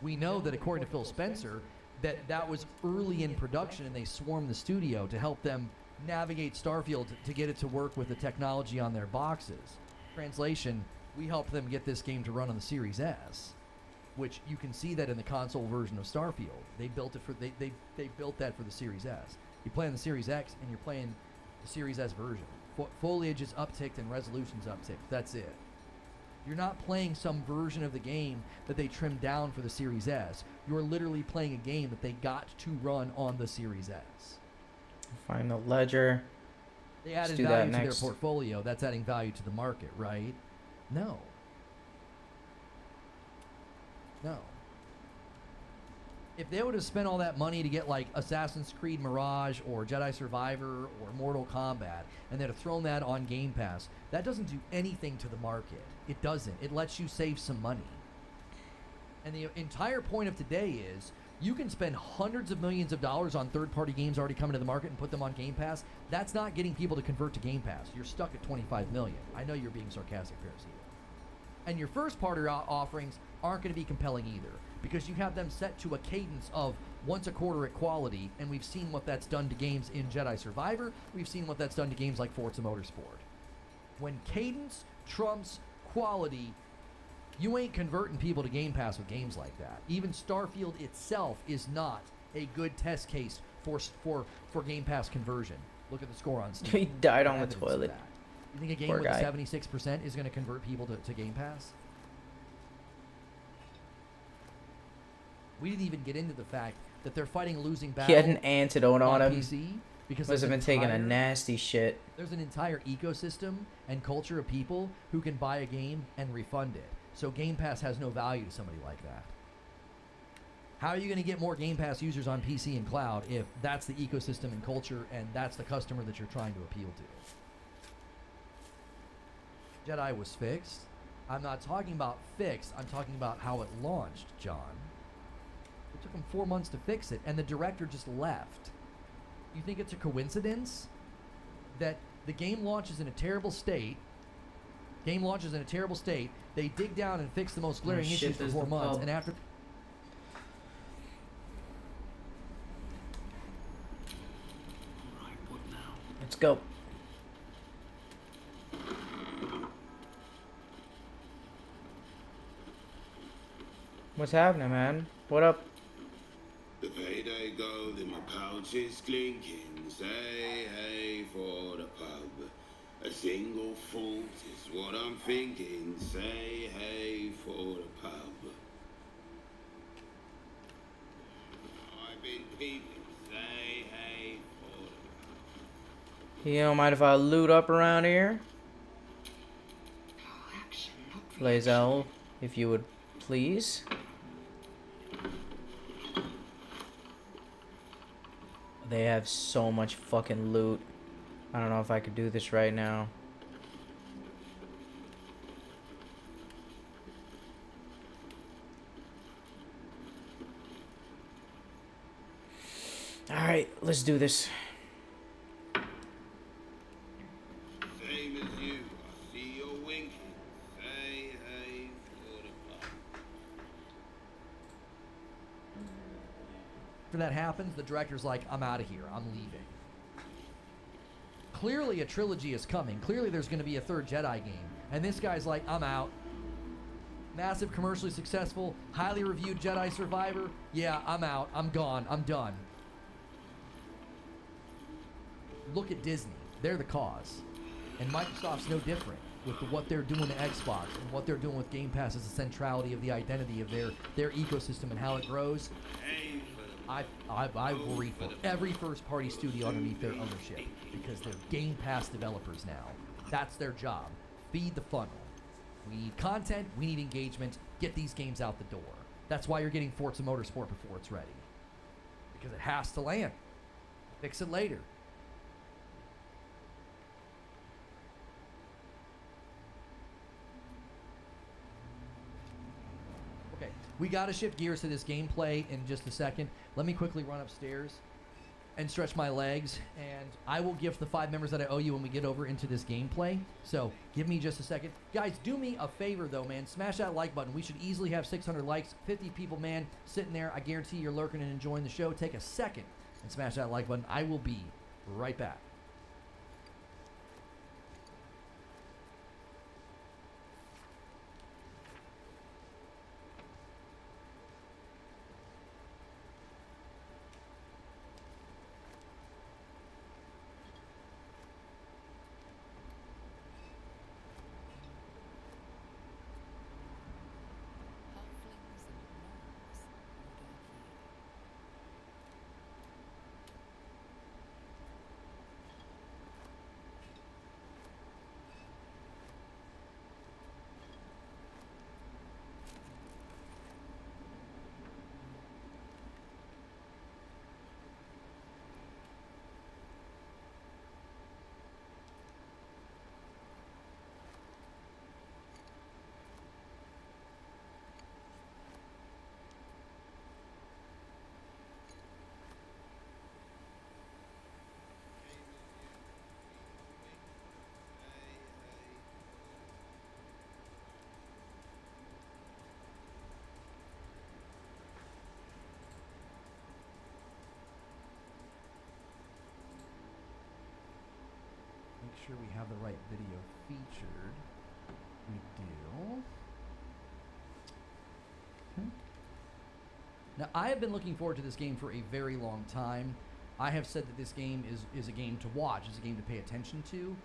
We know that according to Phil Spencer, that was early in production, and they swarmed the studio to help them navigate Starfield to get it to work with the technology on their boxes. Translation, we helped them get this game to run on the Series S, which you can see that in the console version of Starfield. They built it for they built that for the Series S. You play on the Series X, and you're playing the Series S version. Foliage is upticked and resolution's upticked. That's it. You're not playing some version of the game that they trimmed down for the Series S. You're literally playing a game that they got to run on the Series S. Find the ledger. They added do that value to their next. portfolio. That's adding value to the market, right? No. No. If they would have spent all that money to get like Assassin's Creed Mirage or Jedi Survivor or Mortal Kombat and they'd have thrown that on Game Pass, that doesn't do anything to the market. It doesn't. It lets you save some money. And the entire point of today is you can spend hundreds of millions of dollars on third-party games already coming to the market and put them on Game Pass. That's not getting people to convert to Game Pass. You're stuck at 25 million. I know you're being sarcastic, Parasito. And your first-party offerings aren't going to be compelling either, because you have them set to a cadence of once a quarter at quality, and we've seen what that's done to games in Jedi Survivor. We've seen what that's done to games like Forza Motorsport. When cadence trumps quality, you ain't converting people to Game Pass with games like that. Even Starfield itself is not a good test case for Game Pass conversion. Look at the score on Steam. He died on the Evidence of toilet. that. You think a game Poor with guy. 76% is going to convert people to Game Pass? We didn't even get into the fact that they're fighting a losing battle. He had an antidote on him. PC because Must have there's been taking a entire- nasty shit. There's an entire ecosystem and culture of people who can buy a game and refund it. So Game Pass has no value to somebody like that. How are you going to get more Game Pass users on PC and cloud if that's the ecosystem and culture and that's the customer that you're trying to appeal to? Jedi was fixed. I'm not talking about fixed. I'm talking about how it launched, John. It took them 4 months to fix it, and the director just left. You think it's a coincidence that the game launches in a terrible state? They dig down and fix the most glaring shit, issues for there's 4 the months, pub. and after Right, what now? Let's go. What's happening, man? What up? The payday gold in my pouch is clinking. Say hey for the pub. A single fault is what I'm thinking. Say hey for the pub. I've been peeping. Say hey for the pub. You don't mind if I loot up around here? Action, not Lazel, if you would please. They have so much fucking loot. I don't know if I could do this right now. Alright, let's do this. Same as you. I see you're winking. Say hey for the pub. after that happens, the director's like, I'm out of here. I'm leaving. Clearly a trilogy is coming. Clearly there's going to be a third Jedi game. And this guy's like, I'm out. Massive, commercially successful, highly reviewed Jedi Survivor. Yeah, I'm out. I'm gone. I'm done. Look at Disney. They're the cause. And Microsoft's no different with what they're doing to Xbox and what they're doing with Game Pass as the centrality of the identity of their ecosystem and how it grows. I worry for every first-party studio underneath their ownership because they're Game Pass developers now. That's their job. Feed the funnel. We need content. We need engagement. Get these games out the door. That's why you're getting Forza Motorsport before it's ready. Because it has to land. Fix it later. Okay, we got to shift gears to this gameplay in just a second. Let me quickly run upstairs and stretch my legs, and I will gift the 5 members that I owe you when we get over into this gameplay. So give me just a second. Guys, do me a favor, though, man. Smash that like button. We should easily have 600 likes. 50 people, man, sitting there. I guarantee you're lurking and enjoying the show. Take a second and smash that like button. I will be right back. video featured, we do. Now, I have been looking forward to this game for a very long time. I have said that this game is a game to watch, is a game to pay attention to.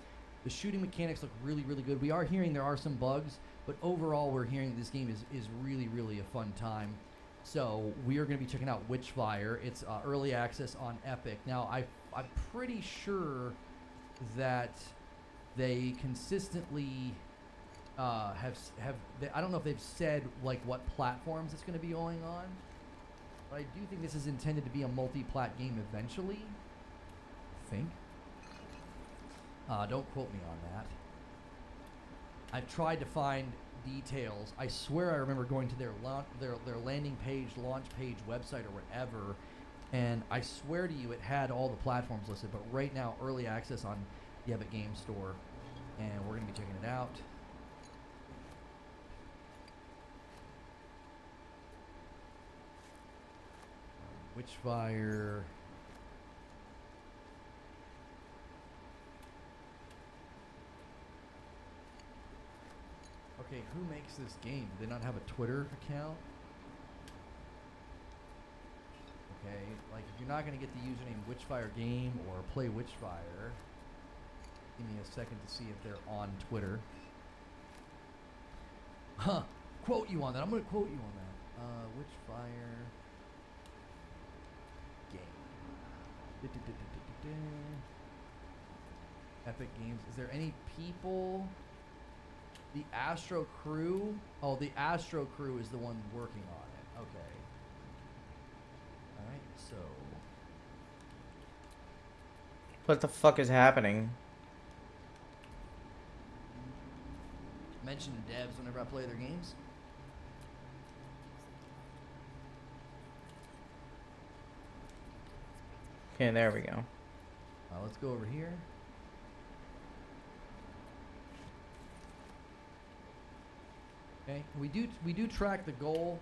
The shooting mechanics look really, really good. We are hearing there are some bugs, but overall we're hearing this game is really, really a fun time. So we are going to be checking out Witchfire. It's early access on Epic. Now, I'm pretty sure that they consistently have I don't know if they've said like what platforms it's going to be going on, but I do think this is intended to be a multi-plat game eventually. I think. Don't quote me on that. I've tried to find details. I swear I remember going to their landing page, launch page, website, or whatever, and I swear to you it had all the platforms listed. But right now, early access on the Epic Game Store, and we're gonna be checking it out. Witchfire. Okay, who makes this game? Do they not have a Twitter account? Okay, like if you're not going to get the username Witchfire Game or Play Witchfire, give me a second to see if they're on Twitter. Huh, quote you on that. I'm going to quote you on that. Witchfire Game. Epic Games. Is there any people? The Astro Crew? Oh, the Astro Crew is the one working on it. Okay. Alright, so... What the fuck is happening? Mention devs whenever I play their games. Okay, there we go. Let's go over here. Okay, we do track the goal.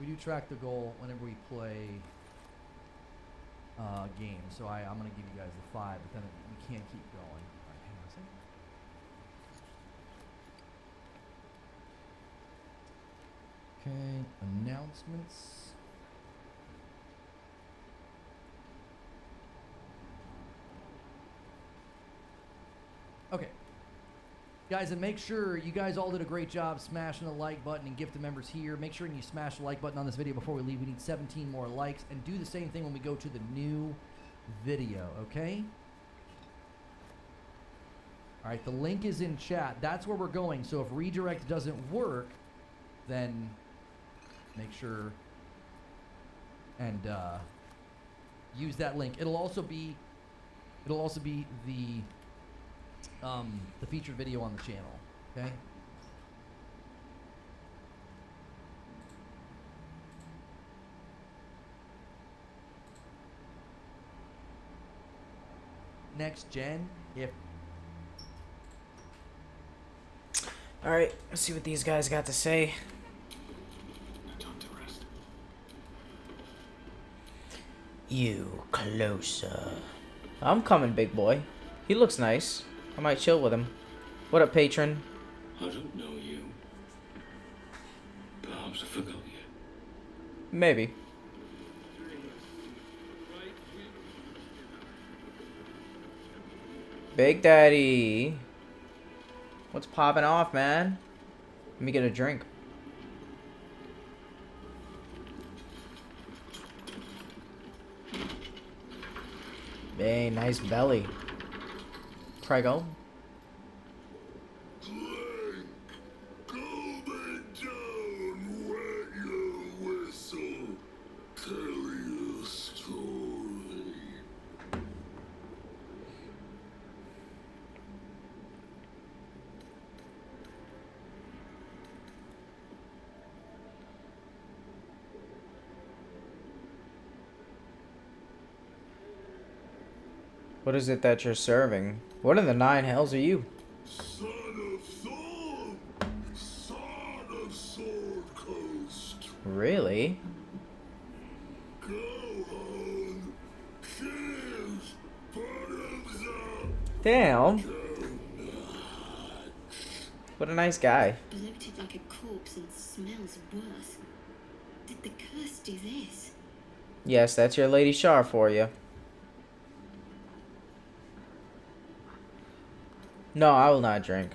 We do track the goal whenever we play games. So I'm gonna give you guys the 5, but then we can't keep going. All right, hang on a second. Okay, announcements. Okay. Guys, and make sure you guys all did a great job smashing the like button and gifted members here. Make sure you smash the like button on this video before we leave. We need 17 more likes, and do the same thing when we go to the new video, okay? All right, the link is in chat. That's where we're going. So if redirect doesn't work, then make sure and use that link. It'll also be the featured video on the channel, okay? Next gen, if... Alright, let's see what these guys got to say. You closer. I'm coming, big boy. He looks nice. I might chill with him. What up, patron? I don't know you. Perhaps I forgot you. Maybe. Big Daddy. What's popping off, man? Let me get a drink. Hey, nice belly. Prego. What is it that you're serving? What in the 9 hells are you? Son of Thor! Son of Sword Coast! Really? Go on! Cheers! Bottoms up! Damn. What a nice guy. Bloated like a corpse and smells worse. Did the curse do this? Yes, that's your Lady Shar for you. No, I will not drink.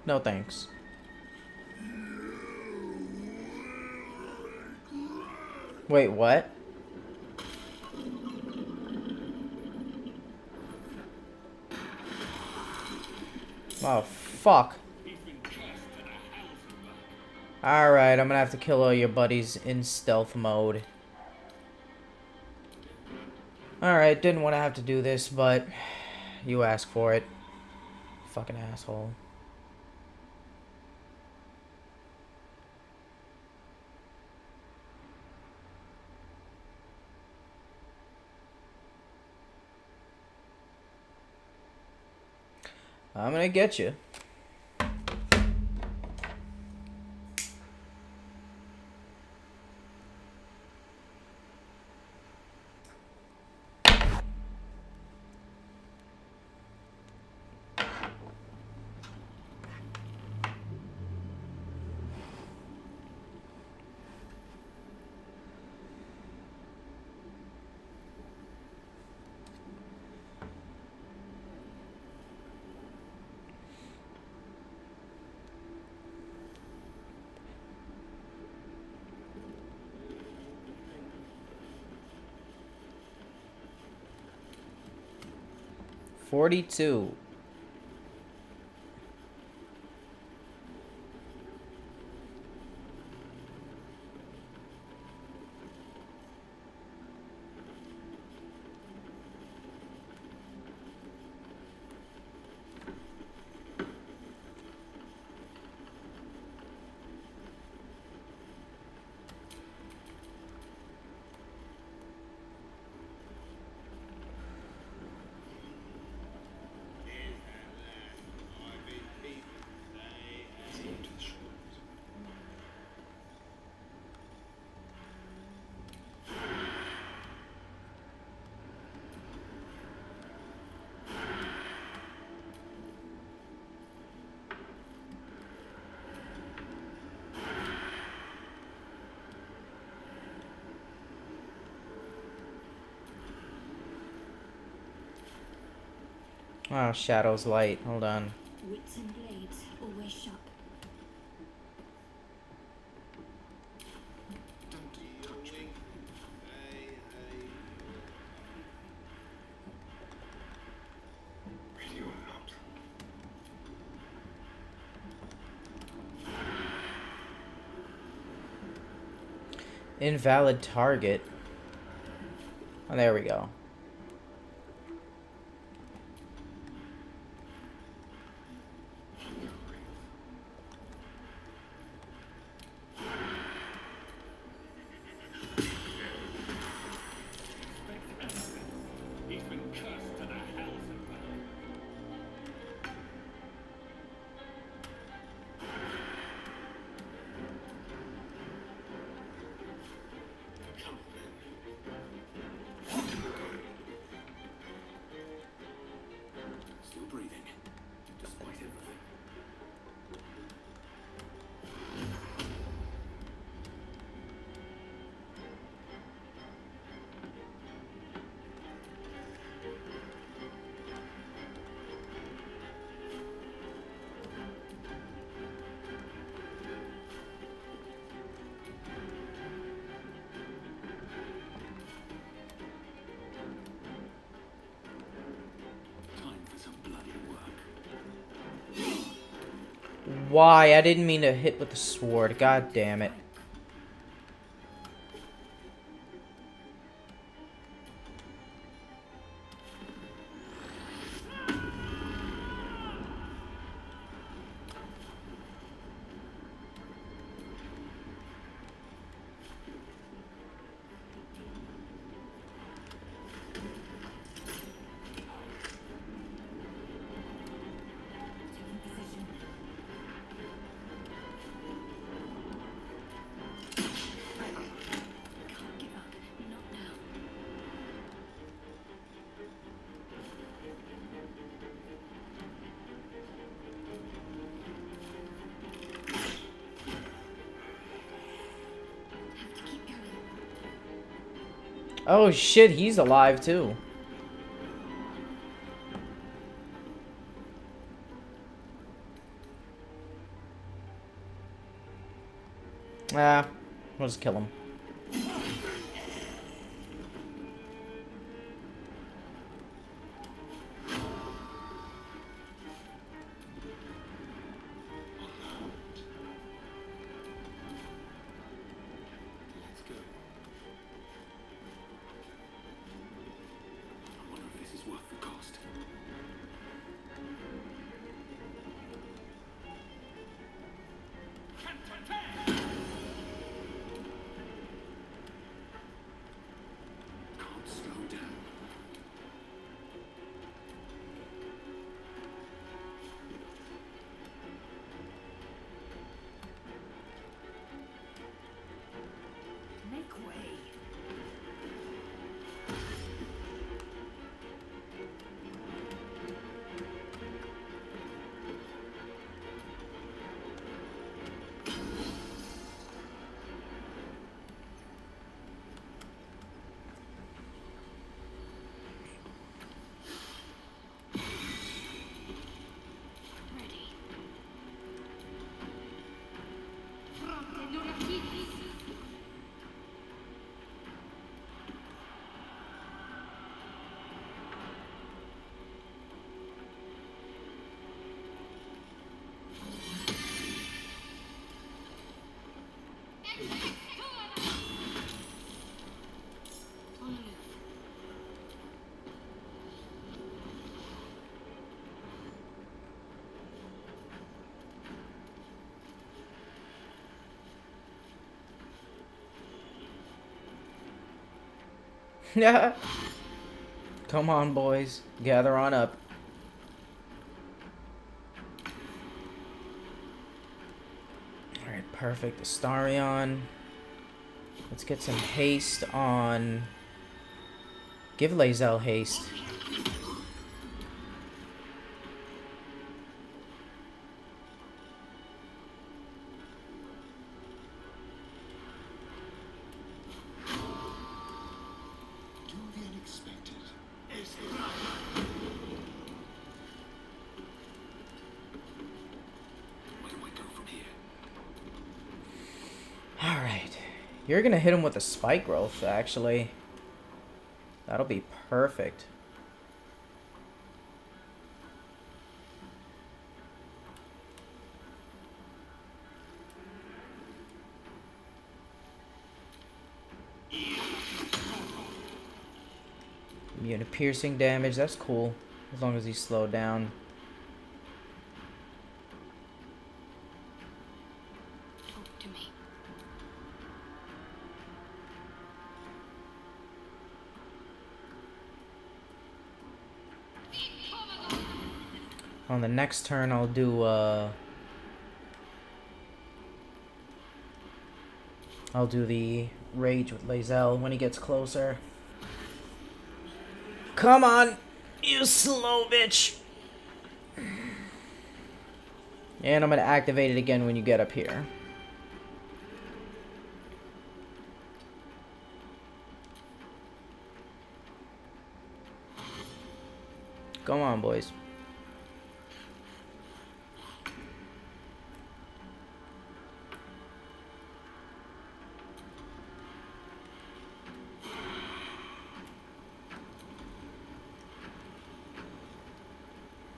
No thanks. Wait, what? Oh, fuck. Alright, I'm gonna have to kill all your buddies in stealth mode. Alright, didn't want to have to do this, but you asked for it. Fucking asshole. I'm gonna get you. $42. Oh, Shadow's light. Hold on. Wits and blades always sharp. Don't touch me. Ready or not. Invalid target. Oh, there we go. Still breathing, despite everything. Time for some bloody work. Why? I didn't mean to hit with the sword. God damn it. Taking position. Oh shit, he's alive too. Ah, we'll just kill him. Let's go. I wonder if this is worth the cost. Can't slow down. Make way. Yeah. Come on, boys. Gather on up. Alright, perfect. Astarion. Let's get some haste on... Give Lae'zel haste. Do the unexpected. Where do I go from here? Alright. You're gonna hit him with a spike growth, actually. That'll be perfect. Immune to piercing damage, that's cool. As long as he's slowed down. Talk to me. On the next turn, I'll do, I'll do the rage with Lae'zel when he gets closer. Come on, you slow bitch! And I'm gonna activate it again when you get up here. Come on, boys.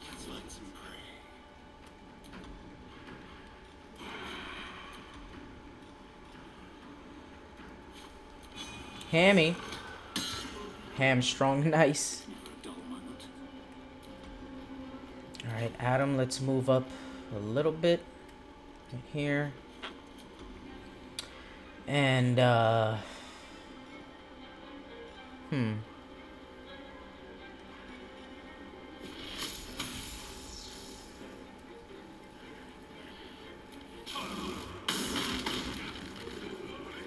Let's find some prey. Hammy. Hamstrung, nice. Never a dull moment. Alright, Adam, let's move up a little bit. Right here. And,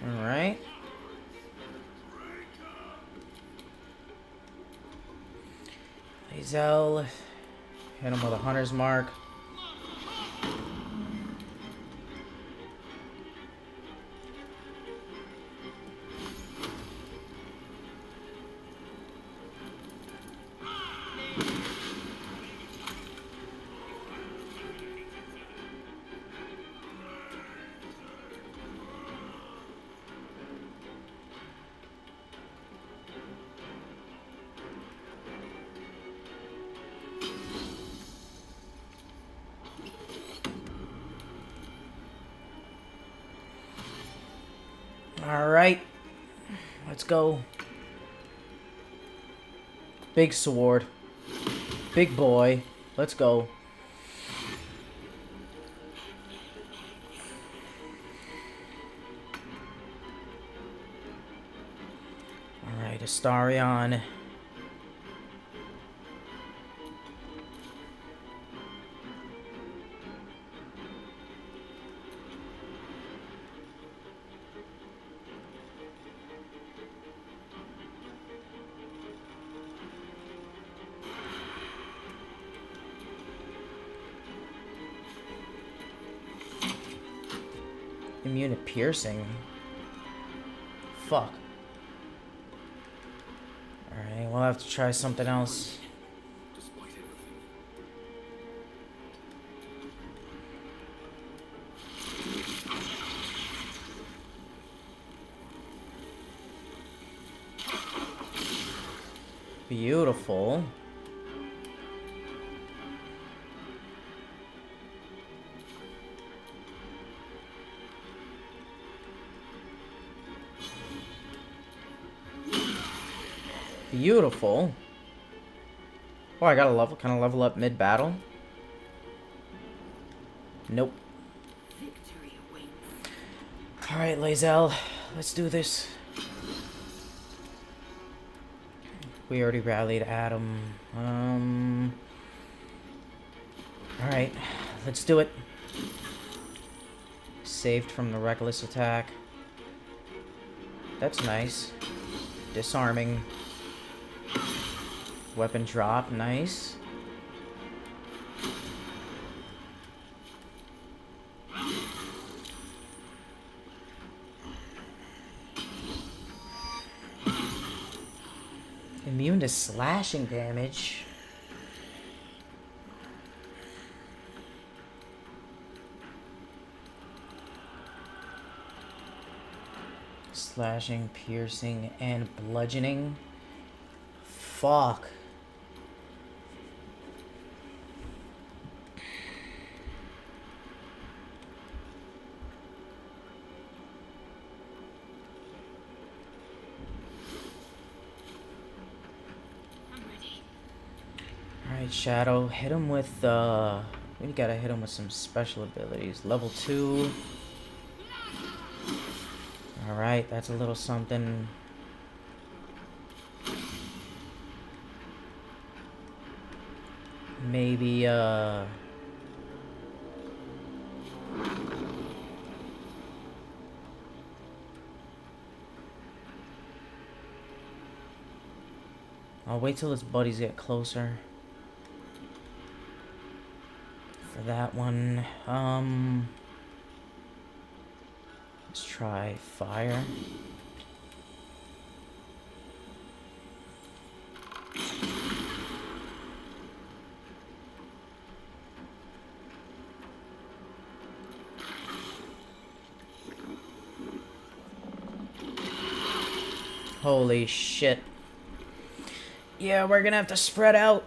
Alright. Lae'zel. Hit him with a hunter's mark. Alright. Let's go. Big sword. Big boy. Let's go. Alright, Astarion. Immune to piercing. Fuck. Alright, we'll have to try something else. Despite everything. Beautiful. Beautiful. Oh, I got a level. Can I level up mid-battle? Nope. Victory awaits. Alright, Lae'zel. Let's do this. We already rallied Adam. Alright. Let's do it. Saved from the reckless attack. That's nice. Disarming. Weapon drop, nice. Immune to slashing damage. Slashing, piercing, and bludgeoning. Fuck. Alright, Shadow. Hit him with, we gotta hit him with some special abilities. Level 2. Alright, that's a little something. Maybe, I'll wait till his buddies get closer. For that one, let's try fire. Holy shit. Yeah, we're gonna have to spread out.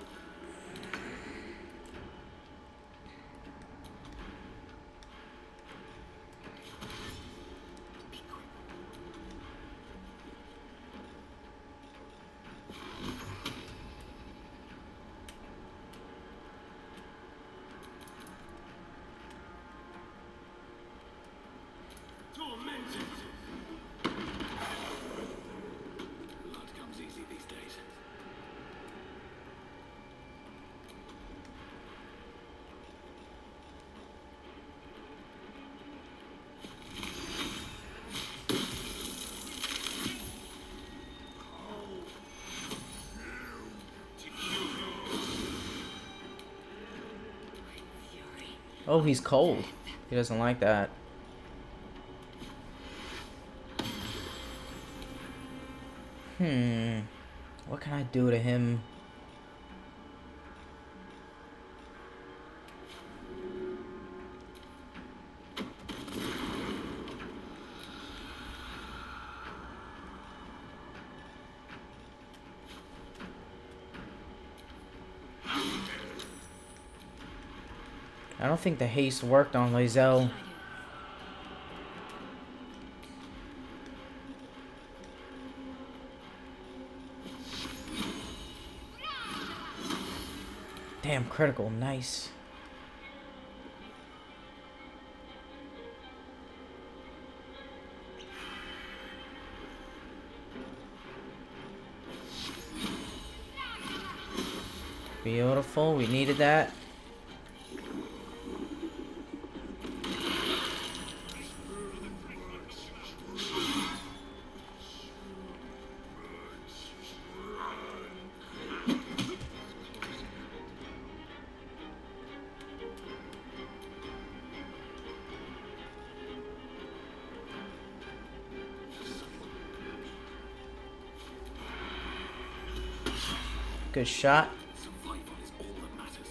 Tormented. Blood comes easy these days. Oh, he's cold. He doesn't like that. What can I do to him? I don't think the haste worked on Lae'zel. Damn, critical. Nice. Beautiful. We needed that. Good shot. Survival is all that matters.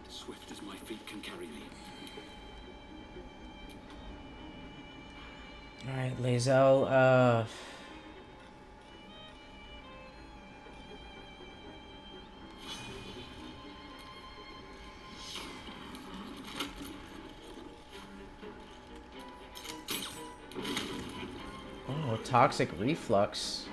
Swift as my feet can carry me. Alright, Lae'zel, oh, toxic reflux.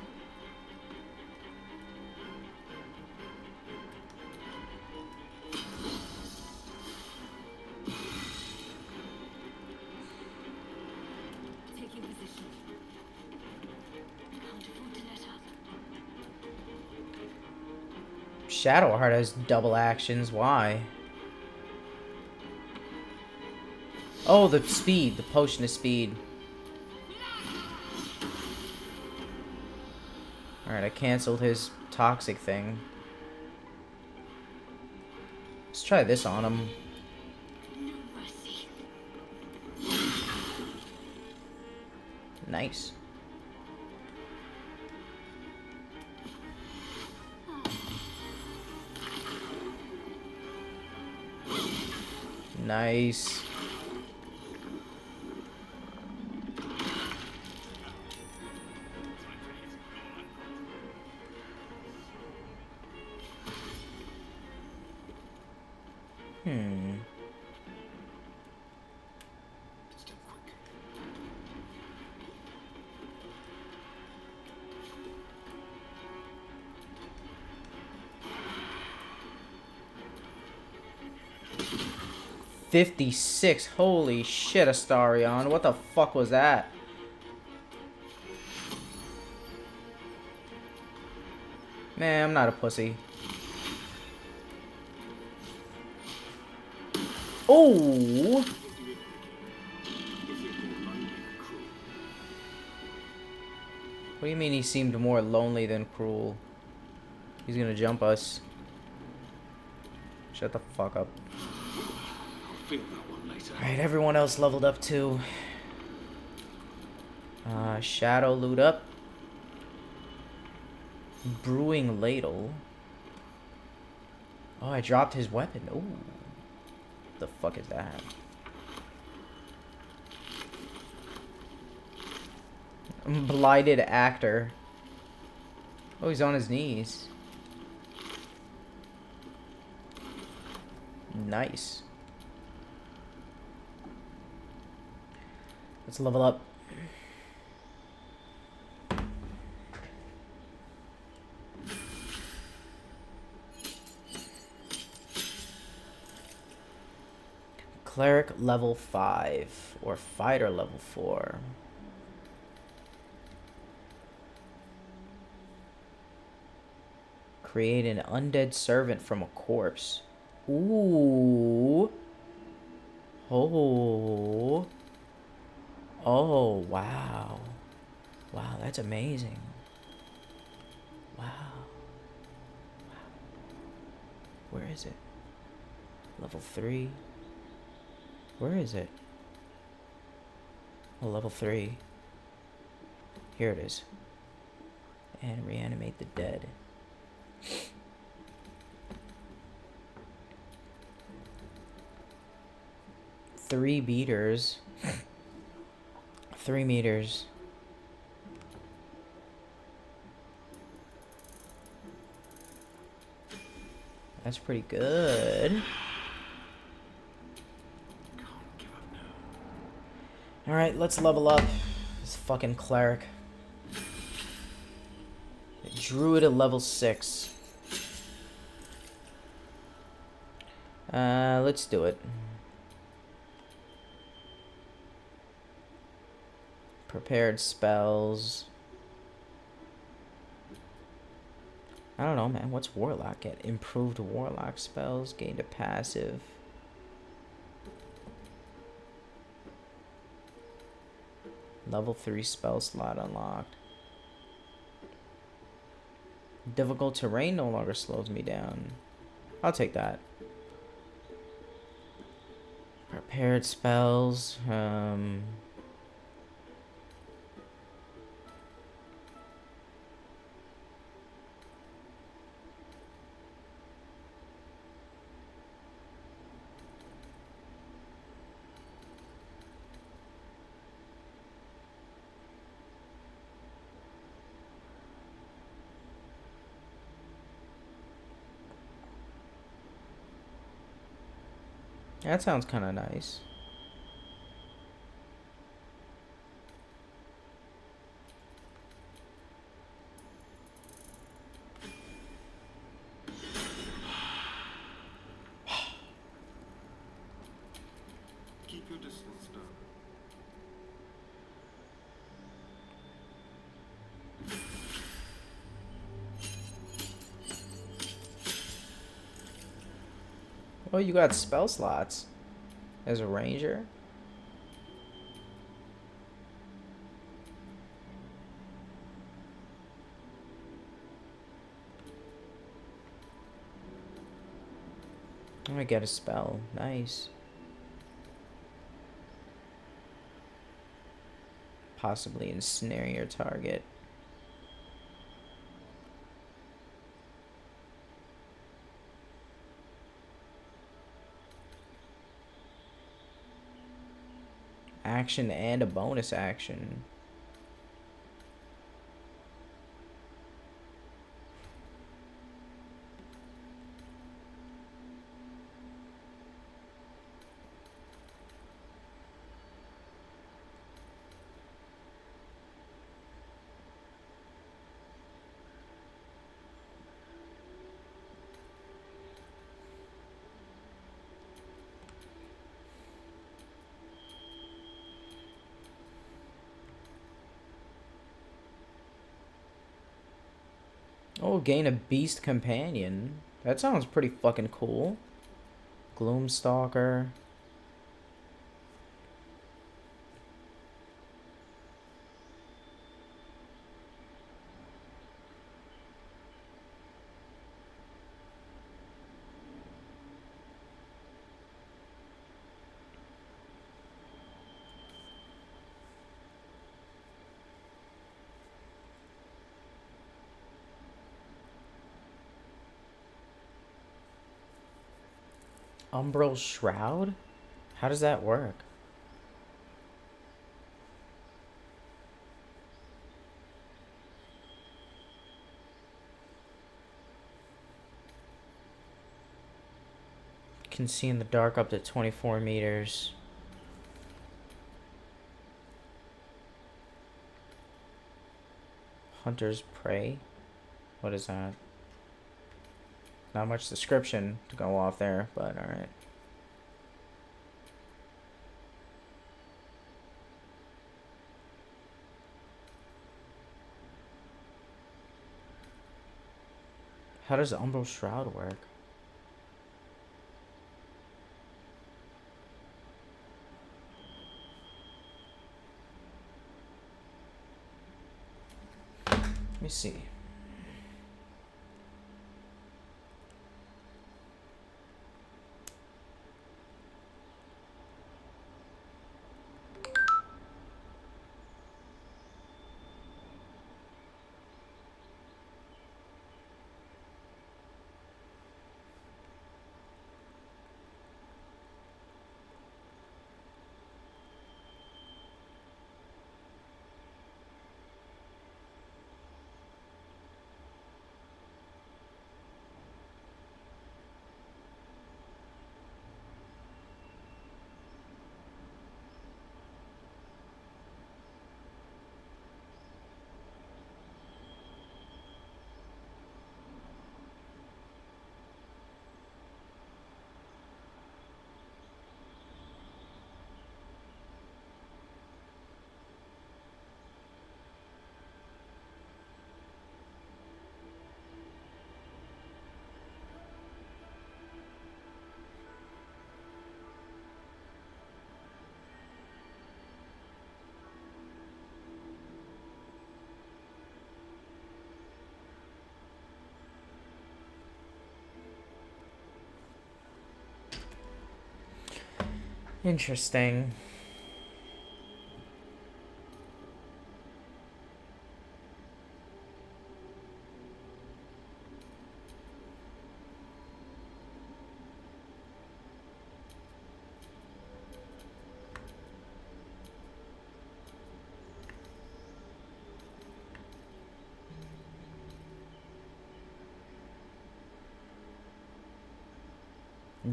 Taking position. Can't afford to let up. Shadowheart has double actions. Why? Oh, the speed. The potion of speed. Alright, I canceled his toxic thing. Let's try this on him. No mercy. Nice. Nice. Step quick. 56. Holy shit, Astarion. What the fuck was that? Man, I'm not a pussy. Oh! What do you mean he seemed more lonely than cruel? He's gonna jump us. Shut the fuck up. Feel that one later. Alright, everyone else leveled up too. Shadow loot up. Brewing ladle. Oh, I dropped his weapon. Ooh. What the fuck is that? Blighted actor. Oh, he's on his knees. Nice. Let's level up. Cleric level 5 or fighter level 4. Create an undead servant from a corpse. Ooh. Oh. Oh, wow. Wow, that's amazing. Wow. Wow. Where is it? Level 3. Where is it? Oh, level 3. Here it is. And reanimate the dead. 3 meters. 3 meters. That's pretty good. Alright, let's level up this fucking cleric. Druid at level 6. Let's do it. Prepared spells. I don't know, man. What's Warlock get? Improved Warlock spells. Gained a passive. Level 3 spell slot unlocked. Difficult terrain no longer slows me down. I'll take that. Prepared spells. That sounds kind of nice. Keep your distance, darling. Oh, you got spell slots as a ranger. I'm gonna get a spell. Nice. Possibly ensnare your target. Action and a bonus action. Oh, gain a beast companion. That sounds pretty fucking cool. Gloomstalker. Umbral Shroud? How does that work? Can see in the dark up to 24 meters. Hunter's Prey? What is that? Not much description to go off there, but alright. How does Umbral Shroud work? Let me see. Interesting.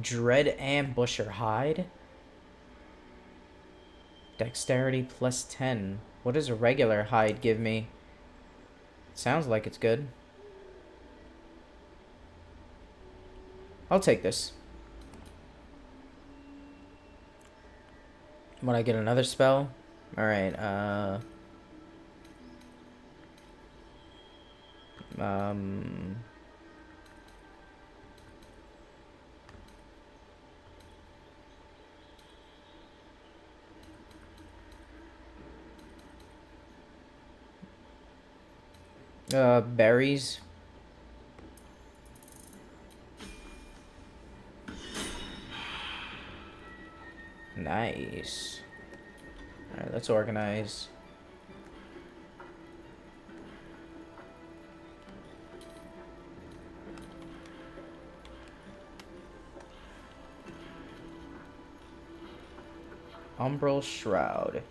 Dread ambusher hide. Dexterity plus 10. What does a regular hide give me? Sounds like it's good. I'll take this. When I get another spell? Alright, berries. Nice. Alright, let's organize. Umbral Shroud.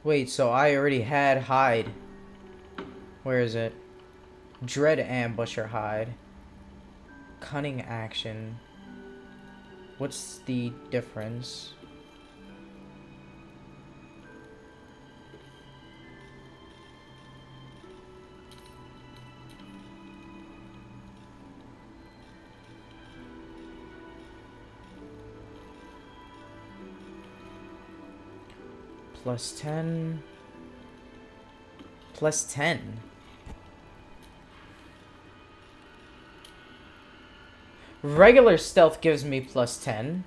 Wait, so I already had hide. Where is it? Dread ambusher hide. Cunning action. What's the difference? Plus 10. Plus 10. Regular stealth gives me plus 10.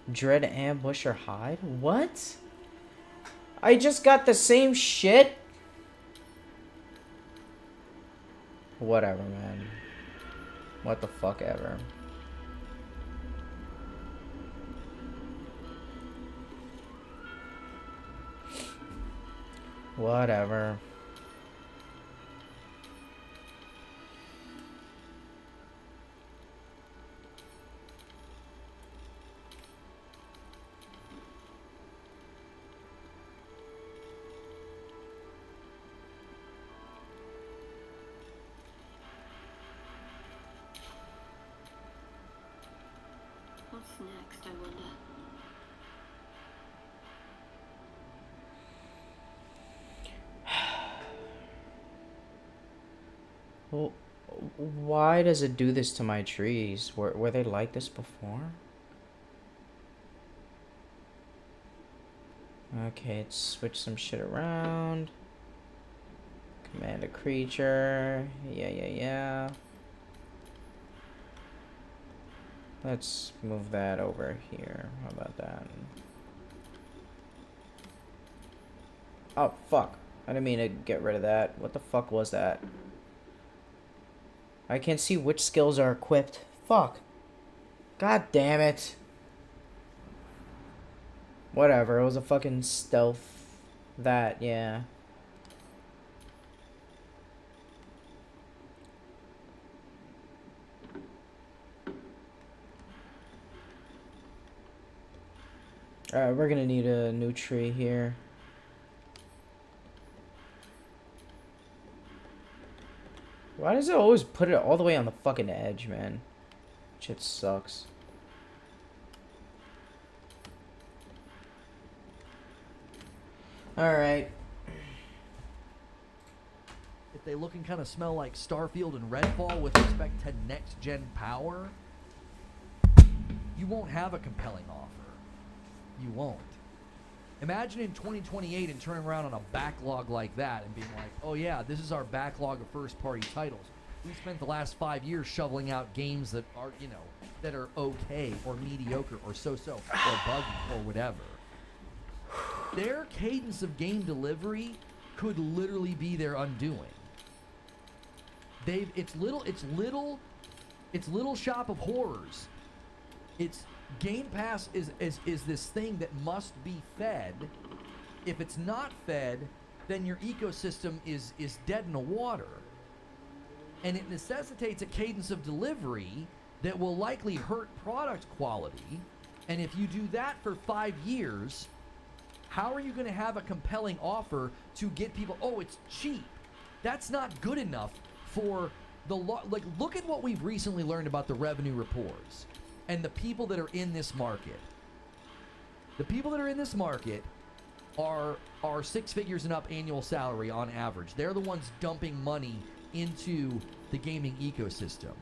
Dread ambush or hide? What? I just got the same shit? Whatever, man. What the fuck ever. Whatever. What's next, I wonder? Well, why does it do this to my trees? Were they like this before? Okay, let's switch some shit around. Command a creature. Yeah. Let's move that over here. How about that? Oh, fuck. I didn't mean to get rid of that. What the fuck was that? I can't see which skills are equipped. Fuck. God damn it. Whatever, it was a fucking stealth. That, yeah. Alright, we're gonna need a new tree here. Why does it always put it all the way on the fucking edge, man? Shit sucks. Alright. If they look and kind of smell like Starfield and Redfall with respect to next-gen power, you won't have a compelling offer. You won't. Imagine in 2028 and turning around on a backlog like that and being like, oh yeah, this is our backlog of first-party titles. We spent the last 5 years shoveling out games that are, you know, that are okay or mediocre or so-so or buggy or whatever. Their cadence of game delivery could literally be their undoing. It's little shop of horrors. It's Game Pass is this thing that must be fed. If it's not fed, then your ecosystem is dead in the water. And it necessitates a cadence of delivery that will likely hurt product quality. And if you do that for 5 years, how are you going to have a compelling offer to get people, oh, it's cheap? That's not good enough for the like, look at what we've recently learned about the revenue reports and the people that are in this market. The people that are in this market are 6 figures and up annual salary on average. They're the ones dumping money into the gaming ecosystem.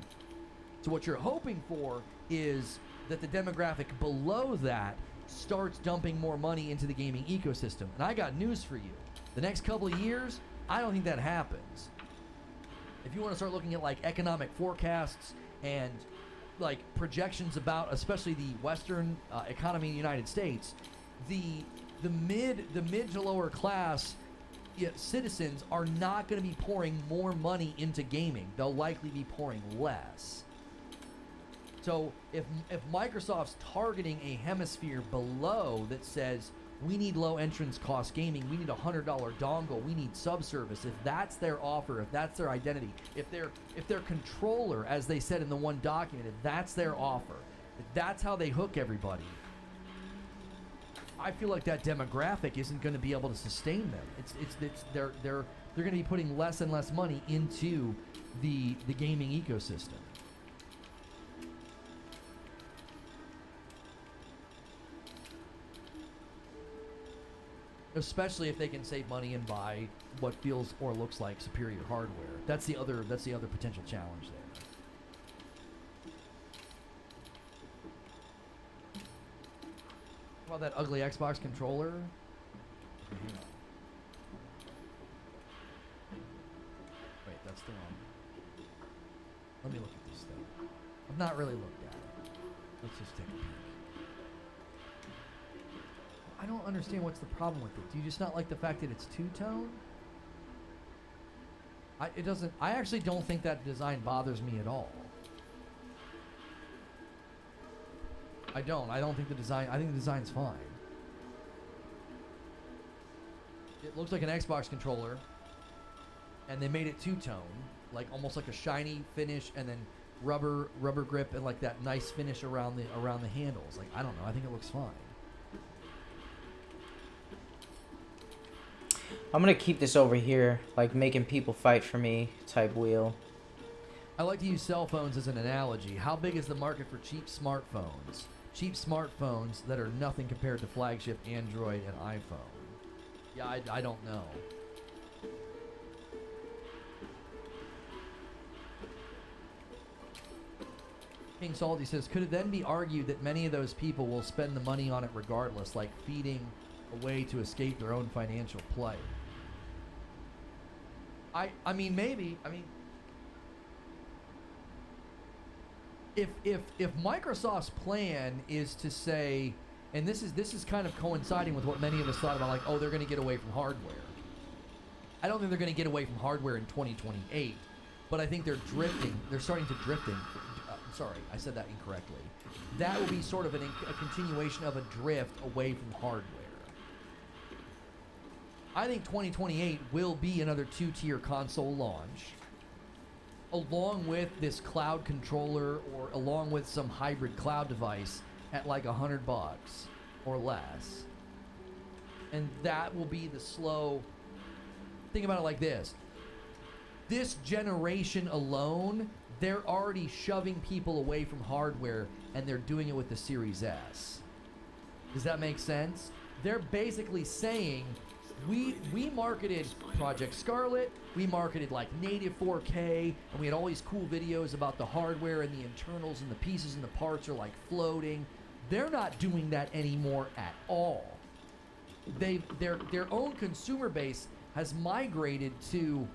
So what you're hoping for is that the demographic below that starts dumping more money into the gaming ecosystem. And I got news for you. The next couple of years, I don't think that happens. If you want to start looking at like economic forecasts and like projections about especially the Western economy in the United States, the mid to lower class citizens are not going to be pouring more money into gaming. They'll likely be pouring less. So if Microsoft's targeting a hemisphere below that says we need low entrance cost gaming, we need a $100 dongle, we need subservice, if that's their offer, if that's their identity, if their controller, as they said in the one document, if that's their offer, if that's how they hook everybody, I feel like that demographic isn't going to be able to sustain them. They're going to be putting less and less money into the gaming ecosystem. Especially if they can save money and buy what feels or looks like superior hardware. That's the other potential challenge there. What about that ugly Xbox controller? Wait, that's the one. Let me look at this thing. I've not really looked at it. Let's just take a peek. I don't understand what's the problem with it. Do you just not like the fact that it's two-tone? I actually don't think that design bothers me at all. I don't think the design, I think the design's fine. It looks like an Xbox controller, and they made it two-tone, like almost like a shiny finish, and then rubber grip, and like that nice finish around the handles. Like, I don't know, I think it looks fine. I'm gonna keep this over here, like making people fight for me type wheel. I like to use cell phones as an analogy. How big is the market for cheap smartphones? Cheap smartphones that are nothing compared to flagship Android and iPhone. Yeah, I don't know. King Salty says, could it then be argued that many of those people will spend the money on it regardless, like feeding a way to escape their own financial plight? I mean, maybe. I mean, if Microsoft's plan is to say, and this is kind of coinciding with what many of us thought about, like, oh, they're going to get away from hardware. I don't think they're going to get away from hardware in 2028, but I think they're drifting. They're starting to drift in. Sorry, I said that incorrectly. That will be sort of a continuation of a drift away from hardware. I think 2028 will be another 2-tier console launch, along with this cloud controller or along with some hybrid cloud device at like $100 or less. And that will be the slow. Think about it like this. This generation alone, they're already shoving people away from hardware, and they're doing it with the Series S. Does that make sense? They're basically saying, we marketed Project Scarlet, we marketed like native 4K, and we had all these cool videos about the hardware and the internals and the pieces and the parts are like floating. They're not doing that anymore at all. Their own consumer base has migrated to,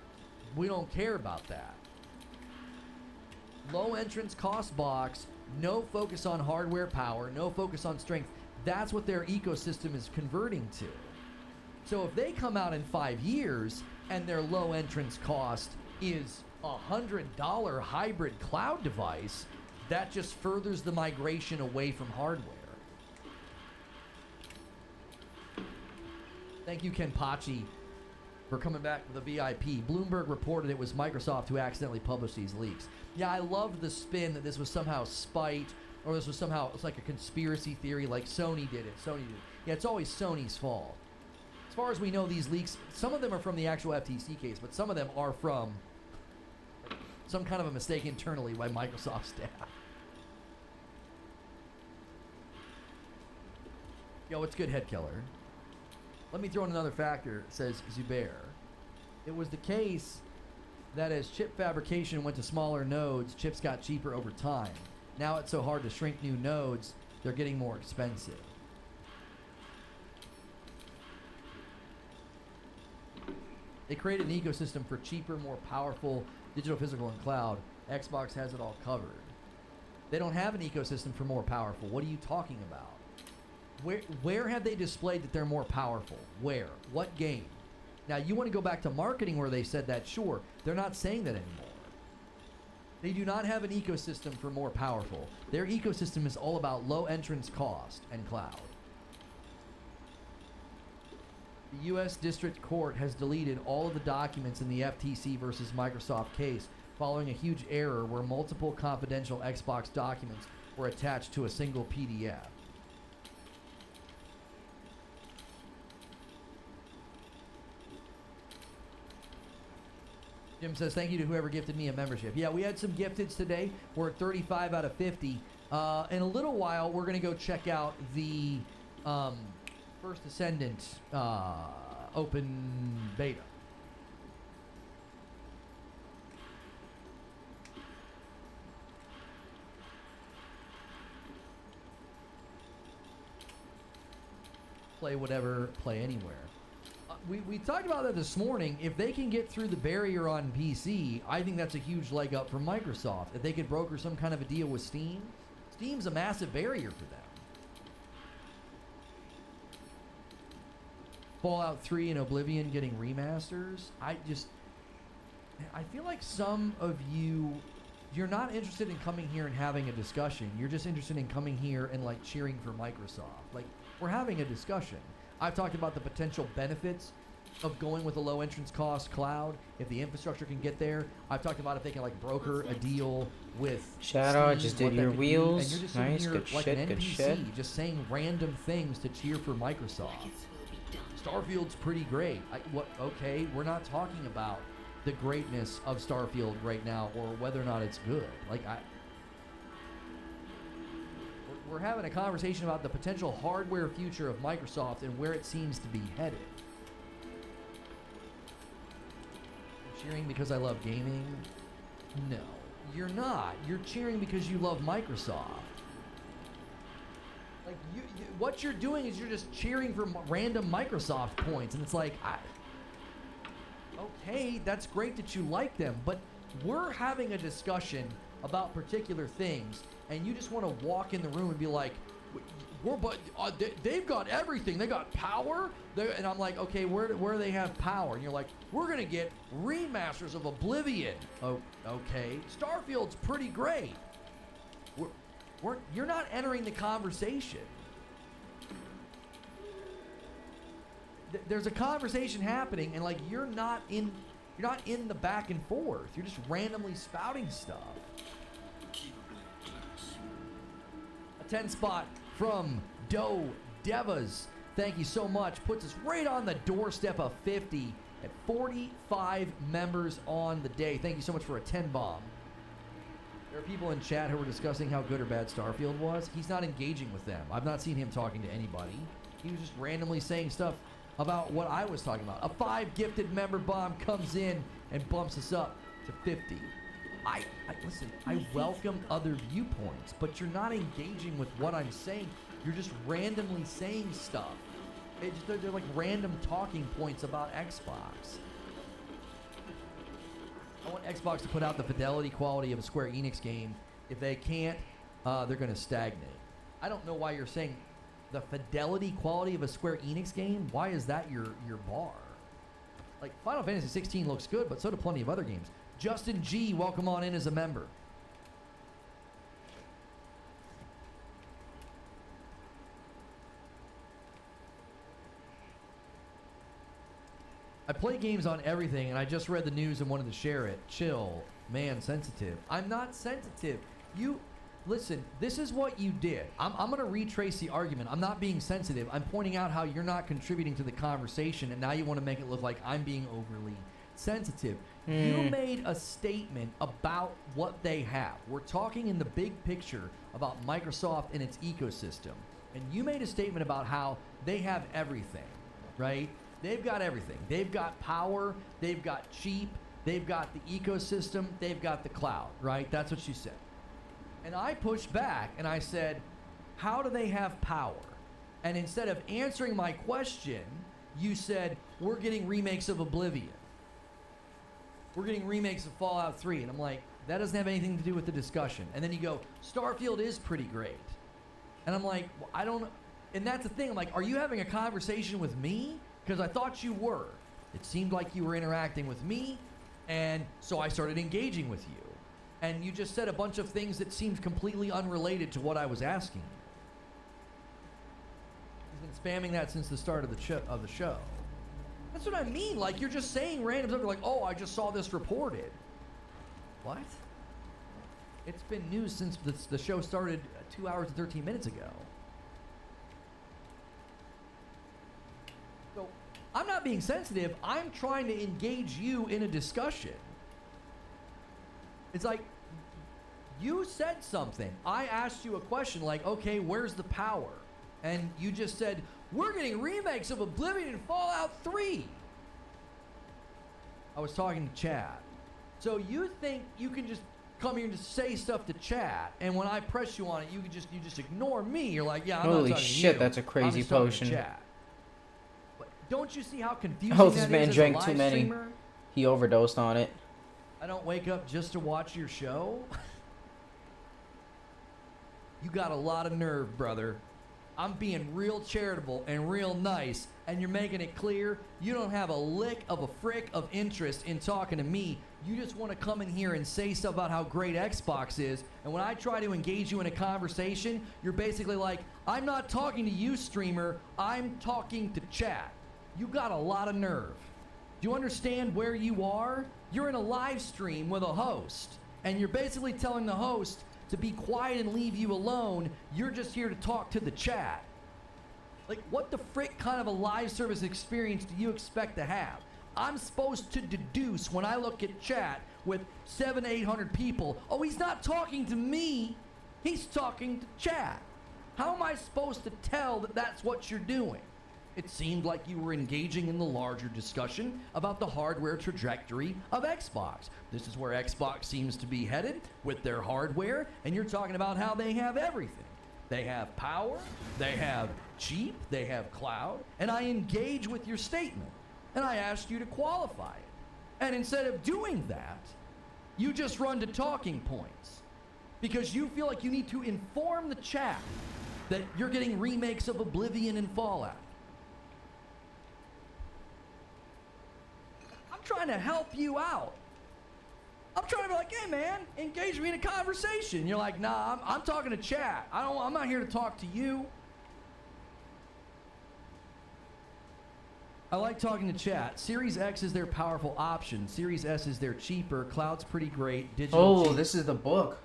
we don't care about that. Low entrance cost box, no focus on hardware power, no focus on strength. That's what their ecosystem is converting to. So if they come out in 5 years and their low entrance cost is $100 hybrid cloud device, that just furthers the migration away from hardware. Thank you, Kenpachi, for coming back with the VIP. Bloomberg reported it was Microsoft who accidentally published these leaks. Yeah, I love the spin that this was somehow spite, or this was somehow, it's like a conspiracy theory, like Sony did it. Yeah, it's always Sony's fault. As far as we know, these leaks, some of them are from the actual FTC case, but some of them are from some kind of a mistake internally by Microsoft staff. Yo, what's good, Head Killer? Let me throw in another factor, says Zubair. It was the case that as chip fabrication went to smaller nodes, chips got cheaper over time. Now it's so hard to shrink new nodes, they're getting more expensive. They created an ecosystem for cheaper, more powerful digital, physical, and cloud. Xbox has it all covered. They don't have an ecosystem for more powerful. What are you talking about? Where have they displayed that they're more powerful? Where? What game? Now, you want to go back to marketing where they said that, sure. They're not saying that anymore. They do not have an ecosystem for more powerful. Their ecosystem is all about low entrance cost and cloud. The U.S. District Court has deleted all of the documents in the FTC versus Microsoft case following a huge error where multiple confidential Xbox documents were attached to a single PDF. Jim says, thank you to whoever gifted me a membership. Yeah, we had some gifteds today. We're at 35 out of 50. In a little while, we're going to go check out the First Ascendant open beta. Play whatever, play anywhere. We talked about that this morning. If they can get through the barrier on PC, I think that's a huge leg up for Microsoft. If they could broker some kind of a deal with Steam, Steam's a massive barrier for them. Fallout 3 and Oblivion getting remasters. I feel like some of you're not interested in coming here and having a discussion. You're just interested in coming here and like cheering for Microsoft. Like, we're having a discussion. I've talked about the potential benefits of going with a low entrance cost cloud if the infrastructure can get there. I've talked about if they can like broker a deal with Shadow, Steam, just did your wheels. and you're just Nice, here good like shit, an good NPC, shit. just saying random things to cheer for Microsoft. Starfield's pretty great. Okay, we're not talking about the greatness of Starfield right now or whether or not it's good. We're having a conversation about the potential hardware future of Microsoft and where it seems to be headed. I'm cheering because I love gaming? No, you're not. You're cheering because you love Microsoft. Like, what you're doing is you're just cheering for random Microsoft points, and it's like, okay, that's great that you like them, but we're having a discussion about particular things, and you just want to walk in the room and be like, they've got everything. They got power. And I'm like, okay, where do they have power? And you're like, we're going to get remasters of Oblivion. Oh, okay. Starfield's pretty great. You're not entering the conversation. There's a conversation happening, and like you're not in the back and forth. You're just randomly spouting stuff. A 10 spot from Doe Devas. Thank you so much. Puts us right on the doorstep of 50 at 45 members on the day. Thank you so much for a 10 bomb. There are people in chat who were discussing how good or bad Starfield was. He's not engaging with them. I've not seen him talking to anybody. He was just randomly saying stuff about what I was talking about. A 5 gifted member bomb comes in and bumps us up to 50. Listen, I welcome other viewpoints, but you're not engaging with what I'm saying. You're just randomly saying stuff. They're like random talking points about Xbox. I want Xbox to put out the fidelity quality of a Square Enix game. If they can't, they're going to stagnate. I don't know why you're saying the fidelity quality of a Square Enix game. Why is that your bar? Like, Final Fantasy 16 looks good, but so do plenty of other games. Justin G, welcome on in as a member. I play games on everything, and I just read the news and wanted to share it. Chill, man, sensitive. I'm not sensitive. Listen, this is what you did. I'm going to retrace the argument. I'm not being sensitive. I'm pointing out how you're not contributing to the conversation, and now you want to make it look like I'm being overly sensitive. You made a statement about what they have. We're talking in the big picture about Microsoft and its ecosystem. And you made a statement about how they have everything, right? They've got everything. They've got power. They've got cheap. They've got the ecosystem. They've got the cloud, right? That's what you said. And I pushed back and I said, how do they have power? And instead of answering my question, you said, we're getting remakes of Oblivion. We're getting remakes of Fallout 3. And I'm like, that doesn't have anything to do with the discussion. And then you go, Starfield is pretty great. And I'm like, well, I don't know. And that's the thing. I'm like, are you having a conversation with me? Because I thought you were. It seemed like you were interacting with me. And so I started engaging with you. And you just said a bunch of things that seemed completely unrelated to what I was asking you. He's been spamming that since the start of the show. That's what I mean. Like, you're just saying random stuff. You're like, oh, I just saw this reported. What? It's been news since the show started 2 hours and 13 minutes ago. So, I'm not being sensitive. I'm trying to engage you in a discussion. It's like, you said something. I asked you a question like, okay, where's the power? And you just said, we're getting remakes of Oblivion and Fallout 3. I was talking to chat. So you think you can just come here and just say stuff to chat, and when I press you on it, you just ignore me. You're like, yeah, I'm Holy not talking shit, to you. that's a crazy I'm just talking to potion. chat. But don't you see how confusing Oh, that this is man as a drank live too many. streamer? He overdosed on it. I don't wake up just to watch your show. You got a lot of nerve, brother. I'm being real charitable and real nice, and you're making it clear you don't have a lick of a frick of interest in talking to me. You just want to come in here and say stuff about how great Xbox is, and when I try to engage you in a conversation, you're basically like, I'm not talking to you, streamer, I'm talking to chat. You got a lot of nerve. Do you understand where you are? You're in a live stream with a host, and you're basically telling the host to be quiet and leave you alone. You're just here to talk to the chat. Like, what the frick kind of a live service experience do you expect to have? I'm supposed to deduce when I look at chat with 700-800 people, oh, he's not talking to me, he's talking to chat. How am I supposed to tell that that's what you're doing? It seemed like you were engaging in the larger discussion about the hardware trajectory of Xbox. This is where Xbox seems to be headed with their hardware, and you're talking about how they have everything. They have power, they have cheap, they have cloud, and I engage with your statement, and I asked you to qualify it. And instead of doing that, you just run to talking points. because you feel like you need to inform the chat that you're getting remakes of Oblivion and Fallout. I'm trying to help you out. I'm trying to be like, hey man, engage me in a conversation. You're like, nah, I'm talking to chat. I'm not here to talk to you. I like talking to chat. Series X is their powerful option. Series S is their cheaper. Cloud's pretty great. Digital cheap. This is the book.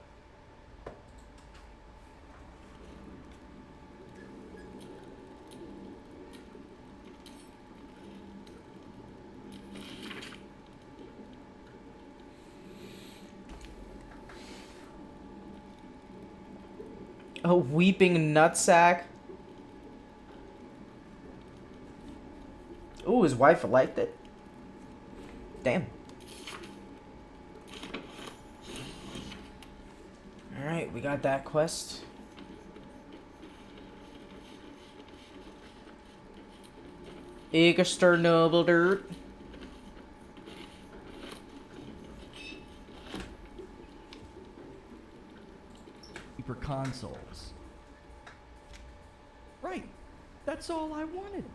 A weeping nutsack. Ooh, his wife liked it. Damn. Alright, we got that quest. External dirt. For consoles. Right. That's all I wanted.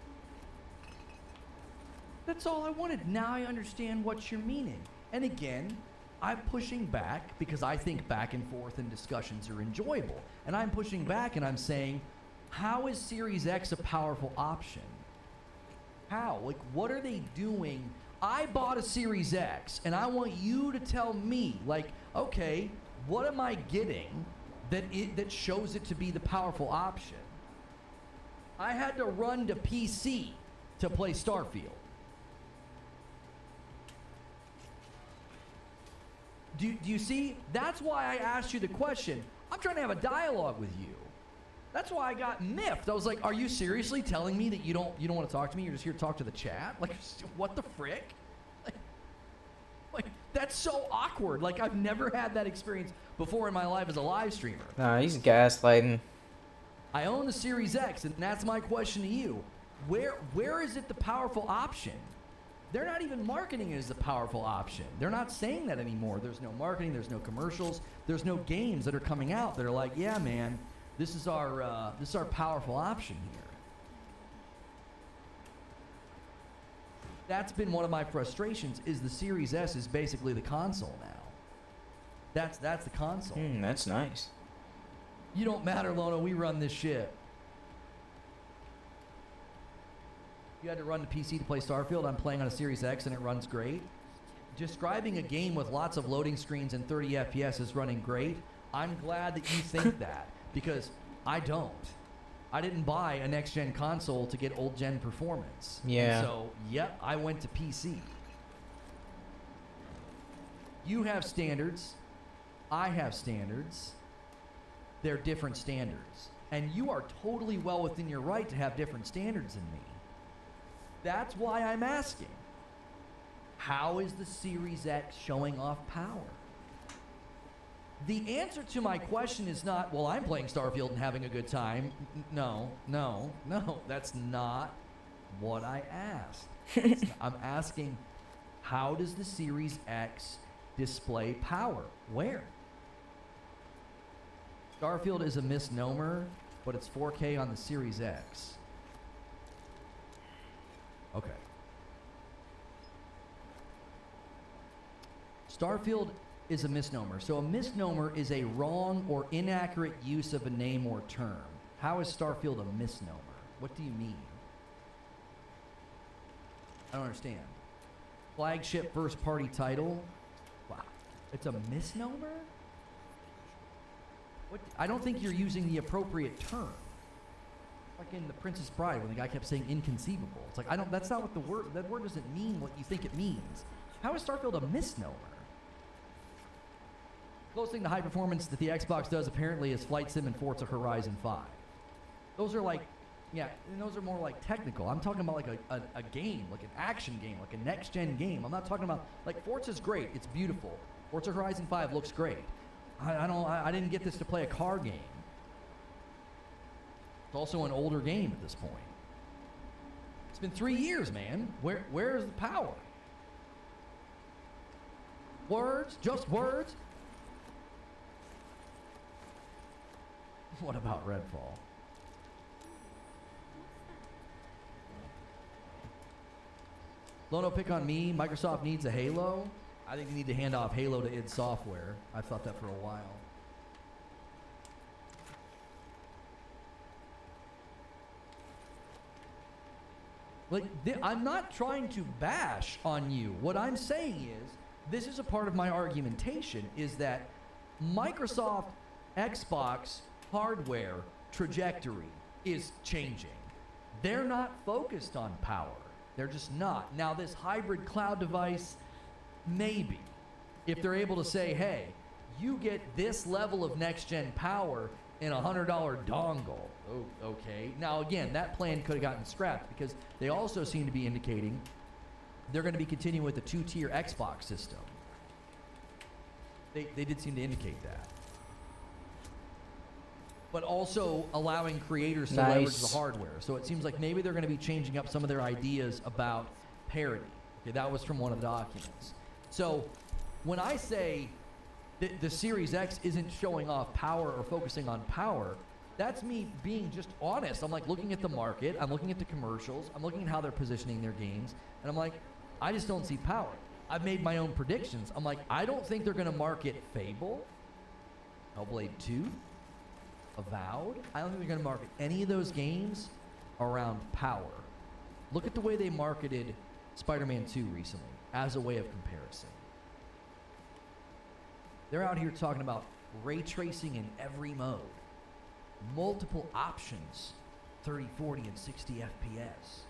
That's all I wanted. Now I understand what you're meaning. And again, I'm pushing back because I think back and forth and discussions are enjoyable. And I'm pushing back and I'm saying, how is Series X a powerful option? How? Like, what are they doing? I bought a Series X and I want you to tell me, like, okay, what am I getting that shows it to be the powerful option? I had to run to PC to play Starfield. Do you see? That's why I asked you the question. I'm trying to have a dialogue with you. That's why I got miffed. I was like, are you seriously telling me that you don't want to talk to me? You're just here to talk to the chat? Like, what the frick? Like that's so awkward. Like, I've never had that experience before in my life as a live streamer. Nah, he's gaslighting. I own the Series X, and that's my question to you. Where is it the powerful option? They're not even marketing it as the powerful option. They're not saying that anymore. There's no marketing. There's no commercials. There's no games that are coming out that are like, yeah, man, this is our powerful option here. That's been one of my frustrations. Is the Series S is basically the console now. That's the console. That's nice. You don't matter, Lono. We run this shit. You had to run to PC to play Starfield. I'm playing on a Series X and it runs great. Describing a game with lots of loading screens and 30 FPS is running great. I'm glad that you think that because I don't. I didn't buy a next-gen console to get old-gen performance. Yeah. And so, yep, I went to PC. You have standards. I have standards. They're different standards. And you are totally well within your right to have different standards than me. That's why I'm asking. How is the Series X showing off power? The answer to my question is not, well, I'm playing Starfield and having a good time. No. That's not what I asked. I'm asking, how does the Series X display power? Where? Starfield is a misnomer, but it's 4K on the Series X. Okay. Starfield is a misnomer. So a misnomer is a wrong or inaccurate use of a name or term. How is Starfield a misnomer? What do you mean? I don't understand. Flagship first party title? Wow. It's a misnomer? What? I don't think you're using the appropriate term. Like in The Princess Bride when the guy kept saying inconceivable. It's like, that's not what that word doesn't mean what you think it means. How is Starfield a misnomer? Closest thing to high performance that the Xbox does apparently is Flight Sim and Forza Horizon 5. Those are like, yeah, and those are more like technical. I'm talking about like a game, like an action game, like a next-gen game. I'm not talking about, like, Forza's great. It's beautiful. Forza Horizon 5 looks great. I didn't get this to play a car game. It's also an older game at this point. It's been 3 years, man. Where is the power? Words? Just words? What about Redfall? Lono, pick on me. Microsoft needs a Halo. I think they need to hand off Halo to id Software. I've thought that for a while. Like, I'm not trying to bash on you. What I'm saying is, this is a part of my argumentation, is that Microsoft Xbox hardware trajectory is changing. They're not focused on power. They're just not. Now, this hybrid cloud device, maybe. If they're able to say, hey, you get this level of next-gen power in a $100 dongle. Oh, okay. Now, again, that plan could have gotten scrapped because they also seem to be indicating they're going to be continuing with the two-tier Xbox system. They did seem to indicate that. But also allowing creators to leverage the hardware. So it seems like maybe they're going to be changing up some of their ideas about parity. Okay, that was from one of the documents. So when I say that the Series X isn't showing off power or focusing on power, that's me being just honest. I'm like looking at the market, I'm looking at the commercials, I'm looking at how they're positioning their games, and I'm like, I just don't see power. I've made my own predictions. I'm like, I don't think they're going to market Fable, Hellblade 2, Avowed. I don't think they're going to market any of those games around power. Look at the way they marketed Spider-Man 2 recently as a way of comparison. They're out here talking about ray tracing in every mode. Multiple options, 30, 40, and 60 FPS.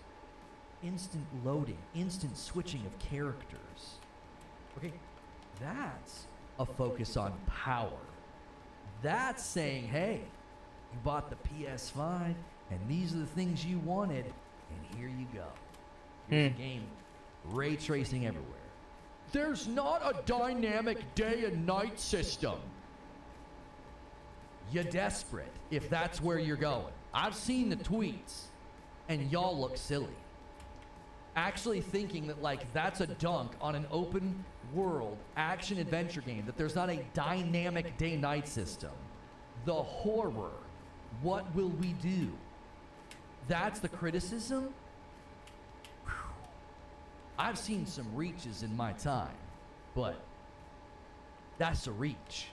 Instant loading, instant switching of characters. Okay, that's a focus on power. That's saying, hey, you bought the PS5, and these are the things you wanted, and here you go. Here's a game, ray tracing everywhere. There's not a dynamic day and night system. You're desperate if that's where you're going. I've seen the tweets, and y'all look silly. Actually thinking that, like, that's a dunk on an open world action adventure game, that there's not a dynamic day-night system. The horror. What will we do? That's the criticism? Whew. I've seen some reaches in my time, but that's a reach.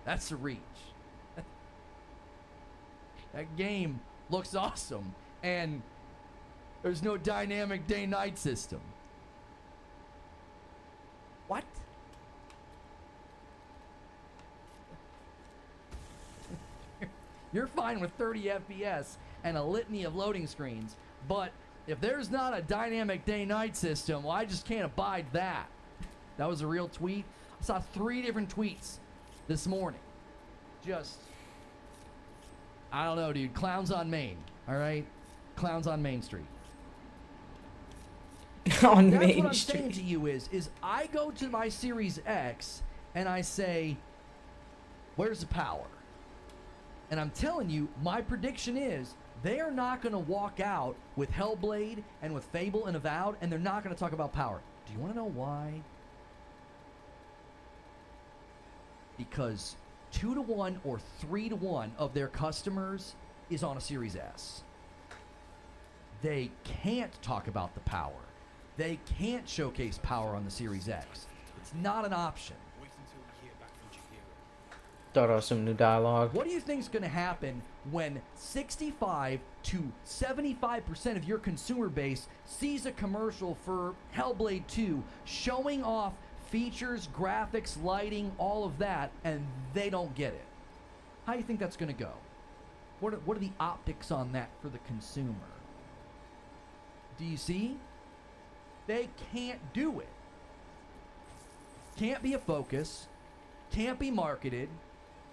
That's a reach. That game looks awesome, and there's no dynamic day-night system. What? You're fine with 30 FPS and a litany of loading screens, but if there's not a dynamic day-night system, well, I just can't abide that. That was a real tweet. I saw 3 different tweets this morning. Just, I don't know, dude. Clowns on Main, all right? Clowns on Main Street. On That's Main what I'm Street. saying to you is I go to my Series X and I say, where's the power? And I'm telling you, my prediction is they are not going to walk out with Hellblade and with Fable and Avowed, and they're not going to talk about power. Do you want to know why? Because 2-to-1 or 3-to-1 of their customers is on a Series S. They can't talk about the power. They can't showcase power on the Series X. It's not an option. Wait until we hear back from Chihiro. Thought of some new dialogue. What do you think is going to happen when 65 to 75% of your consumer base sees a commercial for Hellblade 2 showing off features, graphics, lighting, all of that, and they don't get it? How do you think that's going to go? What are the optics on that for the consumer? Do you see? They can't do it. Can't be a focus. Can't be marketed.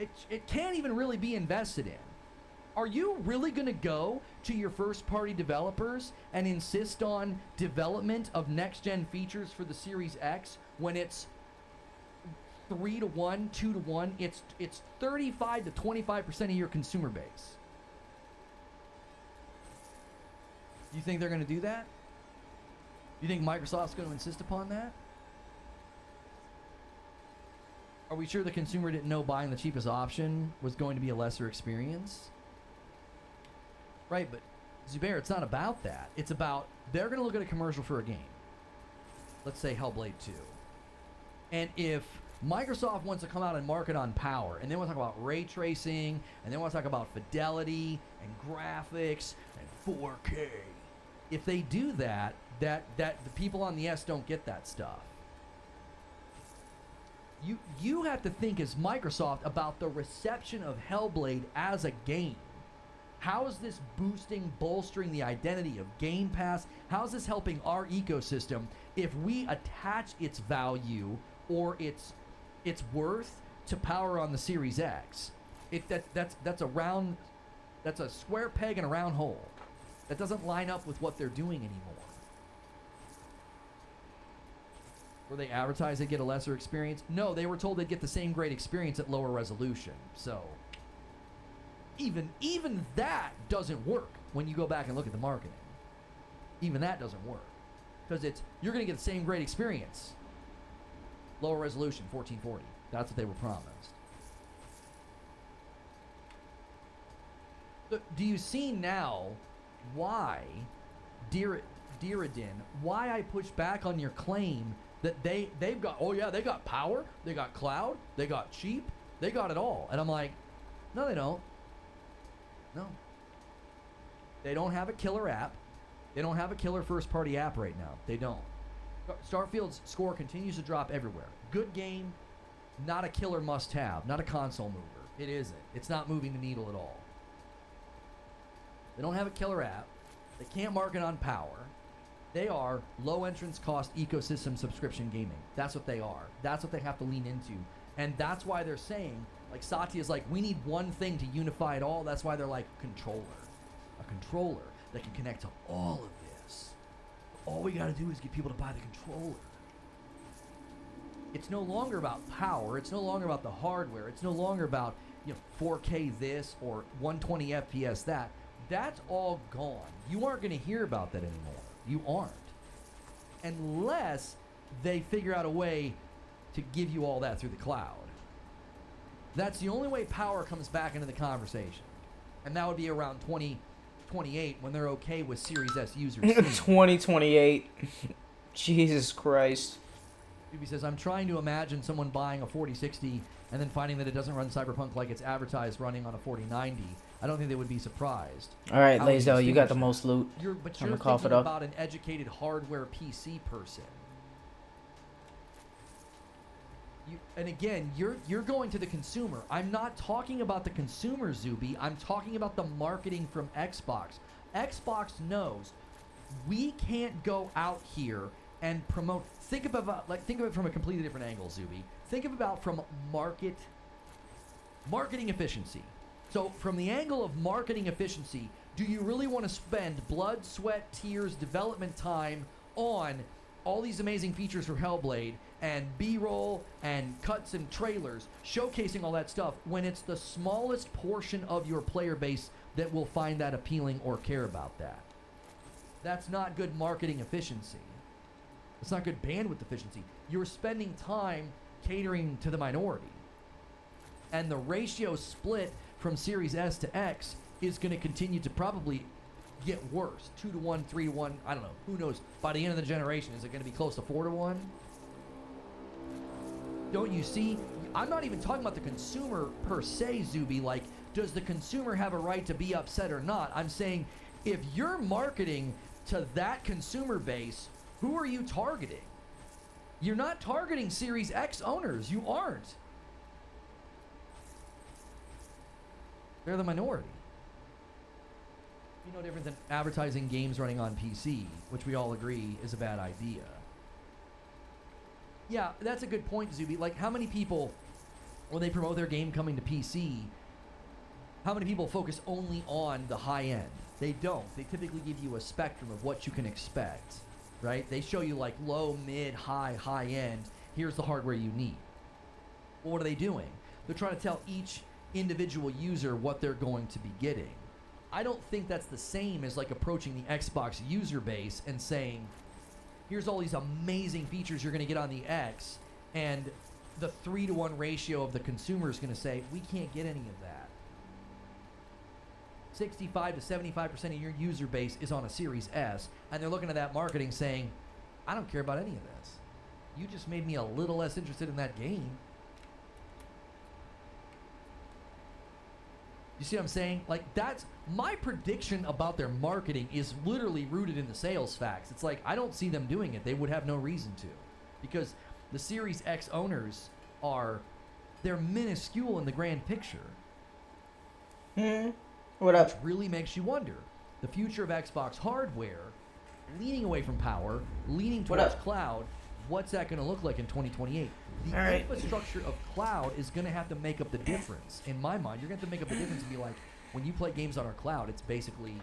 It can't even really be invested in. Are you really going to go to your first-party developers and insist on development of next-gen features for the Series X when it's 3-to-1, 2-to-1? It's 35 to 25% of your consumer base. You think they're going to do that? You think Microsoft's going to insist upon that? Are we sure the consumer didn't know buying the cheapest option was going to be a lesser experience? Right, but Zubair, it's not about that. It's about they're going to look at a commercial for a game. Let's say Hellblade 2. And if Microsoft wants to come out and market on power, and they want to talk about ray tracing, and they want to talk about fidelity and graphics and 4K, if they do that, the people on the S don't get that stuff. You have to think as Microsoft about the reception of Hellblade as a game. How is this bolstering the identity of Game Pass? How is this helping our ecosystem if we attach its value or its worth to power on the Series X? That's a square peg in a round hole. That doesn't line up with what they're doing anymore. Were they advertised they'd get a lesser experience? No, they were told they'd get the same great experience at lower resolution. So even that doesn't work when you go back and look at the marketing. Even that doesn't work. Because you're going to get the same great experience. Lower resolution, 1440. That's what they were promised. Do you see now why, Diridin, why I push back on your claim that they've got, oh yeah, they got power, they got cloud, they got cheap, they got it all. And I'm like, no, they don't. No. They don't have a killer app. They don't have a killer first-party app right now. They don't. Starfield's score continues to drop everywhere. Good game, not a killer must-have, not a console mover. It isn't. It's not moving the needle at all. They don't have a killer app. They can't market on power. They are low entrance cost ecosystem subscription gaming. That's what they are. That's what they have to lean into. And that's why they're saying, like Satya's like, we need one thing to unify it all. That's why they're like, controller. A controller that can connect to all of this. All we got to do is get people to buy the controller. It's no longer about power. It's no longer about the hardware. It's no longer about 4K this or 120 FPS that. That's all gone. You aren't going to hear about that anymore. You aren't. Unless they figure out a way to give you all that through the cloud. That's the only way power comes back into the conversation. And that would be around 2028 when they're okay with Series S users. 2028. Jesus Christ. Phoebe says, I'm trying to imagine someone buying a 4060 and then finding that it doesn't run Cyberpunk like it's advertised running on a 4090. I don't think they would be surprised. All right, Lazo, you got the most loot. But you're thinking about an educated hardware PC person. And again, you're going to the consumer. I'm not talking about the consumer, Zuby. I'm talking about the marketing from Xbox. Xbox knows we can't go out here and promote. Think of it from a completely different angle, Zuby. Think of it about from marketing efficiency. So from the angle of marketing efficiency, do you really want to spend blood, sweat, tears, development time on all these amazing features for Hellblade and B-roll and cuts and trailers showcasing all that stuff when it's the smallest portion of your player base that will find that appealing or care about that? That's not good marketing efficiency. It's not good bandwidth efficiency. You're spending time catering to the minority. And the ratio split from Series S to X is going to continue to probably get worse. 2 to 1, 3 to 1, I don't know. Who knows? By the end of the generation, is it going to be close to 4 to 1? Don't you see? I'm not even talking about the consumer per se, Zuby. Like, does the consumer have a right to be upset or not? I'm saying, if you're marketing to that consumer base, who are you targeting? You're not targeting Series X owners. You aren't. They're the minority. No different than advertising games running on PC, which we all agree is a bad idea. Yeah, that's a good point, Zuby. Like, how many people, when they promote their game coming to PC, how many people focus only on the high end? They don't. They typically give you a spectrum of what you can expect, right? They show you like low, mid, high end. Here's the hardware you need. Well, what are they doing? They're trying to tell each individual user what they're going to be getting. I don't think that's the same as like approaching the Xbox user base and saying, here's all these amazing features you're going to get on the X, and the 3-to-1 ratio of the consumer is going to say, we can't get any of that. 65 to 75% of your user base is on a Series S, and they're looking at that marketing saying, I don't care about any of this. You just made me a little less interested in that game. You see what I'm saying? Like, that's my prediction about their marketing is literally rooted in the sales facts. It's like, I don't see them doing it. They would have no reason to. Because the Series X owners they're minuscule in the grand picture. What up? Which really makes you wonder. The future of Xbox hardware, leaning away from power, leaning towards cloud, what's that going to look like in 2028? The infrastructure of cloud is going to have to make up the difference. In my mind, you're going to have to make up the difference and be like, when you play games on our cloud, it's basically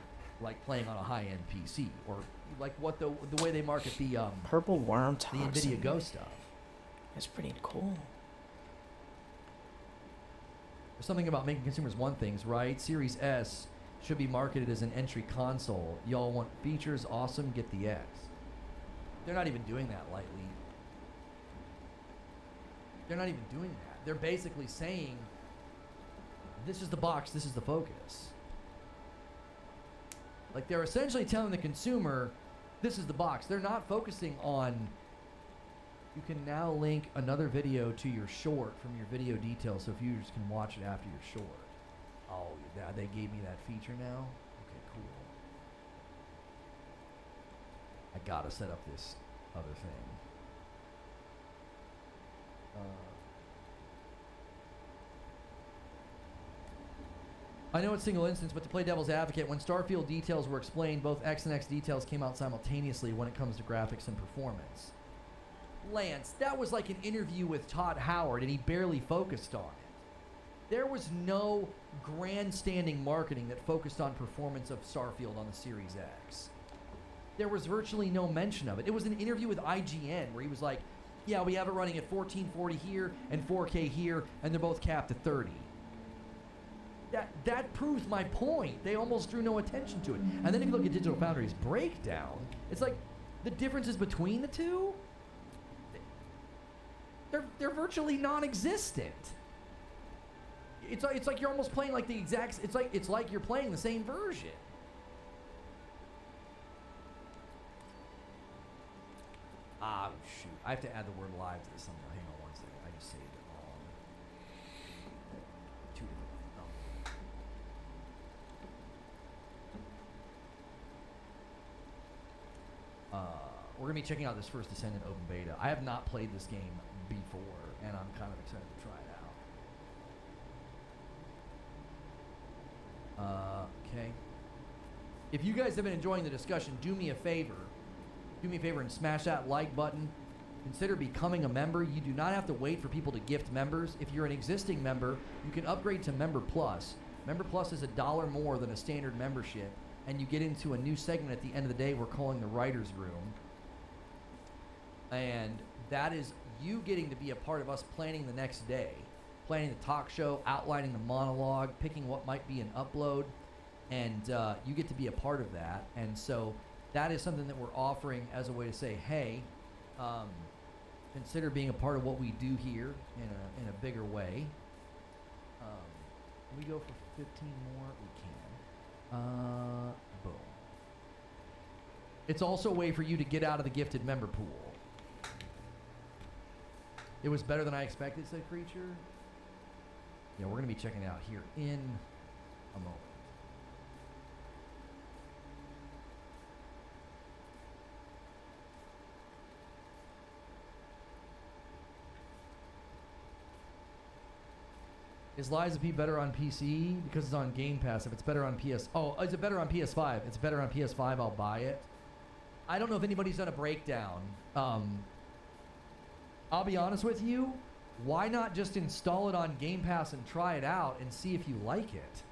like playing on a high-end PC, or like what the way they market the purple worm the NVIDIA Go stuff. That's pretty cool. There's something about making consumers want things, right? Series S should be marketed as an entry console. Y'all want features? Awesome, get the X. They're not even doing that lightly. They're not even doing that. They're basically saying, this is the box, this is the focus. Like, they're essentially telling the consumer, this is the box. They're not focusing on, you can now link another video to your short from your video details so viewers can watch it after your short. Oh, yeah, they gave me that feature now? Okay, cool. I gotta set up this other thing. I know it's single instance, but to play devil's advocate, when Starfield details were explained, both X and X details came out simultaneously when it comes to graphics and performance. Lance, that was like an interview with Todd Howard, and he barely focused on it. There was no grandstanding marketing that focused on performance of Starfield on the Series X. There was virtually no mention of it. It was an interview with IGN where he was like, yeah, we have it running at 1440 here and 4K here, and they're both capped at 30. That proves my point. They almost drew no attention to it. And then if you look at Digital Foundry's breakdown, it's like the differences between the two, they're virtually non-existent. It's like you're almost playing like the exact. It's like you're playing the same version. Ah, shoot! I have to add the word live to this somehow. Hang on one second. I just saved it wrong. Two different. We're gonna be checking out this first Descendant open beta. I have not played this game before, and I'm kind of excited to try it out. Okay. If you guys have been enjoying the discussion, do me a favor. Do me a favor and smash that like button. Consider becoming a member. You do not have to wait for people to gift members. If you're an existing member, you can upgrade to Member Plus. Member Plus is $1 more than a standard membership, and you get into a new segment at the end of the day we're calling the Writer's Room. And that is you getting to be a part of us planning the next day. Planning the talk show, outlining the monologue, picking what might be an upload, and you get to be a part of that. And so that is something that we're offering as a way to say, hey, consider being a part of what we do here in a bigger way. Can we go for 15 more? We can. Boom. It's also a way for you to get out of the gifted member pool. It was better than I expected, said Creature. Yeah, we're going to be checking it out here in a moment. Is Lies of P better on PC? Because it's on Game Pass. If it's better on PS... Oh, is it better on PS5? If it's better on PS5, I'll buy it. I don't know if anybody's done a breakdown. I'll be honest with you. Why not just install it on Game Pass and try it out and see if you like it?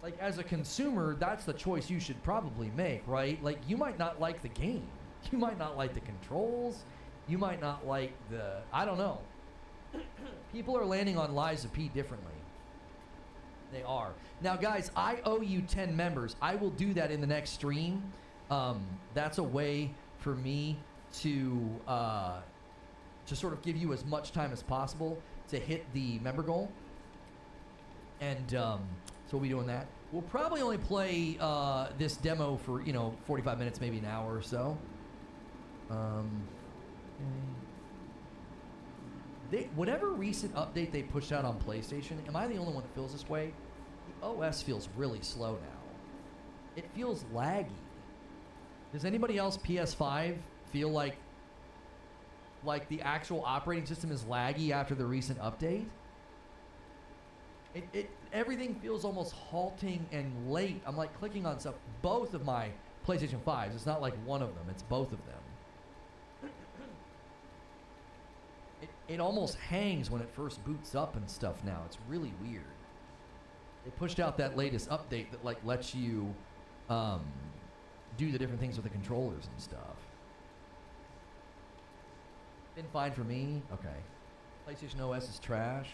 Like, as a consumer, that's the choice you should probably make, right? Like, you might not like the game. You might not like the controls. You might not like the... I don't know. People are landing on Lies of P differently. They are. Now, guys, I owe you 10 members. I will do that in the next stream. That's a way for me to to sort of give you as much time as possible to hit the member goal. And so we'll be doing that. We'll probably only play this demo for 45 minutes, maybe an hour or so. Whatever recent update they pushed out on PlayStation, am I the only one that feels this way? The OS feels really slow now. It feels laggy. Does anybody else PS5 feel like the actual operating system is laggy after the recent update? Everything feels almost halting and late. I'm like clicking on stuff. Both of my PlayStation 5s. It's not like one of them. It's both of them. It almost hangs when it first boots up and stuff now. It's really weird. They pushed out that latest update that like lets you do the different things with the controllers and stuff. Been fine for me. Okay. PlayStation OS is trash.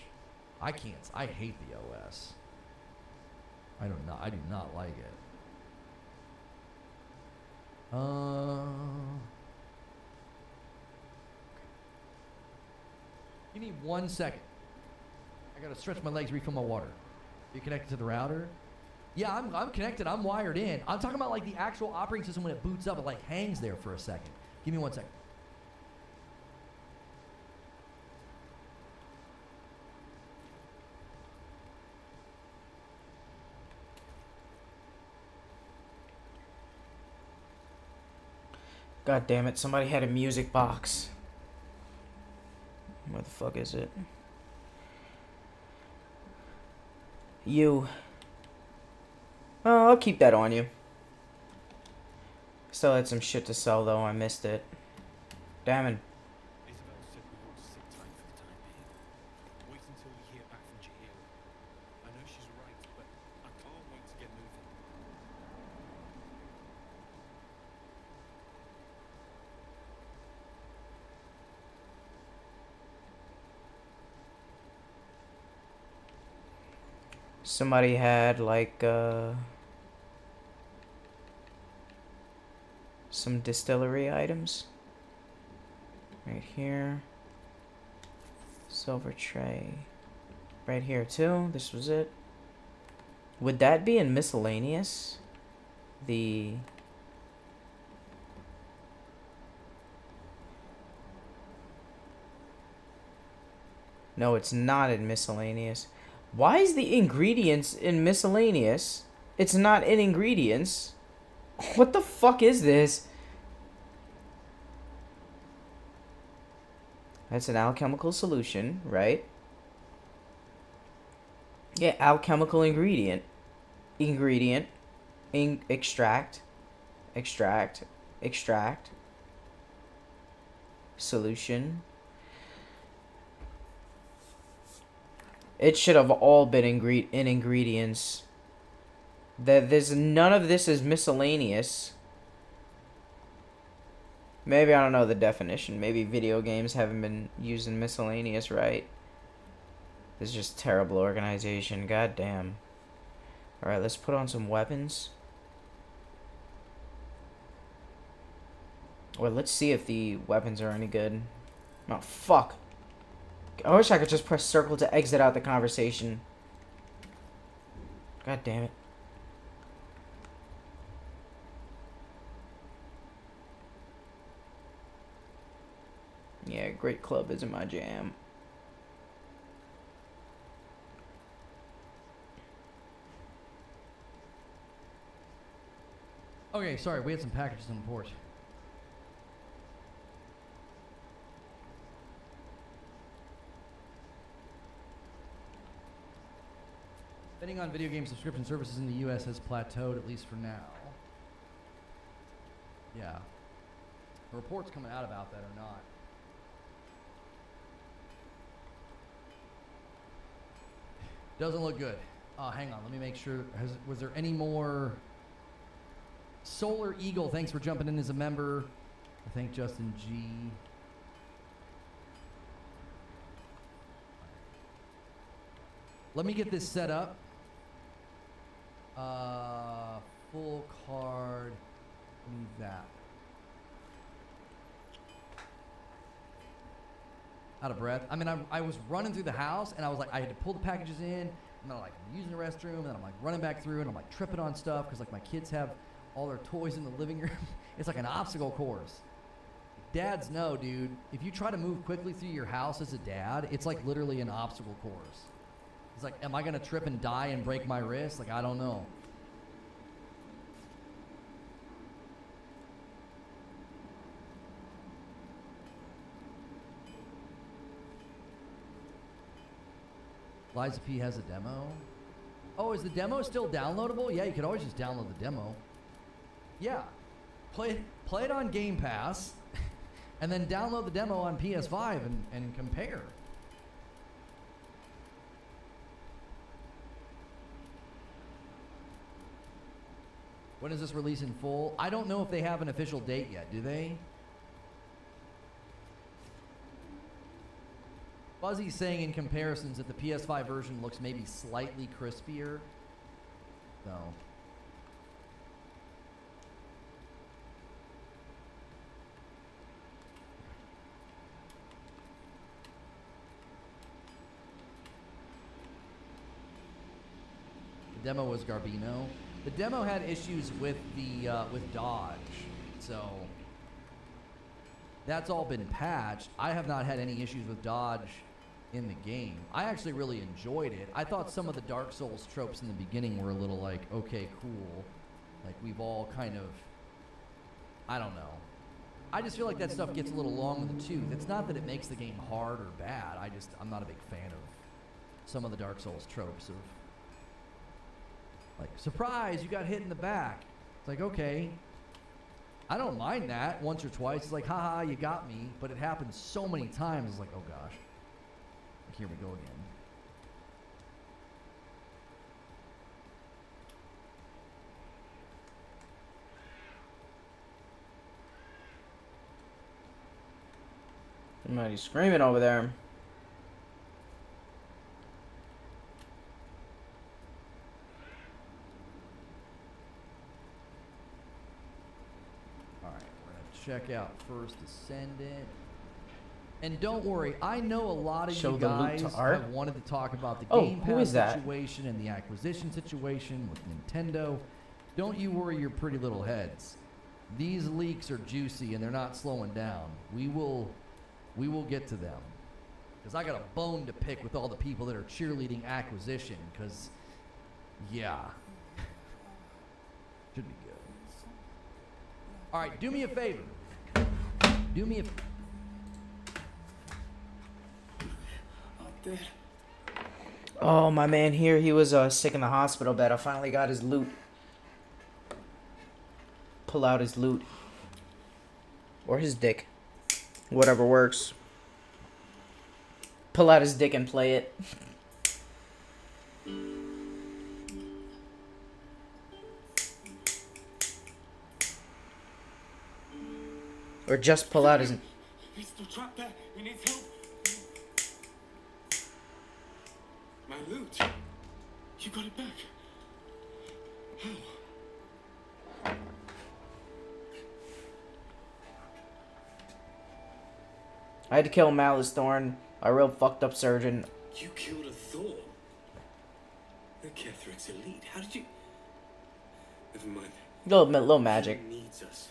I hate the OS. I do not like it. Give me 1 second. I gotta stretch my legs, refill my water. You connected to the router? Yeah, I'm connected. I'm wired in. I'm talking about like the actual operating system when it boots up. It like hangs there for a second. Give me 1 second. God damn it, somebody had a music box. Where the fuck is it? You. Oh, I'll keep that on you. Still had some shit to sell though, I missed it. Damn it. Isabel said we want to sit tight for the time being. Wait until we hear back from Jahira. I know she's right, but I can't wait to get moving. Somebody had like some distillery items right here. Silver tray right here too. This was it. Would that be in miscellaneous? No, it's not in miscellaneous. Why is the ingredients in miscellaneous? It's not in ingredients. What the fuck is this? That's an alchemical solution, right? Yeah, alchemical ingredient. Extract. Solution. It should have all been in ingredients. There's none of this is miscellaneous. Maybe I don't know the definition. Maybe video games haven't been using miscellaneous right. This is just terrible organization. God damn. Alright, let's put on some weapons. Well, let's see if the weapons are any good. Oh, fuck. I wish I could just press circle to exit out the conversation. God damn it. Yeah, Great Club isn't my jam. Okay, sorry, we had some packages on the porch. Spending on video game subscription services in the U.S. has plateaued, at least for now. Yeah. The reports coming out about that or not. Doesn't look good. Hang on, let me make sure. Was there any more? Solar Eagle, thanks for jumping in as a member. I thank Justin G. Let me get this set up. Full card. Need that. out of breath. I mean, I was running through the house, and I was like, I had to pull the packages in, and then I'm like using the restroom, and then I'm like running back through, and I'm like tripping on stuff because like my kids have all their toys in the living room. It's like an obstacle course. Dads know, dude. If you try to move quickly through your house as a dad, it's like literally an obstacle course. It's like, am I gonna trip and die and break my wrist? Like, I don't know. Liza P has a demo. Oh, is the demo still downloadable? Yeah, you could always just download the demo. Yeah. Play it on Game Pass, and then download the demo on PS5 and compare. When is this release in full? I don't know if they have an official date yet, do they? Fuzzy's saying in comparisons that the PS5 version looks maybe slightly crispier. So. The demo was Garbino. The demo had issues with the with dodge, so that's all been patched. I have not had any issues with dodge in the game. I actually really enjoyed it. I thought some of the Dark Souls tropes in the beginning were a little like, okay, cool. Like we've all kind of, I don't know. I just feel like that stuff gets a little long in the tooth. It's not that it makes the game hard or bad. I'm not a big fan of some of the Dark Souls tropes of, like, surprise, you got hit in the back. It's like, okay. I don't mind that once or twice. It's like, haha, you got me. But it happens so many times. It's like, oh gosh. Like, here we go again. Somebody's screaming over there. Check out First Ascendant. And don't worry, I know a lot of Show you the loot guys to Art. have wanted to talk about the Oh, Game who Pass is that? situation and the acquisition situation with Nintendo. Don't you worry your pretty little heads. These leaks are juicy and they're not slowing down. We will get to them. Because I got a bone to pick with all the people that are cheerleading acquisition, because, yeah. Should be good. All right, do me a favor. Do me a... Oh, my man here, he was sick in the hospital bed. I finally got his loot. Pull out his loot. Or his dick. Whatever works. Pull out his dick and play it. Or just pull out his... He's still trapped there. He needs help. My loot. You got it back. How? I had to kill Malice Thorn, a real fucked up surgeon. You killed a Thorn? The Ketherick's elite. How did you... Never mind. Little magic. He needs us.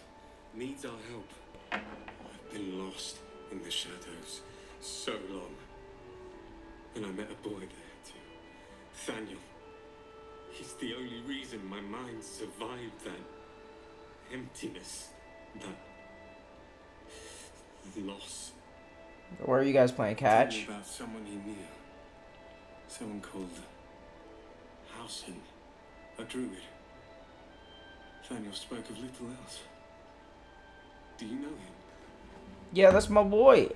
Needs our help. I've been lost in the shadows so long. And I met a boy there too. Thaniel. He's the only reason my mind survived that emptiness, that loss. Where are you guys playing catch? Told me about someone he knew. Someone called Hausen, a druid. Thaniel spoke of little else. Do you know him? Yeah, that's my boy.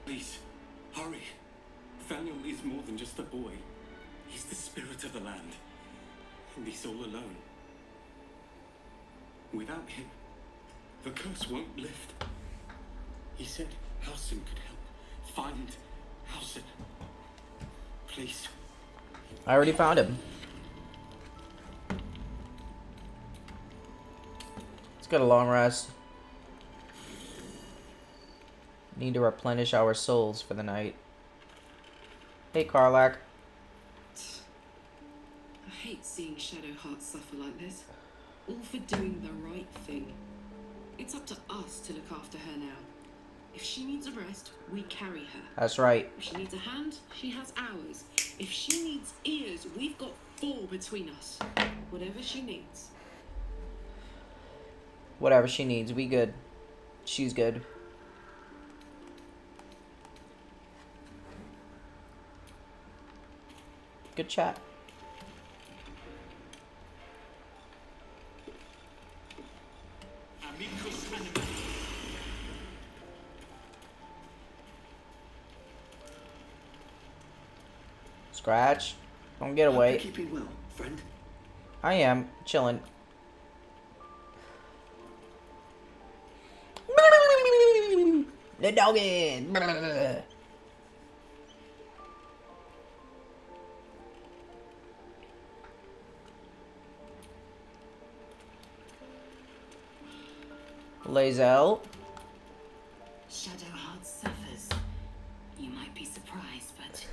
Please, hurry. Thaniel is more than just a boy. He's the spirit of the land. And he's all alone. Without him, the curse won't lift. He said Hausen could help. Find Hausen. Please. I already found him. Let's get a long rest. Need to replenish our souls for the night. Hey, Karlak. I hate seeing Shadowheart suffer like this. All for doing the right thing. It's up to us to look after her now. If she needs a rest, we carry her. That's right. If she needs a hand, she has ours. If she needs ears, we've got 4 between us. Whatever she needs. Whatever she needs, we good. She's good. Good chat. Scratch. Don't get away. Keeping well, friend. I am chilling. The doggy. Lae'zel. Shadowheart suffers. You might be surprised, but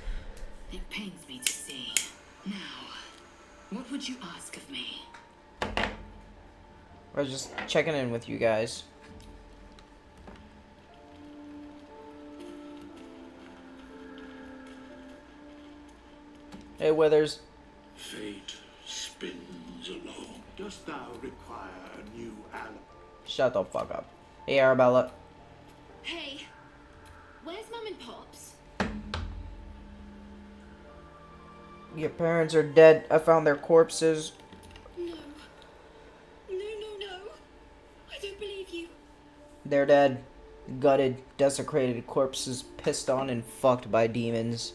it pains me to see. Now, what would you ask of me? We're just checking in with you guys. Hey, Withers. Fate spins along. Dost thou require a new ally? Shut the fuck up. Hey, Arabella. Hey, where's Mum and Pops? Your parents are dead. I found their corpses. No. I don't believe you. They're dead. Gutted, desecrated corpses, pissed on and fucked by demons.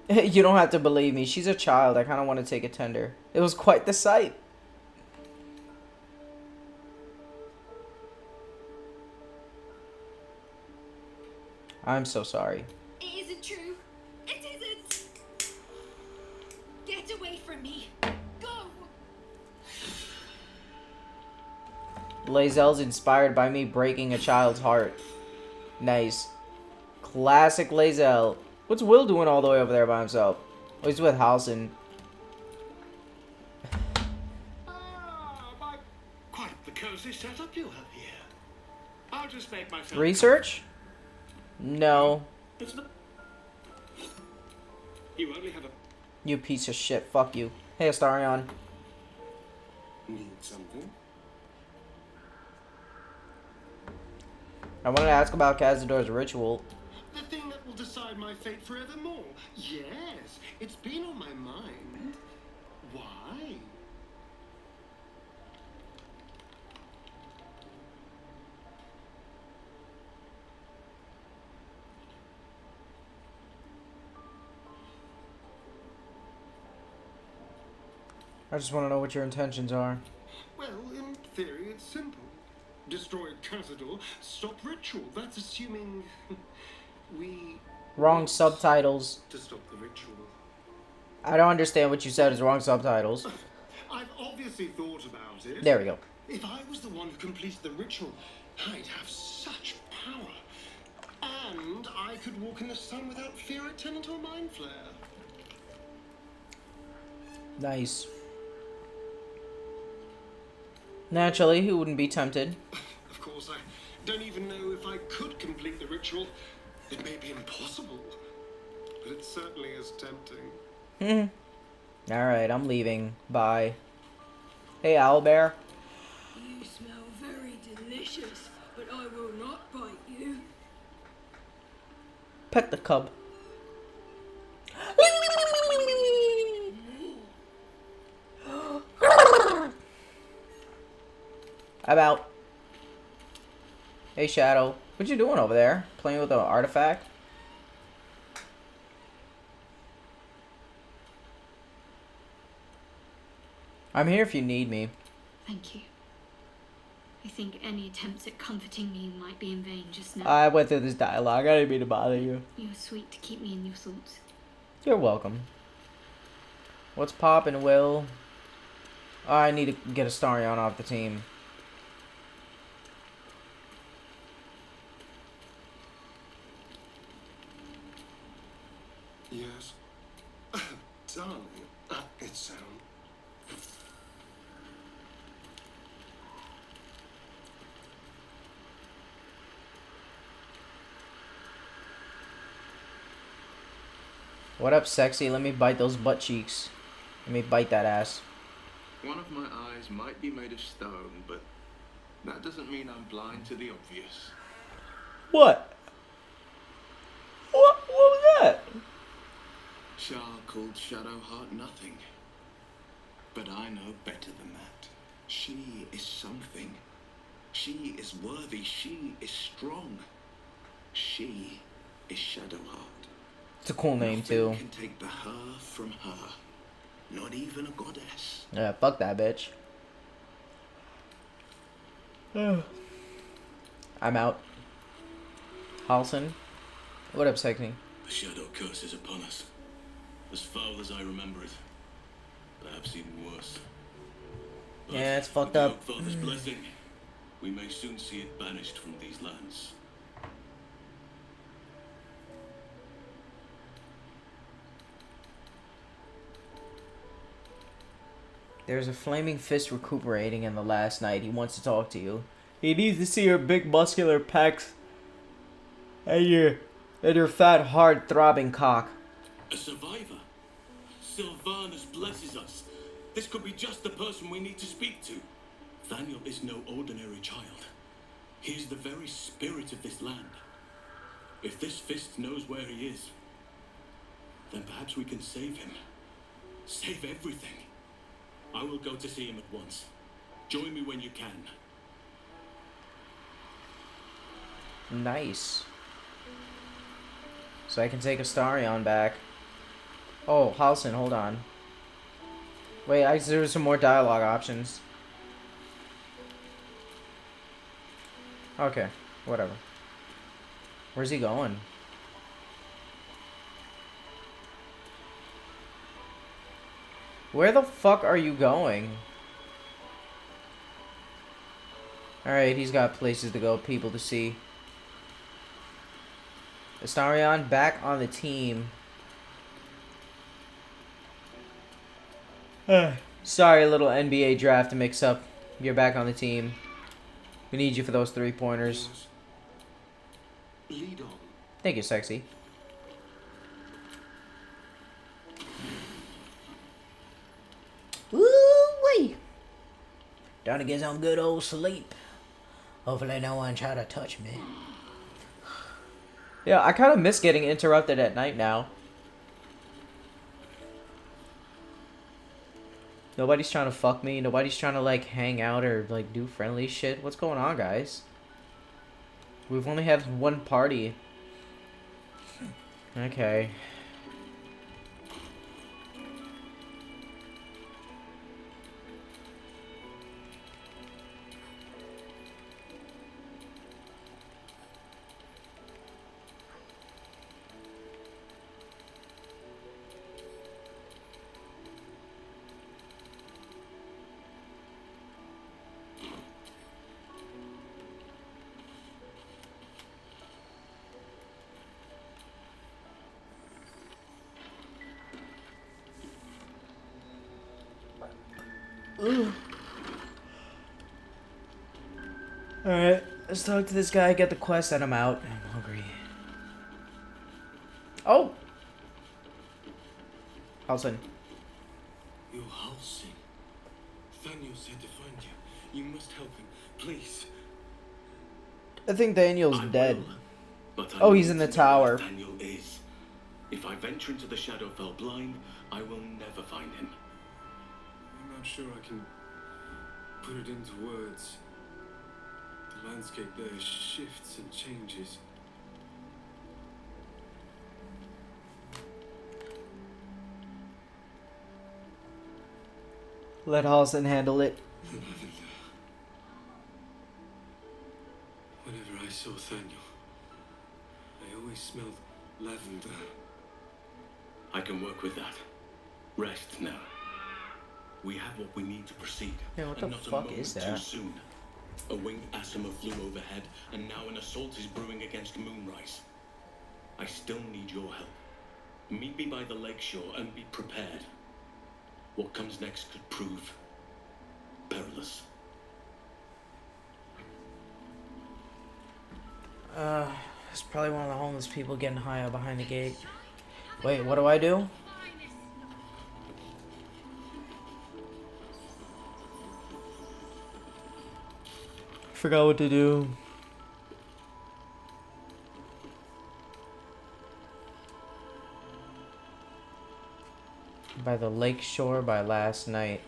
You don't have to believe me. She's a child. I kind of want to take a tender. It was quite the sight. I'm so sorry. It isn't true. It isn't. Get away from me. Go. Lae'zel's inspired by me breaking a child's heart. Nice. Classic Lae'zel. What's Will doing all the way over there by himself? Oh, he's with Halsin. Quite the cozy setup you have here. I'll just make myself... Research? No. It's not... You only have a... You piece of shit. Fuck you. Hey, Astarion. Need something? I wanted to ask about Cazador's ritual. The thing that will decide my fate forevermore. Yes, it's been on my mind. Why? I just want to know what your intentions are. Well, in theory, it's simple. Destroy Cazador, stop ritual. That's assuming we... Wrong subtitles. To stop the ritual. I don't understand what you said is wrong subtitles. I've obviously thought about it. There we go. If I was the one who completed the ritual, I'd have such power. And I could walk in the sun without fear it turned into a mind flare. Nice. Naturally, who wouldn't be tempted? Of course, I don't even know if I could complete the ritual. It may be impossible, but it certainly is tempting. Alright, I'm leaving. Bye. Hey, Owlbear. You smell very delicious, but I will not bite you. Pet the cub. I'm out. Hey, Shadow. What you doing over there? Playing with an artifact? I'm here if you need me. Thank you. I think any attempts at comforting me might be in vain just now. I went through this dialogue. I didn't mean to bother you. You were sweet to keep me in your thoughts. You're welcome. What's poppin', Will? Oh, I need to get Astarion off the team. Yes. Darling, it's sound. What up, sexy? Let me bite those butt cheeks. Let me bite that ass. One of my eyes might be made of stone, but that doesn't mean I'm blind to the obvious. What? What was that? Shah called Shadowheart nothing. But I know better than that. She is something. She is worthy. She is strong. She is Shadowheart. It's a cool name, too. Nothing can take the her from her. Not even a goddess. Yeah, fuck that bitch. I'm out. Halson? What up, sexy? The shadow curse is upon us. As foul as I remember it. Perhaps even worse. But Yeah, it's fucked with the up. Oak Father's blessing, we may soon see it banished from these lands. There's a flaming fist recuperating in the last night. He wants to talk to you. He needs to see your big muscular pecs and your fat, hard, throbbing cock. A survivor? Sylvanus blesses us. This could be just the person we need to speak to. Thaniel is no ordinary child. He is the very spirit of this land. If this fist knows where he is, then perhaps we can save him. Save everything. I will go to see him at once. Join me when you can. Nice. So I can take Astarion back. Oh, Halson, hold on. Wait, there was some more dialogue options. Okay, whatever. Where's he going? Where the fuck are you going? Alright, he's got places to go, people to see. Astarion back on the team. Sorry, little NBA draft to mix up. You're back on the team. We need you for those 3-pointers. Lead on. Thank you, sexy. Woo-wee! Time to get some good old sleep. Hopefully no one try to touch me. Yeah, I kind of miss getting interrupted at night now. Nobody's trying to fuck me. Nobody's trying to, like, hang out or, like, do friendly shit. What's going on, guys? We've only had one party. Okay. Alright, let's talk to this guy, get the quest, and I'm out. I'm hungry. Oh! Halson. You're Halson. Thaniel said to find you. You must help him, please. I think Daniel's dead. But I Oh, he's need in the to know where tower. Daniel is. If I venture into the Shadowfell blind, I will never find him. I'm not sure I can put it into words. The landscape there shifts and changes. Let Halson handle it. Whenever I saw Thaniel, I always smelled lavender. I can work with that. Rest now. We have what we need to proceed. Yeah, what and the not a fuck moment is too that? soon. A winged Asima flew overhead, and now an assault is brewing against Moonrise. I still need your help. Meet me by the lakeshore and be prepared. What comes next could prove perilous. It's probably one of the homeless people getting high up behind the gate. Wait, what do I do? Forgot what to do. By the lake shore by last night.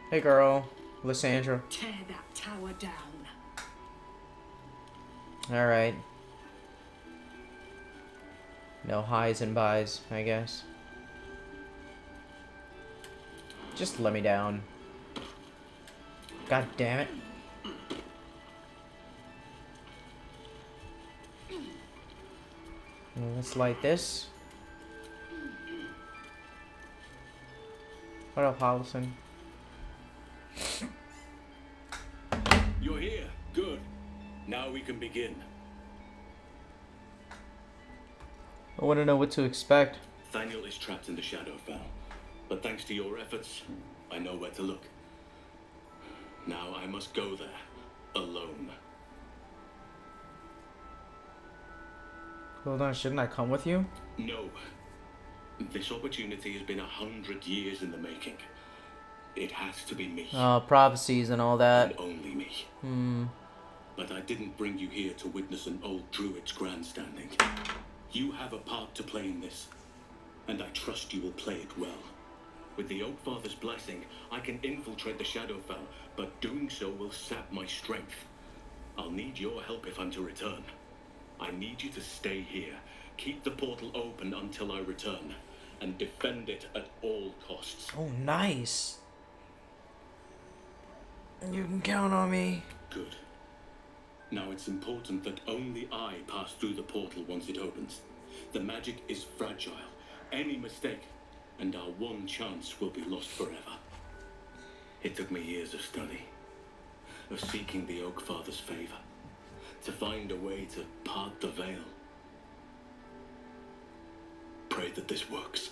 Hey girl, Lysandra. Tear that tower down. Alright. No highs and buys, I guess. Just let me down. God damn it. Well, let's light this. What up, Hollison? You're here. Good. Now we can begin. I want to know what to expect. Thaniel is trapped in the Shadowfell, but thanks to your efforts, I know where to look. Now I must go there, alone. Hold on, shouldn't I come with you? No. This opportunity has been 100 years in the making. It has to be me. Prophecies and all that. And only me. But I didn't bring you here to witness an old druid's grandstanding. You have a part to play in this, and I trust you will play it well. With the Oakfather's blessing, I can infiltrate the Shadowfell, but doing so will sap my strength. I'll need your help if I'm to return. I need you to stay here, keep the portal open until I return, and defend it at all costs. Oh, nice. You can count on me. Good. Now it's important that only I pass through the portal once it opens. The magic is fragile. Any mistake, and our one chance will be lost forever. It took me years of study, of seeking the Oakfather's favor, to find a way to part the veil. Pray that this works.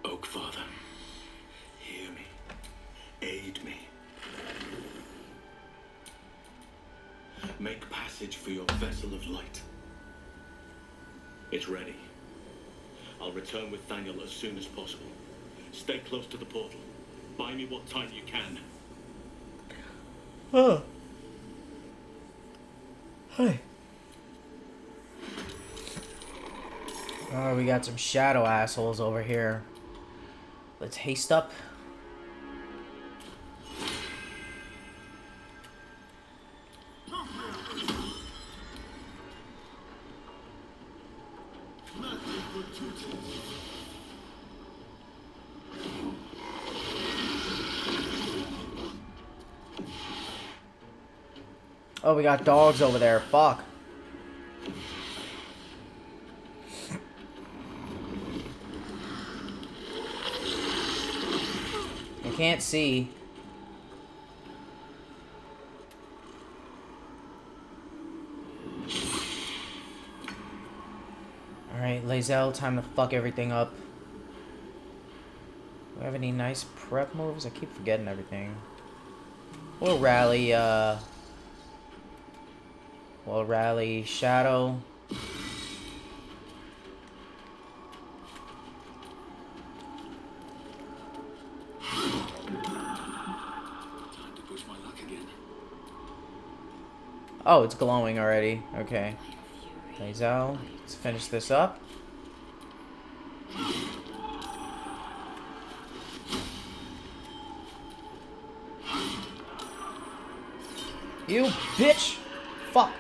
Oakfather, hear me. Aid me. Make passage for your vessel of light. It's ready. I'll return with Thaniel as soon as possible. Stay close to the portal. Buy me what time you can. Oh. Hi. Oh, we got some shadow assholes over here. Let's haste up. Oh, we got dogs over there. Fuck. I can't see. Alright, Lae'zel, time to fuck everything up. Do we have any nice prep moves? I keep forgetting everything. We'll rally, Shadow. Time to push my luck again. Oh, it's glowing already. Okay. Lae'zel, let's finish this up. You bitch! Fuck.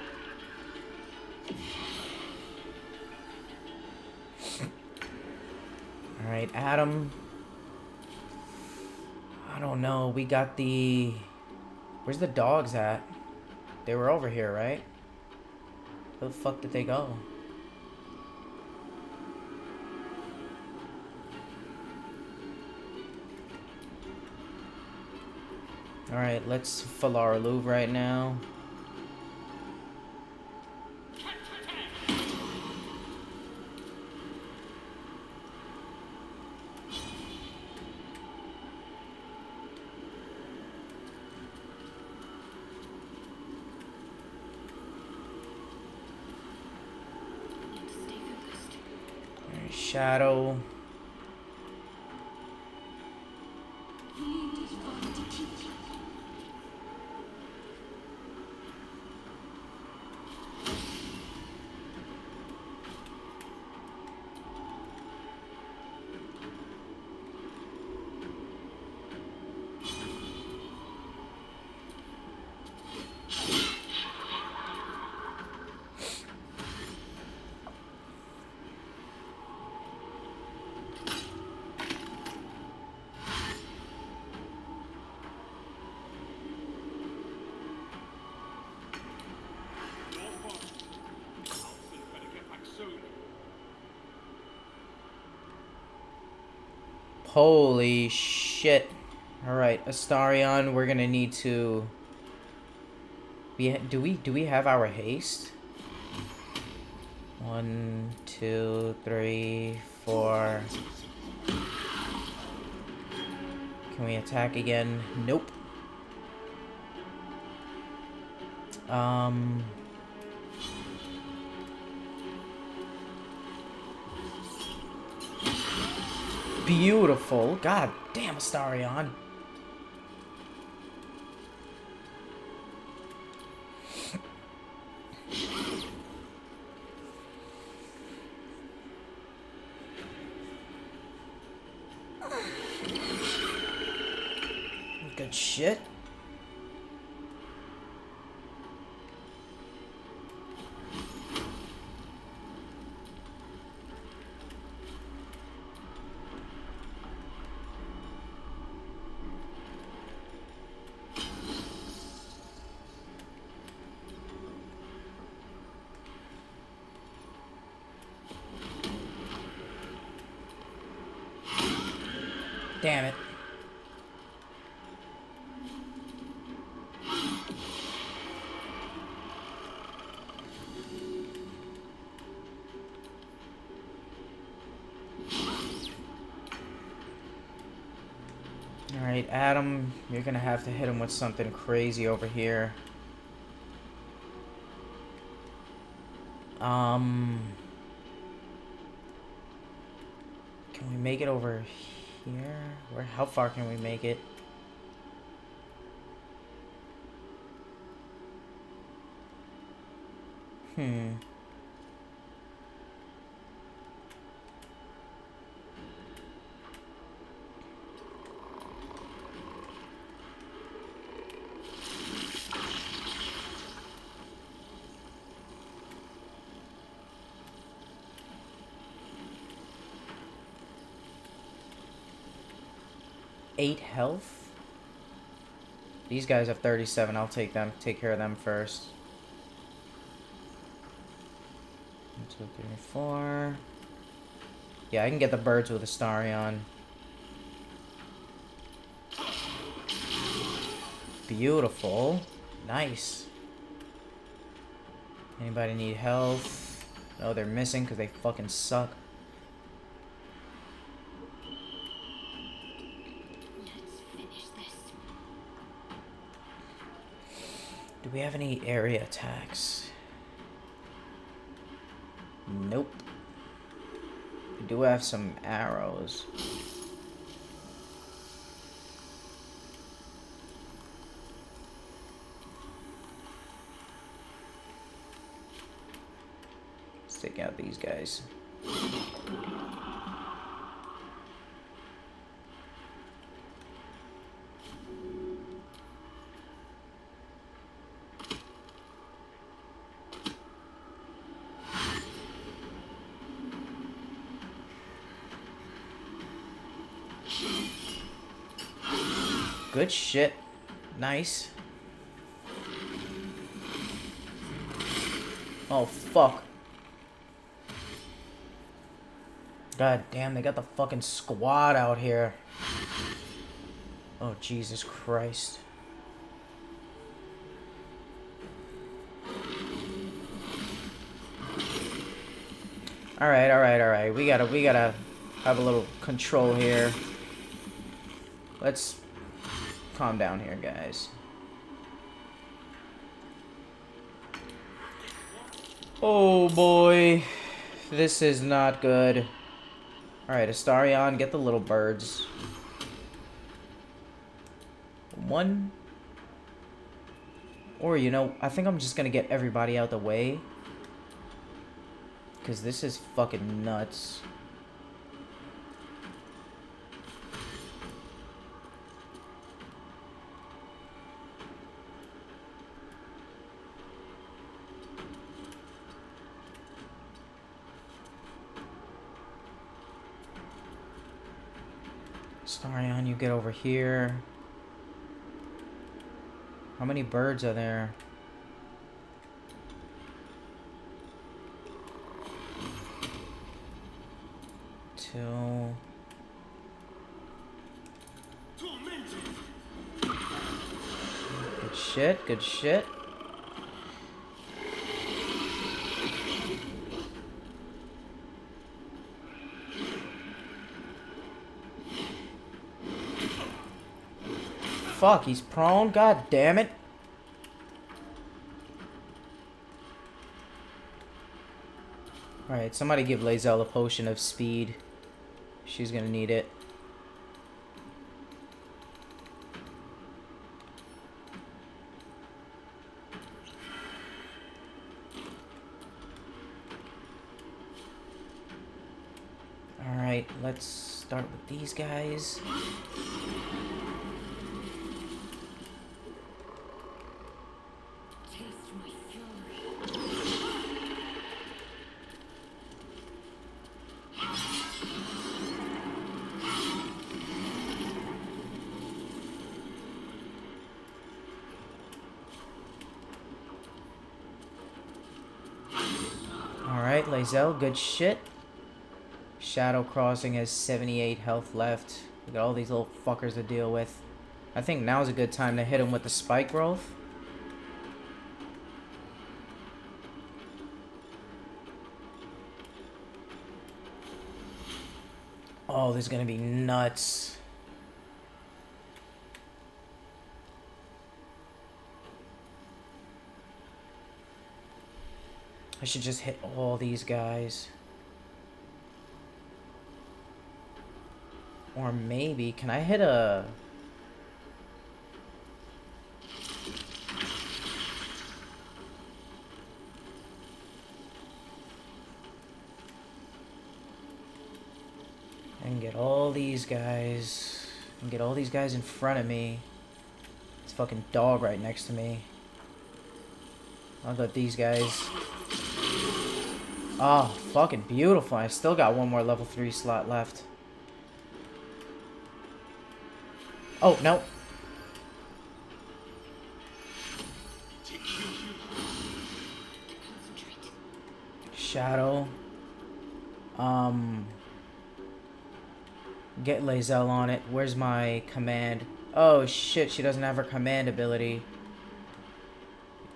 Alright, Adam. I don't know. We got the... Where's the dogs at? They were over here, right? Where the fuck did they go? Alright, let's Falar Louvre right now. Alright, Shadow. Holy shit. Alright, Astarion, we're gonna need to... Do we have our haste? 1, 2, 3, 4. Can we attack again? Nope. Beautiful. God damn, Astarion. Good shit. Damn it. Alright, Adam, you're gonna have to hit him with something crazy over here. Can we make it over here? How far can we make it? Eight health? These guys have 37. I'll take them. Take care of them first. 1, 2, 3, 4. Yeah, I can get the birds with Astarion. Beautiful. Nice. Anybody need health? No, they're missing because they fucking suck. Do we have any area attacks? Nope. We do have some arrows. Let's take out these guys. Good shit. Nice. Oh, fuck. God damn, they got the fucking squad out here. Oh, Jesus Christ. Alright. We gotta have a little control here. Let's calm down here, guys. Oh boy. This is not good. Alright, Astarion, get the little birds. One. Or, you know, I think I'm just gonna get everybody out the way. Because this is fucking nuts. Starion, you get over here. How many birds are there? Two. Good shit, good shit. Fuck, he's prone? God damn it. Alright, somebody give Lae'zel a potion of speed. She's gonna need it. Alright, let's start with these guys. Alright, Lae'zel, good shit. Shadow Crossing has 78 health left. We got all these little fuckers to deal with. I think now's a good time to hit him with the spike growth. Oh, this is gonna be nuts. I should just hit all these guys. Or maybe, can I hit a... And get all these guys. And get all these guys in front of me. It's fucking dog right next to me. I'll let these guys... Oh, fucking beautiful. I still got one more level 3 slot left. Oh, no. Shadow. Get Lae'zel on it. Where's my command? Oh, shit. She doesn't have her command ability.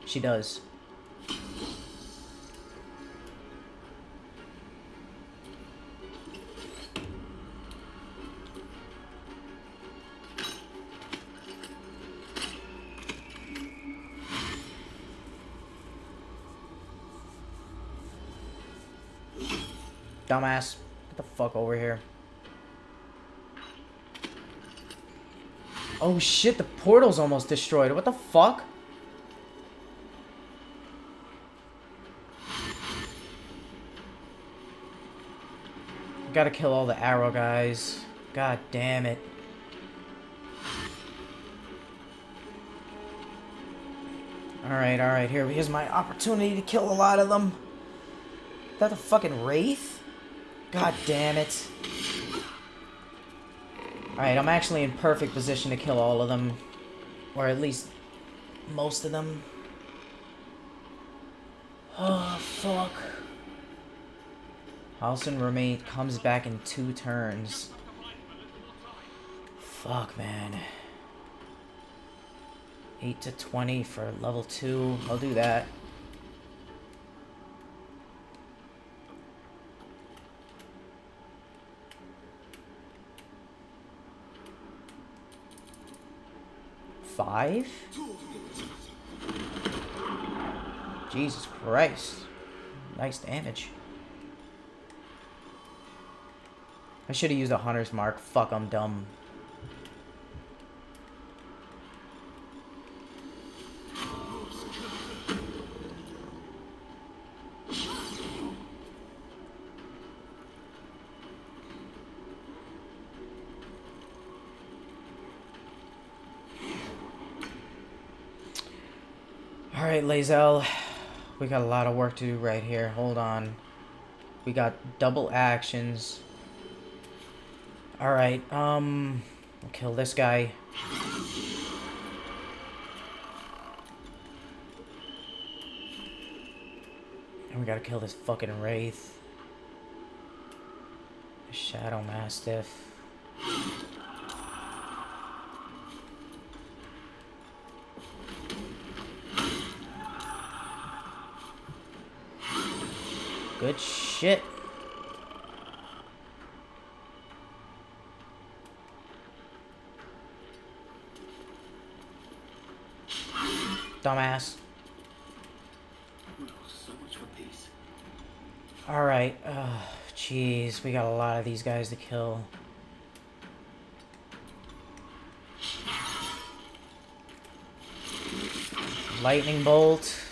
She does. Dumbass. Get the fuck over here. Oh shit, the portal's almost destroyed. What the fuck? Gotta kill all the arrow guys. God damn it. Alright, here's my opportunity to kill a lot of them. Is that the fucking Wraith? God damn it. Alright, I'm actually in perfect position to kill all of them. Or at least most of them. Oh, fuck. Halcyon Remain comes back in 2 turns. Fuck, man. 8 to 20 for level 2. I'll do that. Five? Jesus Christ. Nice damage. I should have used a hunter's mark. Fuck, I'm dumb. Alright, Lae'zel. We got a lot of work to do right here. Hold on. We got double actions. Alright, we'll kill this guy. And we gotta kill this fucking Wraith. Shadow Mastiff. Good shit. Dumbass. So much for peace. Alright. Jeez, we got a lot of these guys to kill. Lightning bolt.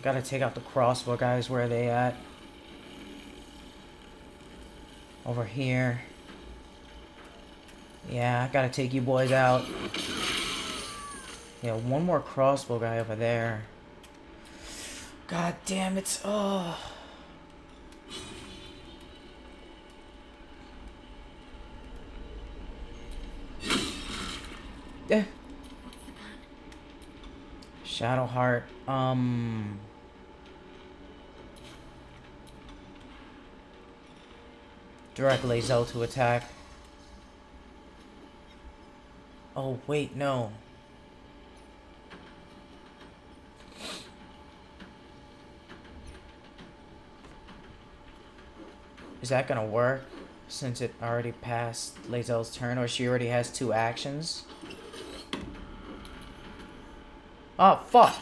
Gotta take out the crossbow guys. Where are they at? Over here. Yeah, I gotta take you boys out. Yeah, one more crossbow guy over there. God damn it. Oh. Yeah. Shadowheart. Direct Lae'zel to attack. Oh, wait, no. Is that gonna work? Since it already passed Lae'zel's turn, or she already has 2 actions? Oh, fuck!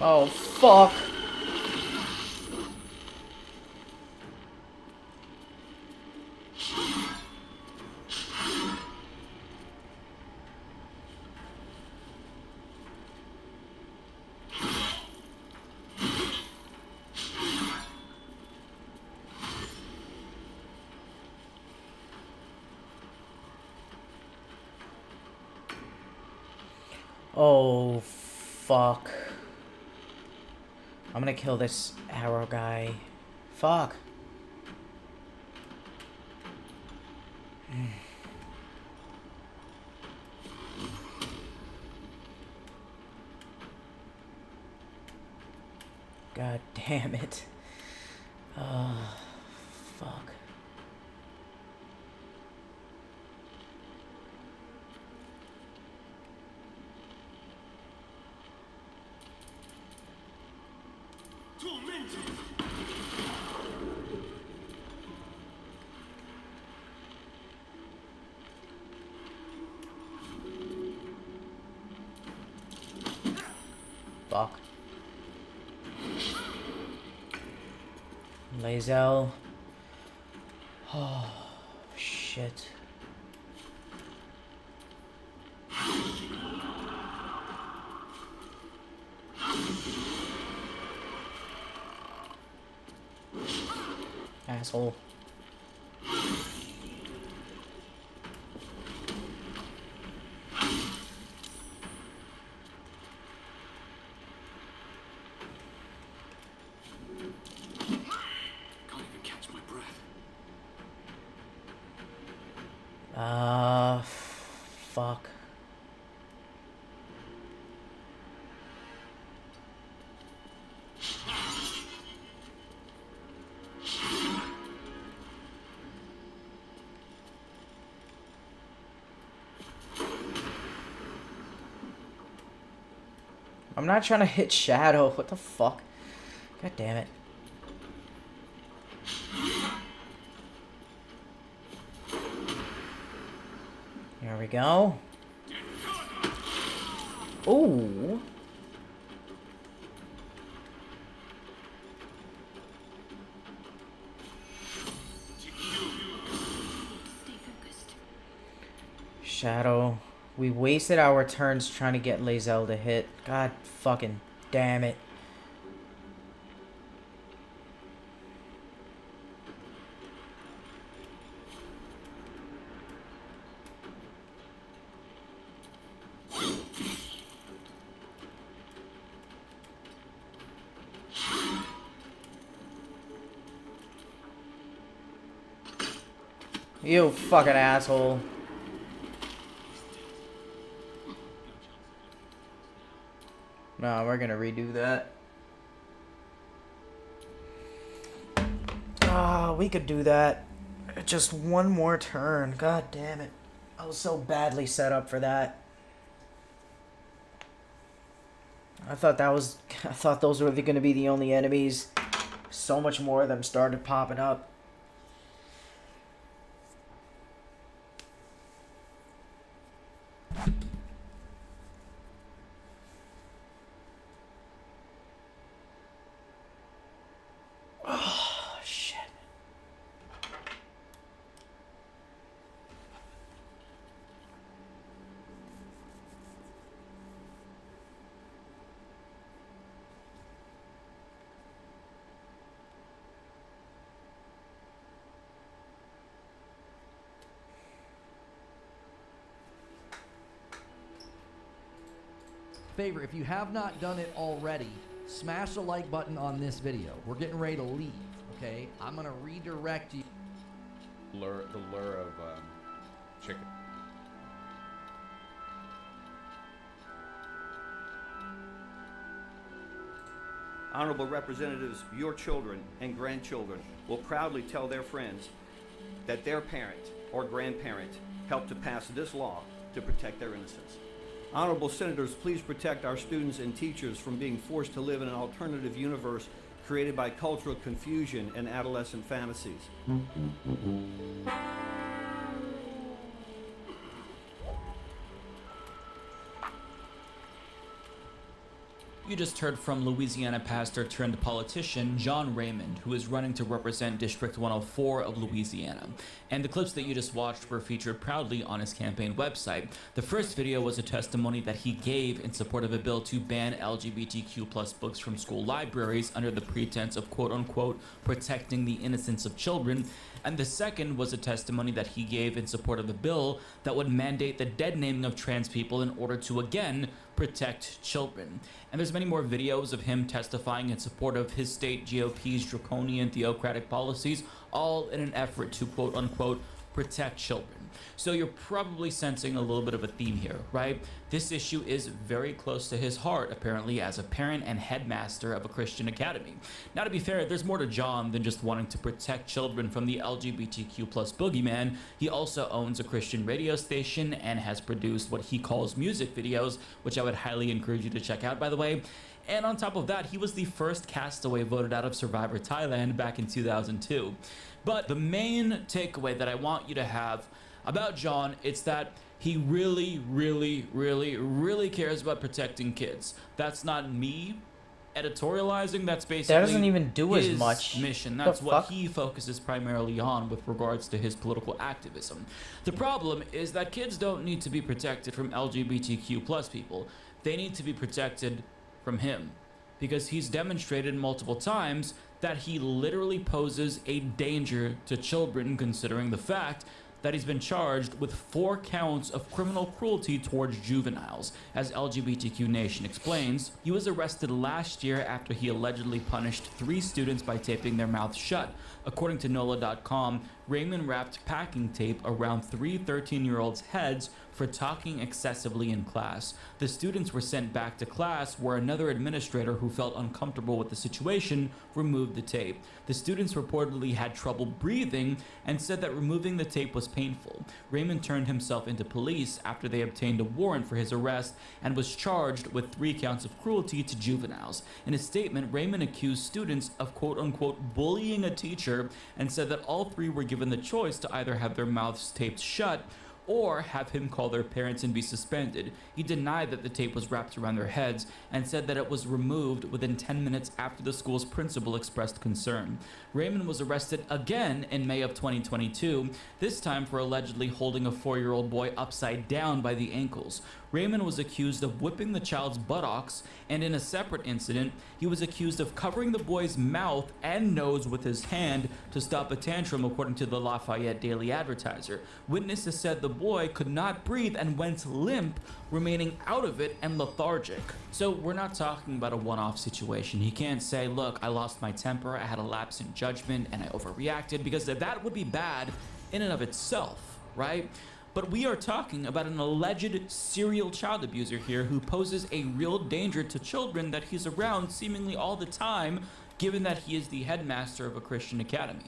Oh, fuck! Oh, fuck. I'm gonna kill this arrow guy. Fuck. God damn it. Oh, fuck. Fuck. Lae'zel. Oh, shit. Asshole. I'm not trying to hit Shadow. What the fuck? God damn it. There we go. Ooh. Shadow. We wasted our turns trying to get Lae'zel to hit. God fucking damn it. You fucking asshole. No, we're gonna redo that. Ah, we could do that. Just one more turn. God damn it. I was so badly set up for that. I thought those were gonna be the only enemies. So much more of them started popping up. Oh, shit. Favor, if you have not done it already, smash the like button on this video. We're getting ready to leave, okay? I'm gonna redirect you. The lure of chicken. Honorable representatives, your children and grandchildren will proudly tell their friends that their parent or grandparent helped to pass this law to protect their innocence. Honorable senators, please protect our students and teachers from being forced to live in an alternative universe created by cultural confusion and adolescent fantasies. You just heard from Louisiana pastor turned politician John Raymond, who is running to represent District 104 of Louisiana. And the clips that you just watched were featured proudly on his campaign website. The first video was a testimony that he gave in support of a bill to ban LGBTQ+ books from school libraries under the pretense of quote-unquote protecting the innocence of children. And the second was a testimony that he gave in support of a bill that would mandate the dead naming of trans people in order to, again, protect children. And there's many more videos of him testifying in support of his state GOP's draconian theocratic policies, all in an effort to quote-unquote protect children. So you're probably sensing a little bit of a theme here, right? This issue is very close to his heart, apparently, as a parent and headmaster of a Christian academy. Now, to be fair, there's more to John than just wanting to protect children from the LGBTQ+ boogeyman. He also owns a Christian radio station and has produced what he calls music videos, which I would highly encourage you to check out, by the way. And on top of that, he was the first castaway voted out of Survivor Thailand back in 2002. But the main takeaway that I want you to have about John, it's that he really, really, really, really cares about protecting kids. That's not me editorializing. That's basically that doesn't even do his as much mission. That's what he focuses primarily on with regards to his political activism. The problem is that kids don't need to be protected from LGBTQ+ people. They need to be protected from him, because he's demonstrated multiple times that he literally poses a danger to children, considering the fact that he's been charged with 4 counts of criminal cruelty towards juveniles. As LGBTQ Nation explains, he was arrested last year after he allegedly punished 3 students by taping their mouths shut. According to NOLA.com, Raymond wrapped packing tape around 3 13-year-olds' heads for talking excessively in class. The students were sent back to class, where another administrator who felt uncomfortable with the situation removed the tape. The students reportedly had trouble breathing and said that removing the tape was painful. Raymond turned himself into police after they obtained a warrant for his arrest and was charged with 3 counts of cruelty to juveniles. In a statement, Raymond accused students of quote-unquote bullying a teacher and said that all 3 were given the choice to either have their mouths taped shut or have him call their parents and be suspended. He denied that the tape was wrapped around their heads and said that it was removed within 10 minutes after the school's principal expressed concern. Raymond was arrested again in May of 2022, this time for allegedly holding a 4-year-old boy upside down by the ankles. Raymond was accused of whipping the child's buttocks, and in a separate incident, he was accused of covering the boy's mouth and nose with his hand to stop a tantrum, according to the Lafayette Daily Advertiser. Witnesses said the boy could not breathe and went limp, remaining out of it and lethargic. So we're not talking about a one-off situation. He can't say, look, I lost my temper, I had a lapse in judgment, and I overreacted, because that would be bad in and of itself, right? But we are talking about an alleged serial child abuser here who poses a real danger to children that he's around seemingly all the time, given that he is the headmaster of a Christian academy.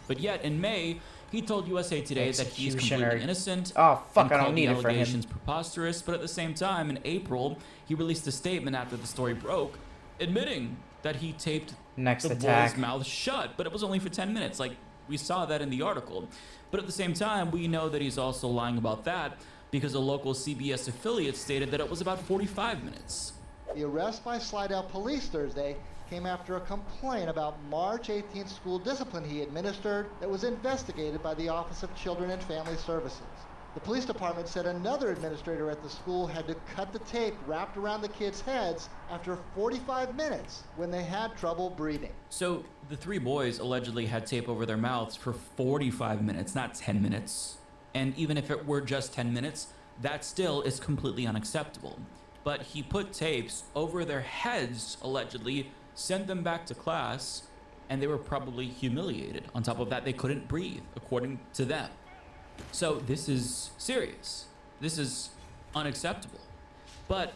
But yet, in May, he told USA Today that he's completely innocent. Oh, fuck, I don't called need the it for him. allegations preposterous, but at the same time, in April, he released a statement after the story broke, admitting that he taped the boy's mouth shut, but it was only for 10 minutes. Like, we saw that in the article. But at the same time, we know that he's also lying about that because a local CBS affiliate stated that it was about 45 minutes. The arrest by Slidell police Thursday came after a complaint about March 18th school discipline he administered that was investigated by the Office of Children and Family Services. The police department said another administrator at the school had to cut the tape wrapped around the kids' heads after 45 minutes when they had trouble breathing. So the 3 boys allegedly had tape over their mouths for 45 minutes, not 10 minutes. And even if it were just 10 minutes, that still is completely unacceptable. But he put tapes over their heads, allegedly, sent them back to class, and they were probably humiliated. On top of that, they couldn't breathe, according to them. So this is serious. This is unacceptable. But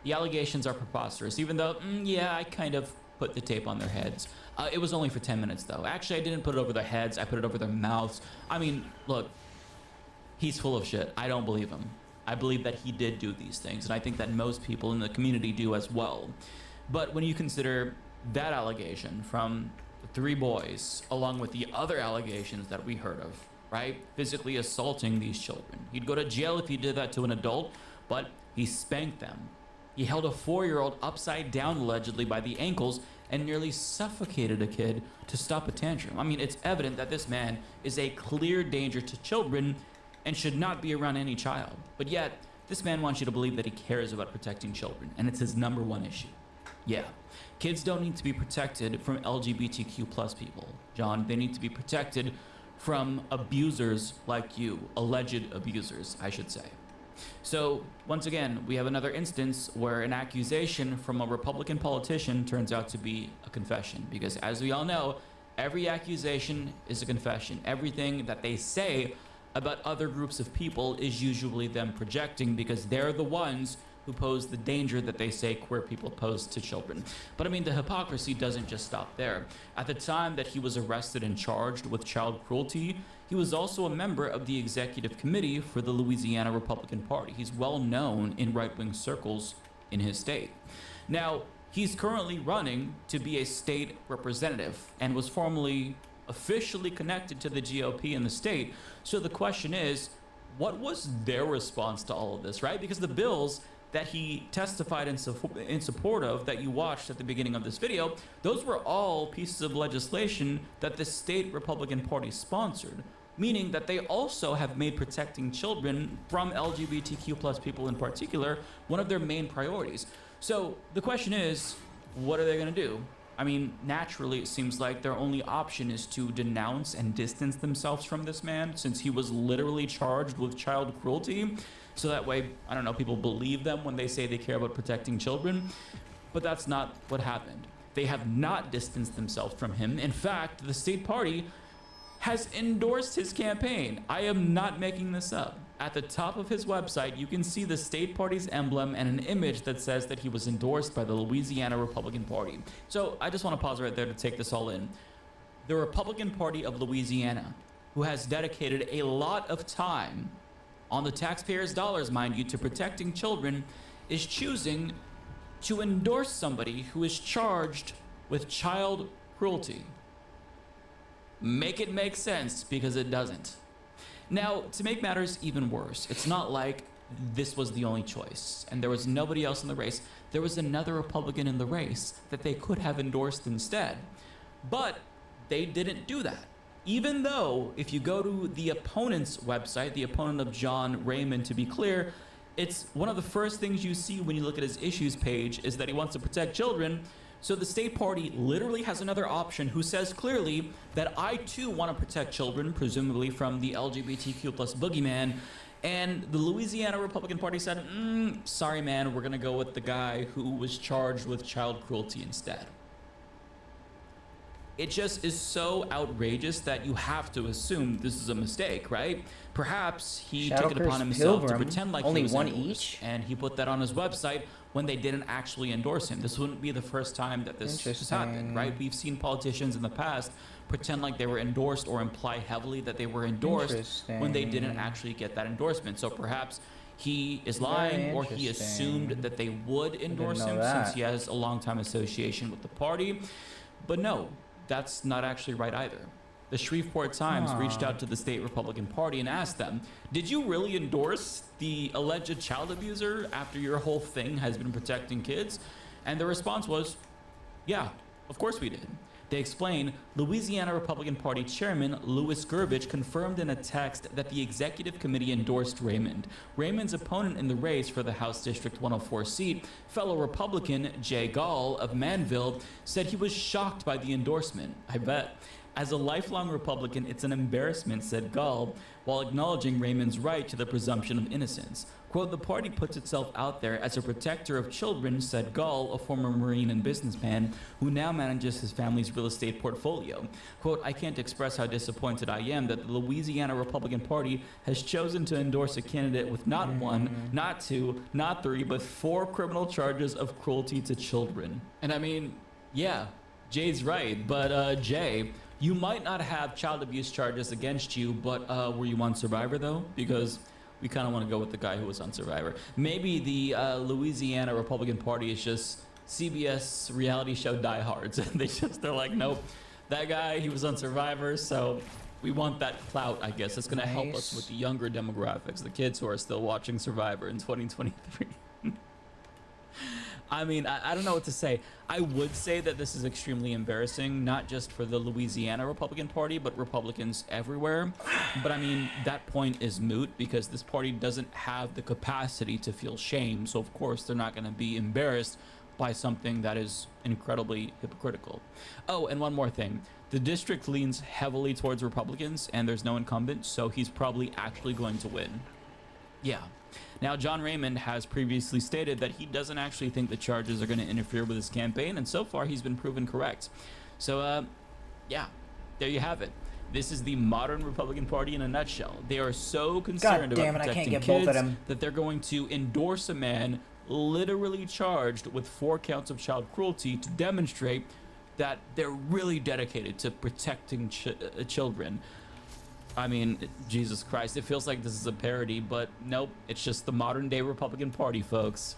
the allegations are preposterous, even though, yeah, I kind of put the tape on their heads. It was only for 10 minutes, though. Actually, I didn't put it over their heads. I put it over their mouths. I mean, look, he's full of shit. I don't believe him. I believe that he did do these things, and I think that most people in the community do as well. But when you consider that allegation from the 3 boys, along with the other allegations that we heard of, right? Physically assaulting these children. He'd go to jail if he did that to an adult, but he spanked them. He held a 4-year-old upside down allegedly by the ankles and nearly suffocated a kid to stop a tantrum. I mean, it's evident that this man is a clear danger to children and should not be around any child. But yet, this man wants you to believe that he cares about protecting children, and it's his #1 issue. Yeah, kids don't need to be protected from LGBTQ plus people, John. They need to be protected from abusers like you, alleged abusers, I should say. So, once again, we have another instance where an accusation from a Republican politician turns out to be a confession. Because as we all know, every accusation is a confession. Everything that they say about other groups of people is usually them projecting, because they're the ones who pose the danger that they say queer people pose to children. But I mean, the hypocrisy doesn't just stop there. At the time that he was arrested and charged with child cruelty, he was also a member of the executive committee for the Louisiana Republican Party. He's well known in right-wing circles in his state. Now, he's currently running to be a state representative and was formerly officially connected to the GOP in the state. So the question is, what was their response to all of this, right? Because the bills that he testified in support of that you watched at the beginning of this video, those were all pieces of legislation that the state Republican Party sponsored, meaning that they also have made protecting children from LGBTQ plus people in particular one of their main priorities. So the question is, what are they going to do? I mean, naturally, it seems like their only option is to denounce and distance themselves from this man, since he was literally charged with child cruelty. So that way, I don't know, people believe them when they say they care about protecting children. But that's not what happened. They have not distanced themselves from him. In fact, the state party has endorsed his campaign. I am not making this up. At the top of his website, you can see the state party's emblem and an image that says that he was endorsed by the Louisiana Republican Party. So I just want to pause right there to take this all in. The Republican Party of Louisiana, who has dedicated a lot of time, on the taxpayers' dollars, mind you, to protecting children, is choosing to endorse somebody who is charged with child cruelty. Make it make sense, because it doesn't. Now, to make matters even worse, it's not like this was the only choice and there was nobody else in the race. There was another Republican in the race that they could have endorsed instead. But they didn't do that. Even though, if you go to the opponent's website, the opponent of John Raymond, to be clear, it's one of the first things you see when you look at his issues page is that he wants to protect children. So the state party literally has another option who says clearly that I too want to protect children, presumably from the LGBTQ plus boogeyman. And the Louisiana Republican Party said, sorry man, we're going to go with the guy who was charged with child cruelty instead. It just is so outrageous that you have to assume this is a mistake, right? Perhaps he took it upon himself to pretend like he was endorsed, and he put that on his website when they didn't actually endorse him. This wouldn't be the first time that this has happened, right? We've seen politicians in the past pretend like they were endorsed or imply heavily that they were endorsed when they didn't actually get that endorsement. So perhaps he is lying, or he assumed that they would endorse him since he has a long-time association with the party. But no, that's not actually right either. The Shreveport Times reached out to the state Republican Party and asked them, did you really endorse the alleged child abuser after your whole thing has been protecting kids? And the response was, yeah, of course we did. They explain, Louisiana Republican Party Chairman Louis Gerbich confirmed in a text that the executive committee endorsed Raymond. Raymond's opponent in the race for the House District 104 seat, fellow Republican Jay Gall of Manville, said he was shocked by the endorsement. I bet. As a lifelong Republican, it's an embarrassment, said Gall, while acknowledging Raymond's right to the presumption of innocence. Quote, the party puts itself out there as a protector of children, said Gall, a former Marine and businessman who now manages his family's real estate portfolio. Quote, I can't express how disappointed I am that the Louisiana Republican Party has chosen to endorse a candidate with not one, not two, not three, but 4 criminal charges of cruelty to children. And I mean, yeah, Jay's right, but Jay, you might not have child abuse charges against you, but were you on Survivor though? Because we kind of want to go with the guy who was on Survivor. Maybe the Louisiana Republican Party is just CBS reality show diehards. They're like, nope, that guy, he was on Survivor, so we want that clout, I guess. It's going to help us with the younger demographics, the kids who are still watching Survivor in 2023. I mean, I don't know what to say. I would say that this is extremely embarrassing, not just for the Louisiana Republican Party, but Republicans everywhere. But I mean, that point is moot because this party doesn't have the capacity to feel shame. So of course, they're not going to be embarrassed by something that is incredibly hypocritical. Oh, and one more thing. The district leans heavily towards Republicans and there's no incumbent, so he's probably actually going to win. Yeah. Now, John Raymond has previously stated that he doesn't actually think the charges are going to interfere with his campaign, and so far he's been proven correct. So, yeah, there you have it. This is the modern Republican Party in a nutshell. They are so concerned about protecting kids that they're going to endorse a man literally charged with 4 counts of child cruelty to demonstrate that they're really dedicated to protecting children. I mean, Jesus Christ, it feels like this is a parody, but nope, it's just the modern day Republican Party, folks.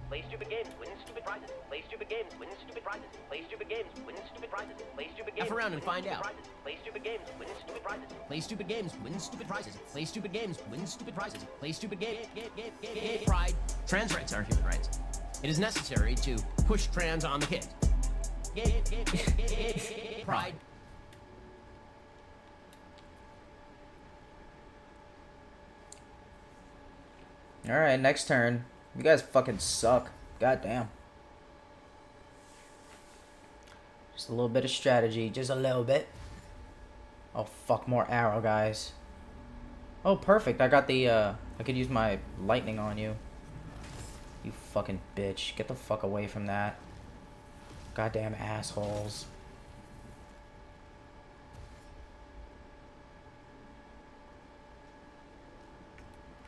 Play stupid games, win stupid prizes. Play stupid games, win stupid prizes. Play stupid games, win stupid prizes. Play stupid games. F around and find out. Play stupid games, win stupid prizes. Play stupid games, win stupid prizes. Play stupid games, win stupid prizes. Play stupid game. Pride. Trans rights are human rights. It is necessary to push trans on the kid. Pride. Alright, next turn. You guys fucking suck. God damn. Just a little bit of strategy. Just a little bit. Oh, fuck. More arrow, guys. Oh, perfect. I got the, I could use my lightning on you. You fucking bitch. Get the fuck away from that. Goddamn assholes.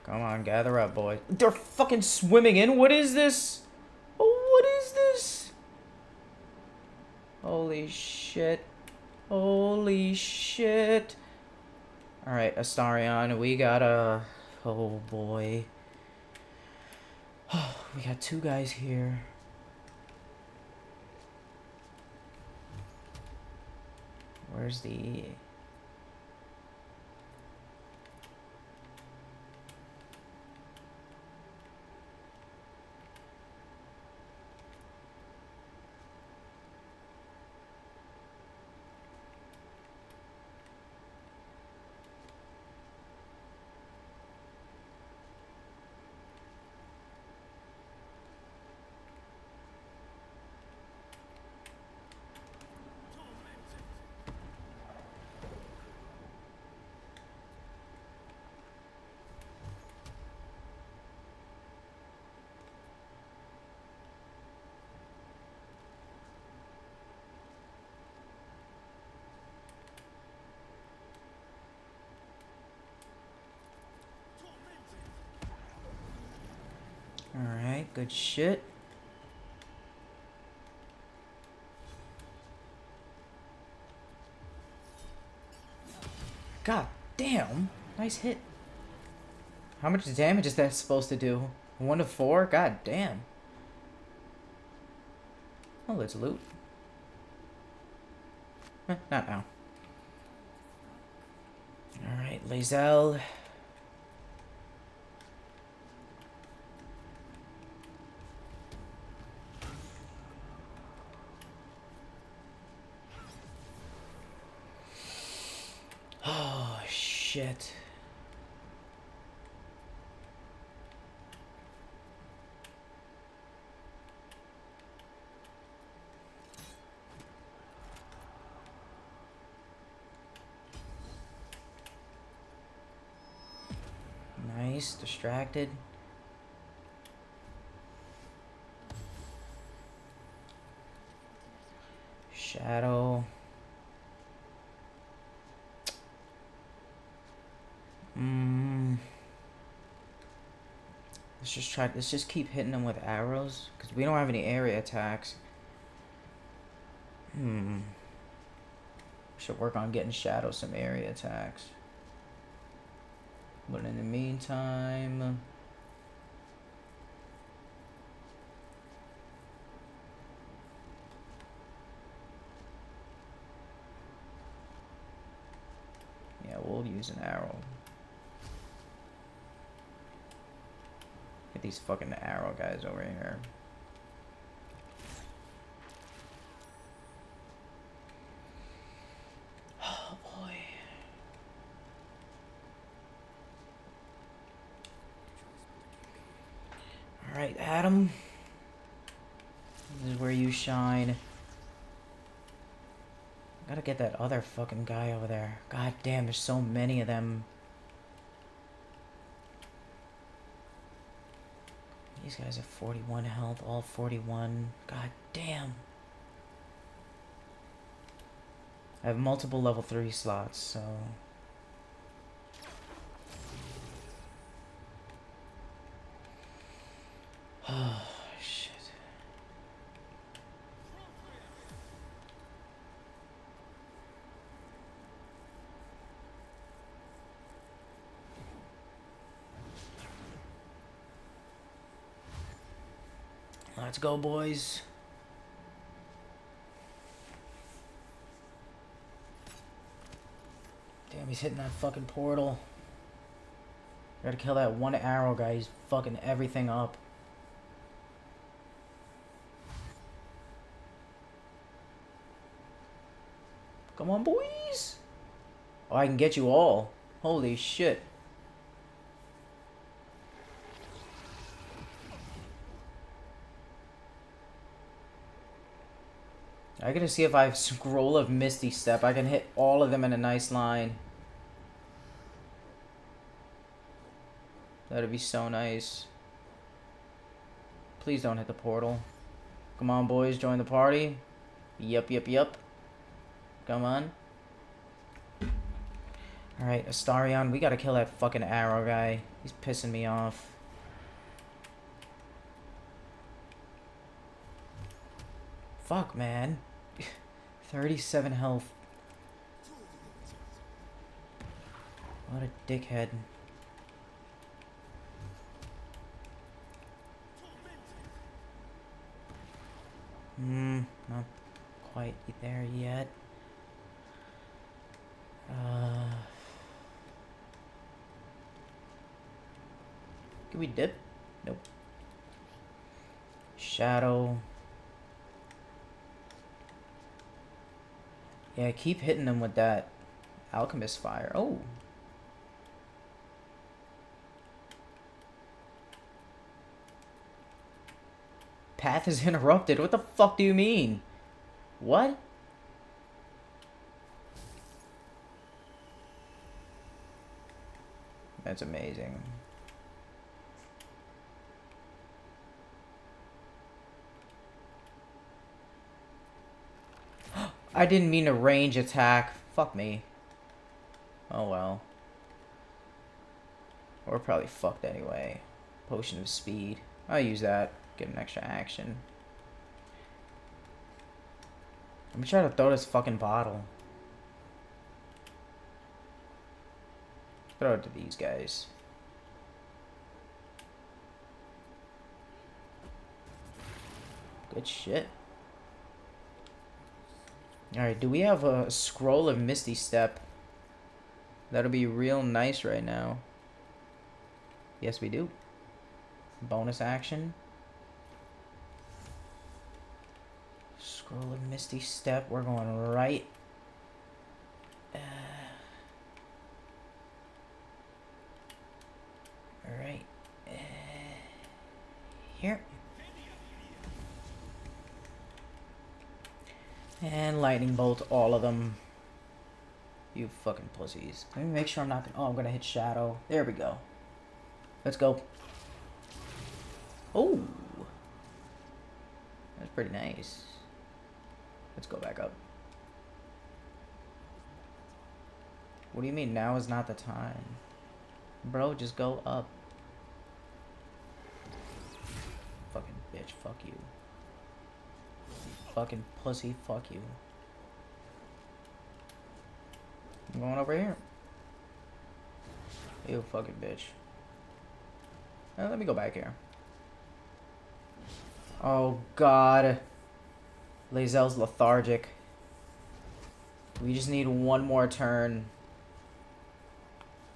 Come on, gather up, boy. They're fucking swimming in? What is this? Oh, what is this? Holy shit. Holy shit. Alright, Astarion, we got a... Oh, boy. We got two guys here. Where's the... Alright, good shit. God damn. Nice hit. How much damage is that supposed to do? 1 to 4? God damn. Oh, let's loot. Not now. Alright, Lae'zel. Oh, shit. Nice, distracted. Shadow. Let's just keep hitting them with arrows, because we don't have any area attacks. Should work on getting Shadow some area attacks. But in the meantime... yeah, we'll use an arrow. Get these fucking arrow guys over here. Oh boy. Alright, Adam. This is where you shine. Gotta get that other fucking guy over there. God damn, there's so many of them. These guys have 41 health, all 41. God damn. I have multiple level 3 slots, so... Oh, shit. Let's go, boys. Damn, he's hitting that fucking portal. Gotta kill that one arrow guy. He's fucking everything up. Come on, boys. Oh, I can get you all. Holy shit. I gotta see if I have Scroll of Misty Step. I can hit all of them in a nice line. That'd be so nice. Please don't hit the portal. Come on, boys, join the party. Yup. Come on. Alright, Astarion, we gotta kill that fucking arrow guy. He's pissing me off. Fuck, man. 37 health. What a dickhead. Not quite there yet. Can we dip? Nope. Shadow. Yeah, keep hitting them with that alchemist fire. Oh. Path is interrupted. What the fuck do you mean? What? That's amazing. I didn't mean to range attack. Fuck me. Oh well. We're probably fucked anyway. Potion of speed. I'll use that. Get an extra action. I'm trying to throw this fucking bottle. Throw it to these guys. Good shit. Alright, do we have a scroll of Misty Step? That'll be real nice right now. Yes, we do. Bonus action. Scroll of Misty Step. We're going right. Right. Here. And lightning bolt all of them. You fucking pussies. Let me make sure I'm not gonna... Oh, I'm gonna hit shadow. There we go. Let's go. Oh. That's pretty nice. Let's go back up. What do you mean now is not the time? Bro, just go up. Fucking bitch, fuck you. Fucking pussy, fuck you. I'm going over here. You fucking bitch. Let me go back here. Oh god. Lae'zel's lethargic. We just need one more turn.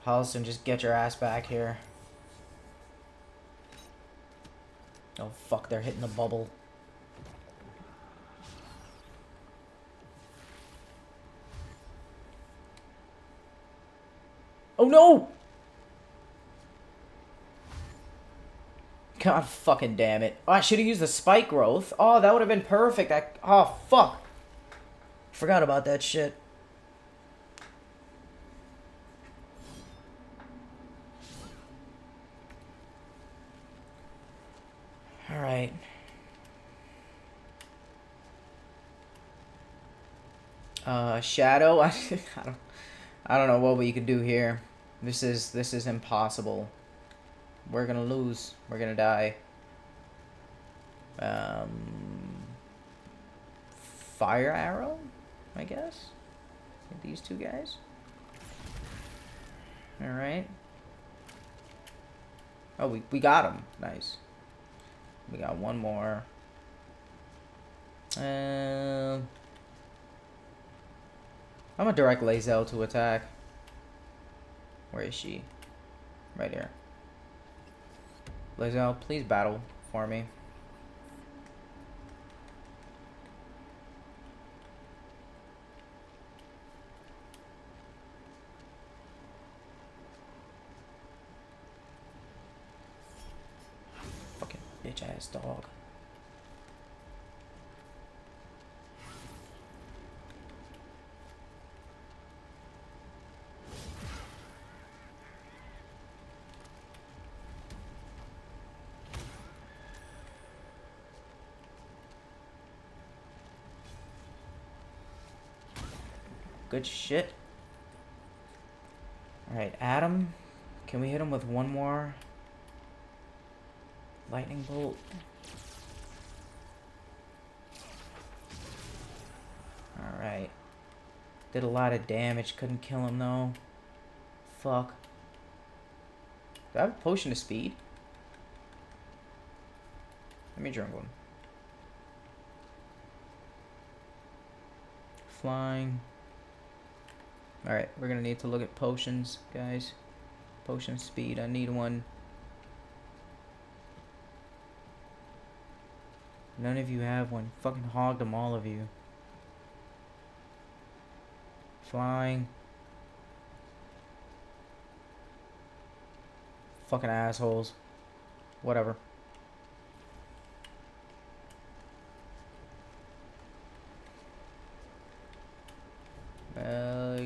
Halston, just get your ass back here. Oh fuck, they're hitting the bubble. Oh no! God fucking damn it. Oh, I should have used the spike growth. Oh, that would have been perfect. Oh, fuck. Forgot about that shit. Alright. Shadow? I don't know what we could do here. This is impossible. We're gonna lose. We're gonna die. Fire arrow, I guess. These two guys. All right. Oh, we got him. Nice. We got one more. I'm gonna direct Lae'zel to attack. Where is she? Right here. Lae'zel, please battle for me. Fucking bitch ass dog. Good shit. Alright, Adam. Can we hit him with one more lightning bolt? Alright. Did a lot of damage. Couldn't kill him though. Fuck. Do I have a potion of speed? Let me drink one. Flying. Alright, we're gonna need to look at potions, guys. Potion of speed. I need one. None of you have one. Fucking hog them, all of you. Flying. Fucking assholes. Whatever.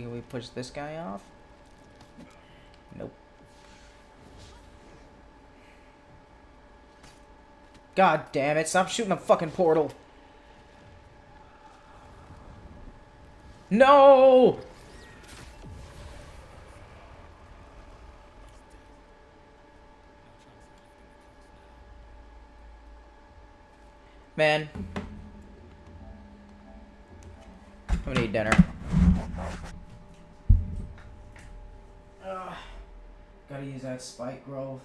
Can we push this guy off? Nope. God damn it, stop shooting the fucking portal. No! Man. I'm gonna eat dinner. Gotta use that spike growth.